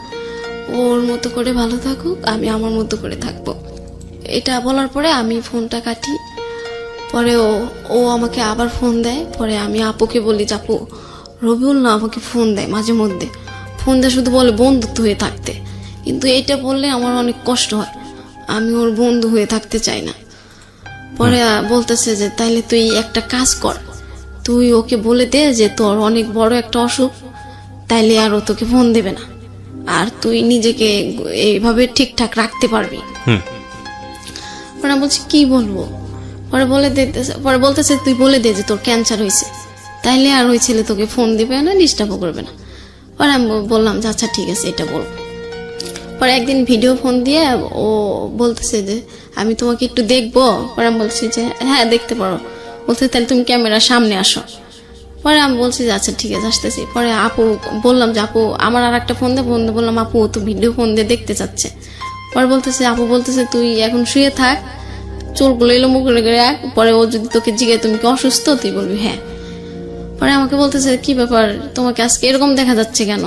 ওর মতো করে ভালো থাকুক, আমি আমার মতো করে থাকবো। এটা বলার পরে আমি ফোনটা কাটি। পরে ও আমাকে আবার ফোন দেয়। পরে আমি আপুকে বলি যে আপু, রবিউল না আমাকে ফোন দেয় মাঝে মধ্যে, ফোন দেয় শুধু বলে বন্ধুত্ব হয়ে থাকতে, কিন্তু এটা বললে আমার অনেক কষ্ট হয়, আমি ওর বন্ধু হয়ে থাকতে চাই না। পরে বলতেছে যে তাইলে তুই একটা কাজ কর, তুই ওকে বলে দে যে তোর অনেক বড় একটা অসুখ, তাইলে আর ও তোকে ফোন দেবে না, আর তুই নিজেকে এইভাবে ঠিকঠাক রাখতে পারবি। পরে আমি বলছি কি বলবো? পরে বলতেছে তুই বলে দে যে তোর ক্যান্সার হয়েছে, তাইলে আর ওই ছেলে তোকে ফোন দিবে না, ডিস্টার্বও করবে না। পরে আমি বললাম যে আচ্ছা ঠিক আছে, এটা বলবো। পরে একদিন ভিডিও ফোন দিয়ে ও বলতেছে যে আমি তোমাকে একটু দেখবো। পরে আমি বলছি যে হ্যাঁ দেখতে পারো। বলতে তাহলে তুমি ক্যামেরার সামনে আসো। পরে আমি বলছি যে আচ্ছা ঠিক আছে আসতেছি। পরে আপু বললাম যে আপু আমার আর একটা ফোন দিয়ে বললাম আপু ও তো ভিডিও ফোন দিয়ে দেখতে চাচ্ছে। পরে বলতেছে আপু বলতেছে তুই এখন শুয়ে থাক, চুলগুলো এলো মুখগুলো করে রাখ, পরে ও যদি তোকে জিজ্ঞাসা তুমি কি অসুস্থ, তুই বলবি হ্যাঁ। পরে আমাকে বলতেছে কি ব্যাপার তোমাকে আজকে এরকম দেখা যাচ্ছে কেন,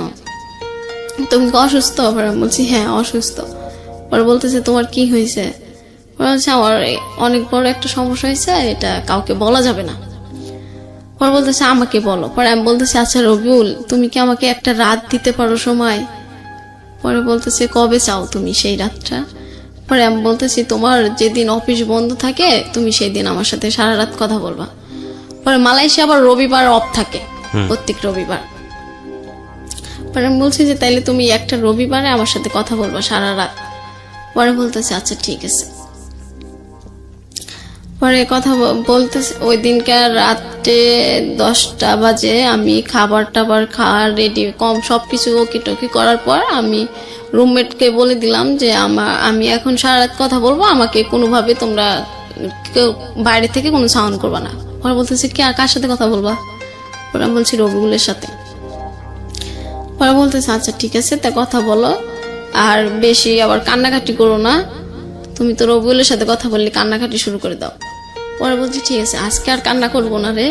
তুমি কি অসুস্থ? পরে আমি বলছি হ্যাঁ অসুস্থ। পরে বলতেছে তোমার কি হয়েছে? পরে বলছে আমার অনেক বড় একটা সমস্যা হয়েছে, এটা কাউকে বলা যাবে না। পরে বলতেছে আমাকে বলো। পরে আমি বলতেছি আচ্ছা রবিউল তুমি কি আমাকে একটা রাত দিতে পারো সময়? পরে বলতেছে কবে চাও তুমি সেই রাতটা? পরে আমি বলতেছি তোমার যেদিন অফিস বন্ধ থাকে তুমি সেই দিন আমার সাথে সারা রাত কথা বলবা। পরে মালয়েশিয়া আবার রবিবার অফ থাকে, প্রত্যেক রবিবার। পরে আমি বলছি যে তাইলে তুমি একটা রবিবারে আমার সাথে কথা বলবা সারা রাত। পরে বলতেছে আচ্ছা ঠিক আছে। পরে কথা বলতেছে ওই দিনকার রাতে 10টা বাজে আমি খাবার টাবার খাওয়া রেডি সবকিছু ওকে টকি করার পর আমি রুমমেটকে বলে দিলাম যে আমি এখন সারা রাত কথা বলবো, আমাকে কোনোভাবে তোমরা কেউ বাইরে থেকে কোনো সাউন্ড করবা না। পরে বলতেছে কি আর কার সাথে কথা বলবা? পরে আমি বলছি রবিউলের সাথে। পরে বলতেছে আচ্ছা ঠিক আছে তা কথা বলো, আর বেশি আবার কান্নাকাটি করো না, তুমি তো রবিউলের সাথে কথা বললে কান্নাকাটি শুরু করে দাও। পরে বলছি ঠিক আছে আজকে আর কান্না করবো না রে।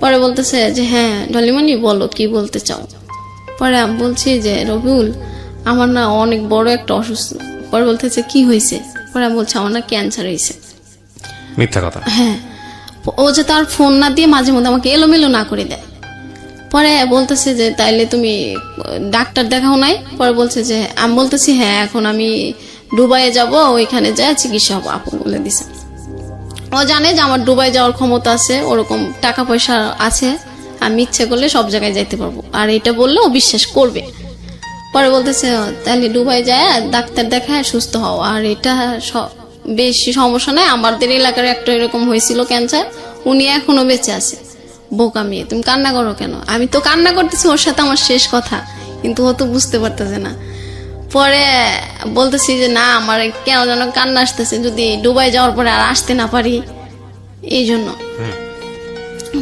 পরে বলতেছে যে হ্যাঁ ডলিমণি বলো কি বলতে চাও। পরে আমি বলছি যে রবিউল আমার না অনেক বড় একটা অসুস্থ। পরে বলতেছে কি হয়েছে? পরে আমি বলছি আমার না ক্যান্সার হয়েছে। মিথ্যা কথা। হ্যাঁ, ও যে তার ফোন না দিয়ে মাঝে মধ্যে আমাকে এলোমেলো না করে দেয়। পরে বলতেছে যে তাইলে তুমি ডাক্তার দেখাও নাই? পরে বলছে যে আমি বলতেছি হ্যাঁ এখন আমি দুবাইয়ে যাব, ওইখানে যায় চিকিৎসা হবো আপু বলে দিছে। ও জানে যে আমার দুবাই যাওয়ার ক্ষমতা আছে, ওরকম টাকা পয়সা আছে, আমি ইচ্ছে করলে সব জায়গায় যাইতে পারবো, আর এটা বললে ও বিশ্বাস করবে। পরে বলতেছে তাহলে দুবাই যায় ডাক্তার দেখায় সুস্থ হও, আর এটা বেশি সমস্যা নাই, আমাদের এলাকার একটা এরকম হয়েছিল ক্যান্সার, উনি এখনো বেঁচে আছে। বোকা মেয়ে তুমি কান্না করো কেন? আমি তো কান্না করতেছি ওর সাথে আমার শেষ কথা, কিন্তু ও তো বুঝতে পারতেছে না। পরে বলতেছি যে না আমার কেন যেন কান্না আসতেছে, যদি দুবাই যাওয়ার পরে আর আসতে না পারি এই জন্য।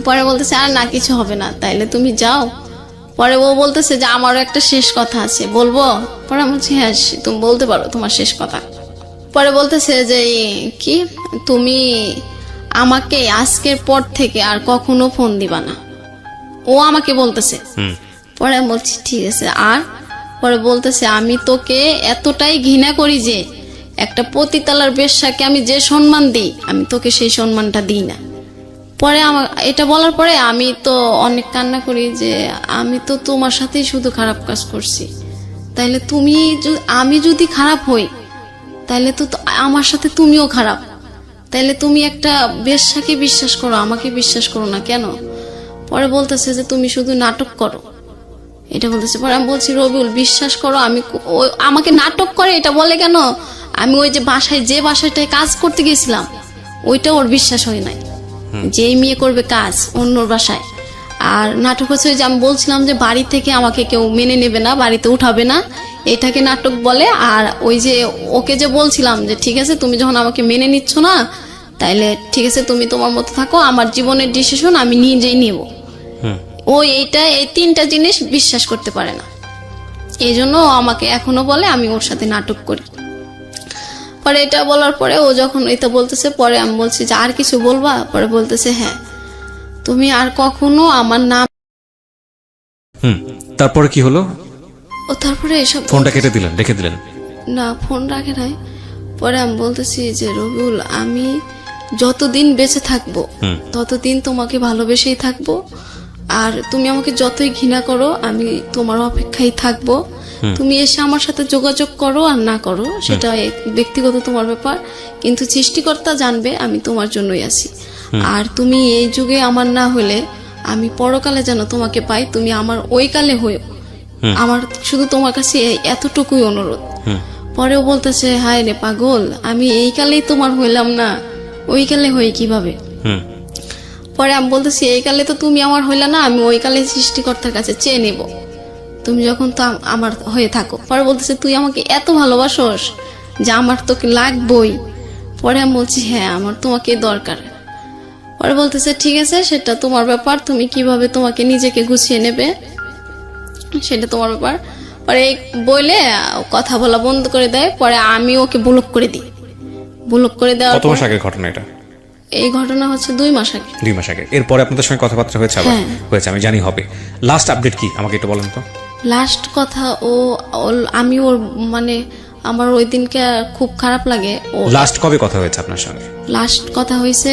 পরে বলতেছে আর না কিছু হবে না, তাইলে তুমি যাও। পরে ও বলতেছে যে আমারও একটা শেষ কথা আছে বলবো। পরে আমি বলছি হ্যাঁ তুমি বলতে পারো তোমার শেষ কথা। পরে বলতেছে যে কি তুমি আমাকে আজকের পর থেকে আর কখনো ফোন দিবা না, ও আমাকে বলতেছে। পরে আমি বলছি ঠিক আছে। আর পরে বলতেছে আমি তোকে এতটাই ঘৃণা করি যে একটা পতিতালার বেশ্যাকে আমি যে সম্মান দিই আমি তোকে সেই সম্মানটা দিই না। পরে আমার এটা বলার পরে আমি তো অনেক কান্না করি যে আমি তো তোমার সাথেই শুধু খারাপ কাজ করছি, তাইলে তুমি আমি যদি খারাপ হই তাইলে তো আমার সাথে তুমিও খারাপ, তাইলে তুমি একটা বেশ্যাকে বিশ্বাস করো আমাকে বিশ্বাস করো না কেন? পরে বলতেছে যে তুমি শুধু নাটক করো, এটা বলতেছে। পরে আমি বলছি রবিউল বিশ্বাস করো আমি আমাকে নাটক করে এটা বলে কেন? আমি ওই যে বাসাটায় কাজ করতে গেছিলাম ওইটা ওর বিশ্বাস হয় নাই, যেই মেয়ে করবে কাজ অন্যর বাসায়। আর নাটক হচ্ছে যে আমি বলছিলাম যে বাড়ি থেকে আমাকে কেউ মেনে নেবে না, বাড়িতে উঠাবে না, এটাকে নাটক বলে। আর ওই যে ওকে যে বলছিলাম যে ঠিক আছে তুমি যখন আমাকে মেনে নিচ্ছ না তাইলে ঠিক আছে তুমি তোমার মতো থাকো, আমার জীবনের ডিসিশন আমি নিজেই নেব। ও এই 3টা জিনিস বিশ্বাস করতে পারে না, এই জন্য আমাকে এখনো বলে আমি ওর সাথে নাটক করি। পরে এটা বলার পরে ও যখন এটা বলতেছে পরে আমি বলছি যে আর কিছু বলবা? পরে বলতেছে হ্যাঁ তুমি আর কখনো আমার নাম। তারপরে কি হলো? ও তারপরে এসব ফোনটা কেটে দিলেন, রেখে দিলেন? না ফোন রাখে নাই। পরে আমি বলতেছি যে রবিউল আমি যতদিন বেঁচে থাকবো ততদিন তোমাকে ভালোবেসেই থাকবো, আর তুমি আমাকে যতই ঘৃণা করো আমি তোমার অপেক্ষায় থাকবো। তুমি এসে আমার সাথে যোগাযোগ করো আর না করো সেটা ব্যক্তিগত তোমার ব্যাপার, কিন্তু সৃষ্টিকর্তা জানবে আমি তোমার জন্যই আছি। আর তুমি এই যুগে আমার না হলে আমি পরকালে যেন তোমাকে পাই, তুমি আমার ওই কালে হয়েও, আমার শুধু তোমার কাছে এতটুকুই অনুরোধ। পরেও বলতেছে হায় রে পাগল আমি এই কালেই তোমার হইলাম না, ওই কালে হই কিভাবে? পরে আমি বলতেছি এই কালে তো তুমি আমার হইলা না, আমি ওই কালে সৃষ্টিকর্তার কাছে চেয়ে নেব, তুমি যখন তো আমার হয়ে থাকো। পরে বলতেছে তুই আমাকে এত ভালোবাসোস যে আমার তোকে লাগবই। পরে আমি বলছি হ্যাঁ আমার তোমাকে দরকার। পরে বলতেছে ঠিক আছে সেটা তোমার ব্যাপার, তুমি কিভাবে তোমাকে নিজেকে গুছিয়ে নেবে সেটা তোমার ব্যাপার। পরে বলে কথা বলা বন্ধ করে দেয়। পরে আমি ওকে ব্লক করে দিই। ব্লক করে দেওয়ার কত মাস আগের ঘটনা এটা? এই ঘটনা হচ্ছে 2 মাস আগে। 2 মাস আগে। এরপরে আপনাদের সঙ্গে কথাবার্তা হয়েছে? আবার হয়েছে, আমি জানি হবে। লাস্ট আপডেট কি আমাকে একটু বলেন তো। লাস্ট কথা আমি ওর মানে আমার ওই দিনকে খুব খারাপ লাগে। লাস্ট কবে কথা হয়েছে আপনার সঙ্গে? লাস্ট কথা হয়েছে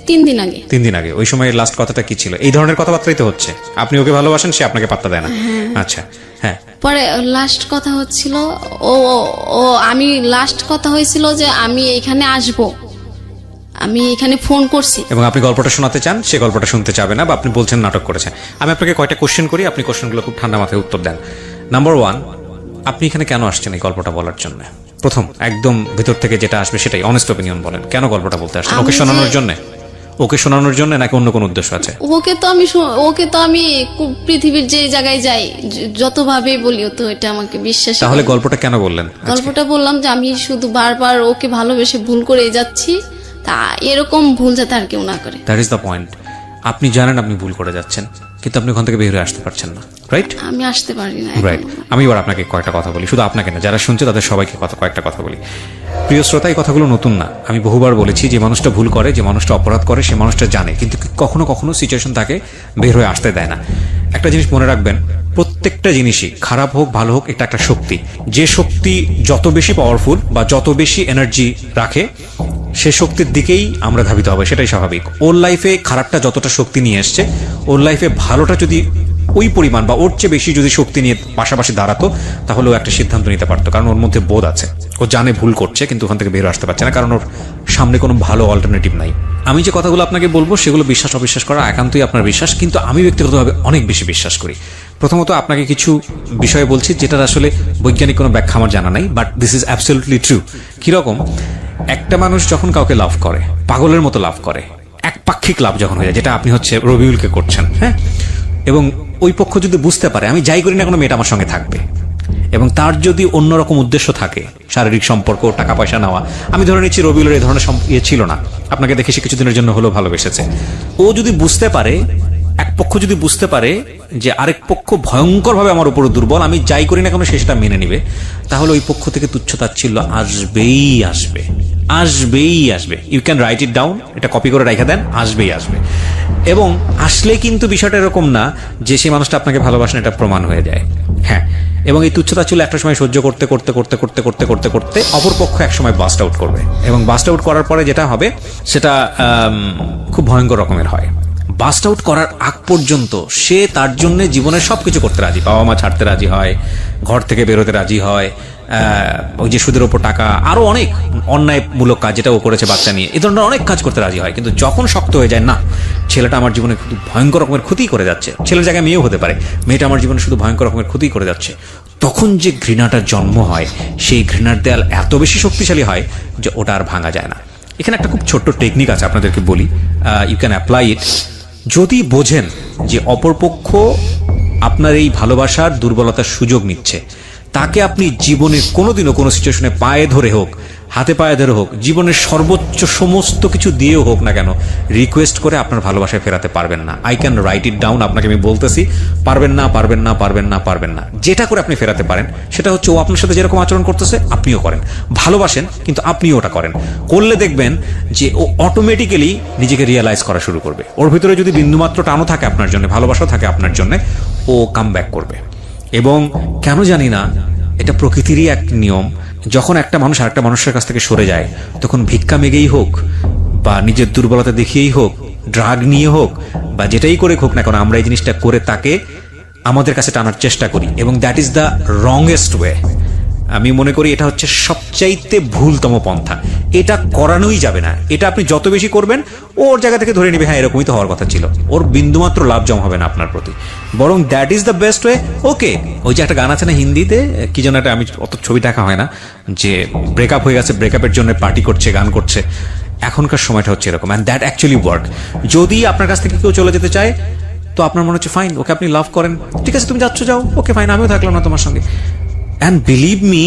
3 দিন আগে। 3 দিন আগে। ওই সময় লাস্ট কথাটা কি ছিল? এই ধরনের কথাবার্তাই তো হচ্ছে, আপনি ওকে ভালোবাসেন, সে আপনাকে পাত্তা দেয় না। আচ্ছা হ্যাঁ। পরে লাস্ট কথা হচ্ছিল ও আমি লাস্ট কথা হয়েছিল যে আমি এখানে আসব, আমি এখানে ফোন করছি। এবং আপনি গল্পটা শোনাতে চান, সে গল্পটা শুনতে চাবে না, বা আপনি বলছেন নাটক করেছেন। আমি আপনাকে কয়টা কোশ্চেন করি, আপনি কোশ্চেনগুলো খুব ঠান্ডা মাথায় উত্তর দেন। নাম্বার 1, আপনি এখানে কেন আসছেন এই গল্পটা বলার জন্য? প্রথম একদম ভিতর থেকে যেটা আসবে সেটাই অনেস্ট অপিনিয়ন বলেন। কেন গল্পটা বলতে আসছেন? ওকে শোনানোর জন্য? ওকে শোনানোর জন্য নাকি অন্য কোনো উদ্দেশ্য আছে? ওকে তো আমি পৃথিবীর যে জায়গায় যাই যতভাবে বলি তো এটা আমাকে বিশ্বাস। তাহলে গল্পটা কেন বললেন? গল্পটা বললাম যে আমি শুধু বারবার ওকে ভালোবেসে ভুল করে যাচ্ছি, তা এরকম ভুল যাতে আর কেউ না করে। That is the point. আপনি জানেন আপনি ভুল করে যাচ্ছেন, কিন্তু আপনি ওখান থেকে বের হয়ে আসতে পারছেন না, রাইট? আমি আসতে পারি না। রাইট। আমি এবার আপনাকে কয়েকটা কথা বলি, শুধু আপনাকে না, যারা শুনছে তাদের সবাইকে কয়েকটা কথা বলি। প্রিয় শ্রোতা, এই কথাগুলো নতুন না, আমি বহুবার বলেছি। যে মানুষটা ভুল করে, যে মানুষটা অপরাধ করে, সে মানুষটা জানে, কিন্তু কখনো কখনো সিচুয়েশন তাকে বের হয়ে আসতে দেয় না। একটা জিনিস মনে রাখবেন, প্রত্যেকটা জিনিসই খারাপ হোক ভালো হোক, এটা একটা শক্তি। যে শক্তি যত বেশি পাওয়ারফুল বা যত বেশি এনার্জি রাখে, সে শক্তির দিকেই আমরা ধাবিত হবে, সেটাই স্বাভাবিক। ওর লাইফে খারাপটা যতটা শক্তি নিয়ে এসছে, ওর লাইফে ভালোটা যদি ওই পরিমাণ বা ওর চেয়ে বেশি যদি শক্তি নিয়ে পাশাপাশি দাঁড়াতো, তাহলে ও একটা সিদ্ধান্ত নিতে পারতো। কারণ ওর মধ্যে বোধ আছে, ও জানে ভুল করছে, কিন্তু ওখান থেকে বের আসতে পারছে না, কারণ ওর সামনে কোনো ভালো অল্টারনেটিভ নাই। আমি যে কথাগুলো আপনাকে বলবো সেগুলো বিশ্বাস অবিশ্বাস করা একান্তই আপনার বিশ্বাস, কিন্তু আমি ব্যক্তিগতভাবে অনেক বেশি বিশ্বাস করি। প্রথমত আপনাকে কিছু বিষয় বলছি যেটার আসলে বৈজ্ঞানিক কোনো ব্যাখ্যা আমার জানা নাই, but this is absolutely true. কিরকম? একটা মানুষ যখন কাউকে লাভ করে, পাগলের মতো লাভ করে, একপাক্ষিক লাভ যখন হয়ে যায়, যেটা আপনি হচ্ছে রবিউলকে করছেন, হ্যাঁ, এবং ওই পক্ষ যদি বুঝতে পারে আমি যাই করি না কোনো মেয়েটা আমার সঙ্গে থাকবে, এবং তার যদি অন্যরকম উদ্দেশ্য থাকে, শারীরিক সম্পর্ক, টাকা পয়সা নেওয়া, আমি ধরে নিচ্ছি রবিউলের এই ধরনের ছিল না, আপনাকে দেখে সে কিছুদিনের জন্য হলেও ভালোবেসেছে। ও যদি বুঝতে পারে, এক পক্ষ যদি বুঝতে পারে যে আরেক পক্ষ ভয়ঙ্করভাবে আমার উপর দুর্বল, আমি যাই করি না কেন সে সেটা মেনে নিবে, তাহলে ওই পক্ষ থেকে তুচ্ছতাচ্ছিল্য আসবেই আসবে, আসবেই আসবে। You can write it down, এটা কপি করে রেখে দেন, আসবেই আসবে। এবং আসলে কিন্তু বিষয়টা এরকম না যে সেই মানুষটা আপনাকে ভালোবাসেন এটা প্রমাণ হয়ে যায়, হ্যাঁ। এবং এই তুচ্ছতাচ্ছিল্য একটা সময় সহ্য করতে করতে করতে করতে করতে করতে করতে অপর পক্ষ এক সময় বাস্ট আউট করবে, এবং বাস্ট আউট করার পরে যেটা হবে সেটা খুব ভয়ঙ্কর রকমের হয়। বাস্ট আউট করার আগ পর্যন্ত সে তার জন্য জীবনের সবকিছু করতে রাজি, বাবা মা ছাড়তে রাজি হয়, ঘর থেকে বেরোতে রাজি হয়, ওই যে সুদের ওপর টাকা, আরো অনেক অন্যায়মূলক কাজ যেটা ও করেছে বাচ্চা নিয়ে, এই ধরনের অনেক কাজ করতে রাজি হয়। কিন্তু যখন শক্ত হয়ে যায়, না ছেলেটা আমার জীবনে শুধু ভয়ঙ্কর রকমের ক্ষতি করে যাচ্ছে, ছেলের জায়গায় মেয়েও হতে পারে, মেয়েটা আমার জীবনে শুধু ভয়ঙ্কর রকমের ক্ষতি করে যাচ্ছে, তখন যে ঘৃণাটার জন্ম হয়, সেই ঘৃণার দেয়াল এত বেশি শক্তিশালী হয় যে ওটা আর ভাঙা যায় না। এখানে একটা খুব ছোট্ট টেকনিক আছে, আপনাদেরকে বলি, ইউ ক্যান অ্যাপ্লাই ইট। যদি বোঝেন যে অপরপক্ষ আপনার এই ভালোবাসার দুর্বলতার সুযোগ নিচ্ছে, তাকে আপনি জীবনে কোনোদিনও কোনো সিচুয়েশনে পায়ে ধরে হোক, হাতে পায়ে ধরে হোক, জীবনের সর্বোচ্চ সমস্ত কিছু দিয়েও হোক না কেন, রিকোয়েস্ট করে আপনার ভালোবাসায় ফেরাতে পারবেন না। I can write it down, আপনাকে আমি বলতেছি, পারবেন না, পারবেন না, পারবেন না, পারবেন না। যেটা করে আপনি ফেরাতে পারেন সেটা হচ্ছে ও আপনার সাথে যেরকম আচরণ করতেছে আপনিও করেন, ভালোবাসেন কিন্তু আপনিও ওটা করেন। করলে দেখবেন যে ও অটোমেটিক্যালি নিজেকে রিয়েলাইজ করা শুরু করবে। ওর ভিতরে যদি বিন্দুমাত্র টানও থাকে আপনার জন্য, ভালোবাসা থাকে আপনার জন্য, ও কাম ব্যাক করবে। এবং কেন জানি না, এটা প্রকৃতিরই এক নিয়ম, যখন একটা মানুষ আরেকটা মানুষের কাছ থেকে সরে যায়, তখন ভিক্ষা মেগেই হোক বা নিজের দুর্বলতা দেখিয়েই হোক, ড্রাগ নিয়ে হোক বা যেটাই করে হোক না কেন, আমরা এই জিনিসটা করে তাকে আমাদের কাছে টানার চেষ্টা করি, এবং দ্যাট ইজ দ্য রংয়েস্ট ওয়ে। আমি মনে করি এটা হচ্ছে সবচাইতে ভুলতম পন্থা। এটা করানোই যাবে না। এটা আপনি যত বেশি করবেন, ওর জায়গা থেকে ধরে নেবে হ্যাঁ এরকমই তো হওয়ার কথা ছিল, ওর বিন্দুমাত্র লাভ জম হবে না আপনার প্রতি, বরং that is the best way. Okay, ওই যে একটা গান আছে না হিন্দিতে, কি যেন একটা, আমি অত ছবি দেখা হয় না, যে ব্রেকআপ হয়ে গেছে, ব্রেকআপের জন্য পার্টি করছে, গান করছে, এখনকার সময়টা হচ্ছে এরকম, অ্যান্ড দ্যাট অ্যাকচুয়ালি ওয়ার্ক। যদি আপনার কাছ থেকে কেউ চলে যেতে চায়, তো আপনার মনে হচ্ছে ফাইন, ওকে আপনি লাভ করেন, ঠিক আছে তুমি যাচ্ছ যাও, ওকে ফাইন, আমিও থাকলাম না তোমার সঙ্গে। অ্যান্ড বিলিভ মি,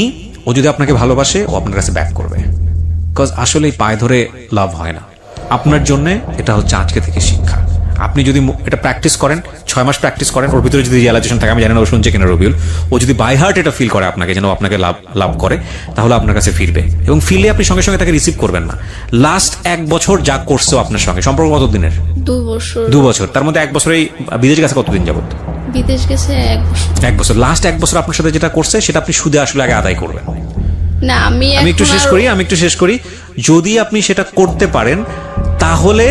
ও যদি আপনাকে ভালোবাসে ও আপনার কাছে ব্যাক করবে, বিকজ আসলে পায়ে ধরে লাভ হয় না। আপনার জন্য এটা হচ্ছে আজকে থেকে শিক্ষা। আপনি যদি এটা প্র্যাকটিস করেন, 6 মাস প্র্যাকটিস করেন, ওর ভিতরে যদি রিয়ালাইজেশন থাকে, আমি জানি না ও শুনছে কিনা রবিউল, ও যদি বাই হার্ট এটা ফিল করে আপনাকে, যেন আপনাকে লাভ করে, তাহলে আপনার কাছে ফিরবে। এবং ফিরলে আপনি সঙ্গে সঙ্গে তাকে রিসিভ করবেন না। লাস্ট 1 বছর যা করছো আপনার সঙ্গে, সম্পর্ক কত দিনের? 2 বছর। 2 বছর, তার মধ্যে 1 বছরেই বিদেশ গেছে কতদিন যাবত? বিদেশ গেছে 1 বছর। 1 বছর। লাস্ট 1 বছর আপনার সাথে যেটা করছে সেটা আপনি সুদে আসলে আগে আদায় করবেন। না আমি একটু শেষ করি। যদি আপনি সেটা করতে পারেন তাহলে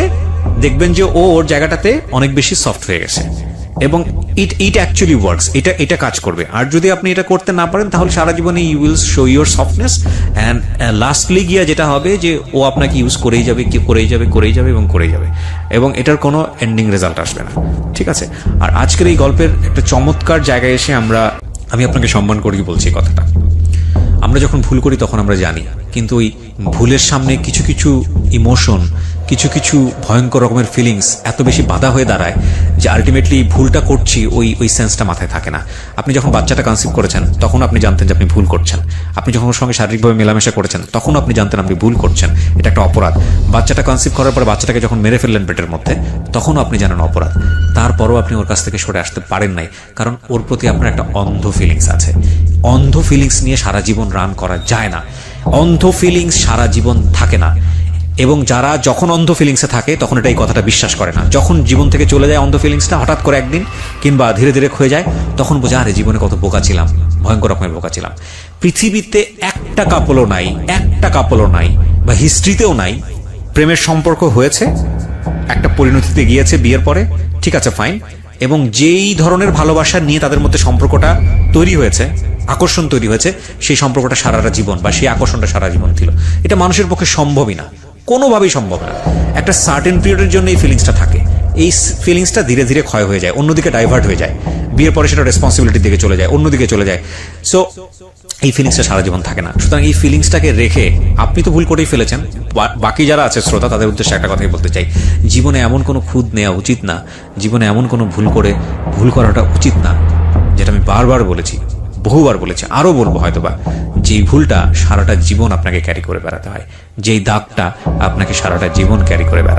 দেখবেন যে ওর জায়গাটাতে অনেক বেশি সফট হয়ে গেছে, এবং ইট অ্যাকচুয়ালি ওয়ার্কস, এটা কাজ করবে। আর যদি আপনি এটা করতে না পারেন তাহলে সারা জীবনে you will show your softness, and lastly গিয়া যেটা হবে যে ও আপনাকে ইউজ করেই যাবে এবং এটার কোনো এন্ডিং রেজাল্ট আসবে না, ঠিক আছে? আর আজকের এই গল্পের একটা চমৎকার জায়গায় এসে আমি আপনাকে সম্মান করি বলছি কথাটা। আমরা যখন ভুল করি তখন আমরা জানি, কিন্তু ওই ভুলের সামনে কিছু কিছু ইমোশন, কিছু ভয়ঙ্কর রকমের ফিলিংস এত বেশি বাধা হয়ে দাঁড়ায় যে আলটিমেটলি ভুলটা করছি ওই সেন্সটা মাথায় থাকে না। আপনি যখন বাচ্চাটা কনসিভ করেছেন তখন আপনি জানতেন যে আপনি ভুল করছেন। আপনি যখন ওর সঙ্গে শারীরিকভাবে মেলামেশা করেছেন তখন আপনি জানতেন আপনি ভুল করছেন, এটা একটা অপরাধ। বাচ্চাটা কনসিভ করার পরে বাচ্চাটাকে যখন মেরে ফেললেন পেটের মধ্যে তখনও আপনি জানেন অপরাধ। তারপরও আপনি ওর কাছ থেকে সরে আসতে পারেন নাই, কারণ ওর প্রতি আপনার একটা অন্ধ ফিলিংস আছে। অন্ধ ফিলিংস নিয়ে সারা জীবন রান করা যায় না, অন্ধ ফিলিংস সারা জীবন থাকে না। এবং যারা যখন অন্ধ ফিলিংসে থাকে তখন এটা এই কথাটা বিশ্বাস করে না। যখন জীবন থেকে চলে যায় অন্ধ ফিলিংসটা হঠাৎ করে একদিন কিংবা ধীরে ধীরে ক্ষয়ে যায়, তখন বোঝা আরে জীবনে কত বোকা ছিলাম, ভয়ঙ্কর রকমের বোকা ছিলাম। পৃথিবীতে একটা কাপলও নাই বা হিস্ট্রিতেও নাই প্রেমের সম্পর্ক হয়েছে, একটা পরিণতিতে গিয়েছে বিয়ের পরে, ঠিক আছে ফাইন, এবং যেই ধরনের ভালোবাসা নিয়ে তাদের মধ্যে সম্পর্কটা তৈরি হয়েছে, আকর্ষণ তৈরি হয়েছে, সেই সম্পর্কটা সারাটা জীবন বা সেই আকর্ষণটা সারা জীবন ছিল। এটা মানুষের পক্ষে সম্ভবই না, কোনোভাবেই সম্ভব না। একটা সার্টেন পিরিয়ডের জন্য এই ফিলিংসটা থাকে, এই ফিলিংসটা ধীরে ধীরে ক্ষয় হয়ে যায়, অন্যদিকে ডাইভার্ট হয়ে যায়, বিয়ের পরে সেটা রেসপন্সিবিলিটির দিকে চলে যায়, অন্যদিকে চলে যায়। সো এই ফিলিংসটা সারা জীবন থাকে না। সুতরাং এই ফিলিংসটাকে রেখে, আপনি তো ভুল করেই ফেলেছেন, বাকি যারা আছে শ্রোতা তাদের উদ্দেশ্যে একটা কথাই বলতে চাই, জীবনে এমন কোনো খুঁত নেওয়া উচিত না, জীবনে এমন কোনো ভুল করাটা উচিত না, যেটা আমি বারবার বলেছি, বহুবার বলেছি, আরো বলবো হয়তোবা, যেই ভুলটা সারাটা জীবন আপনাকে ক্যারি করে বেড়াতে হয়, যেই দাগটা আপনাকে সারাটা জীবন ক্যারি করে বেড়াতে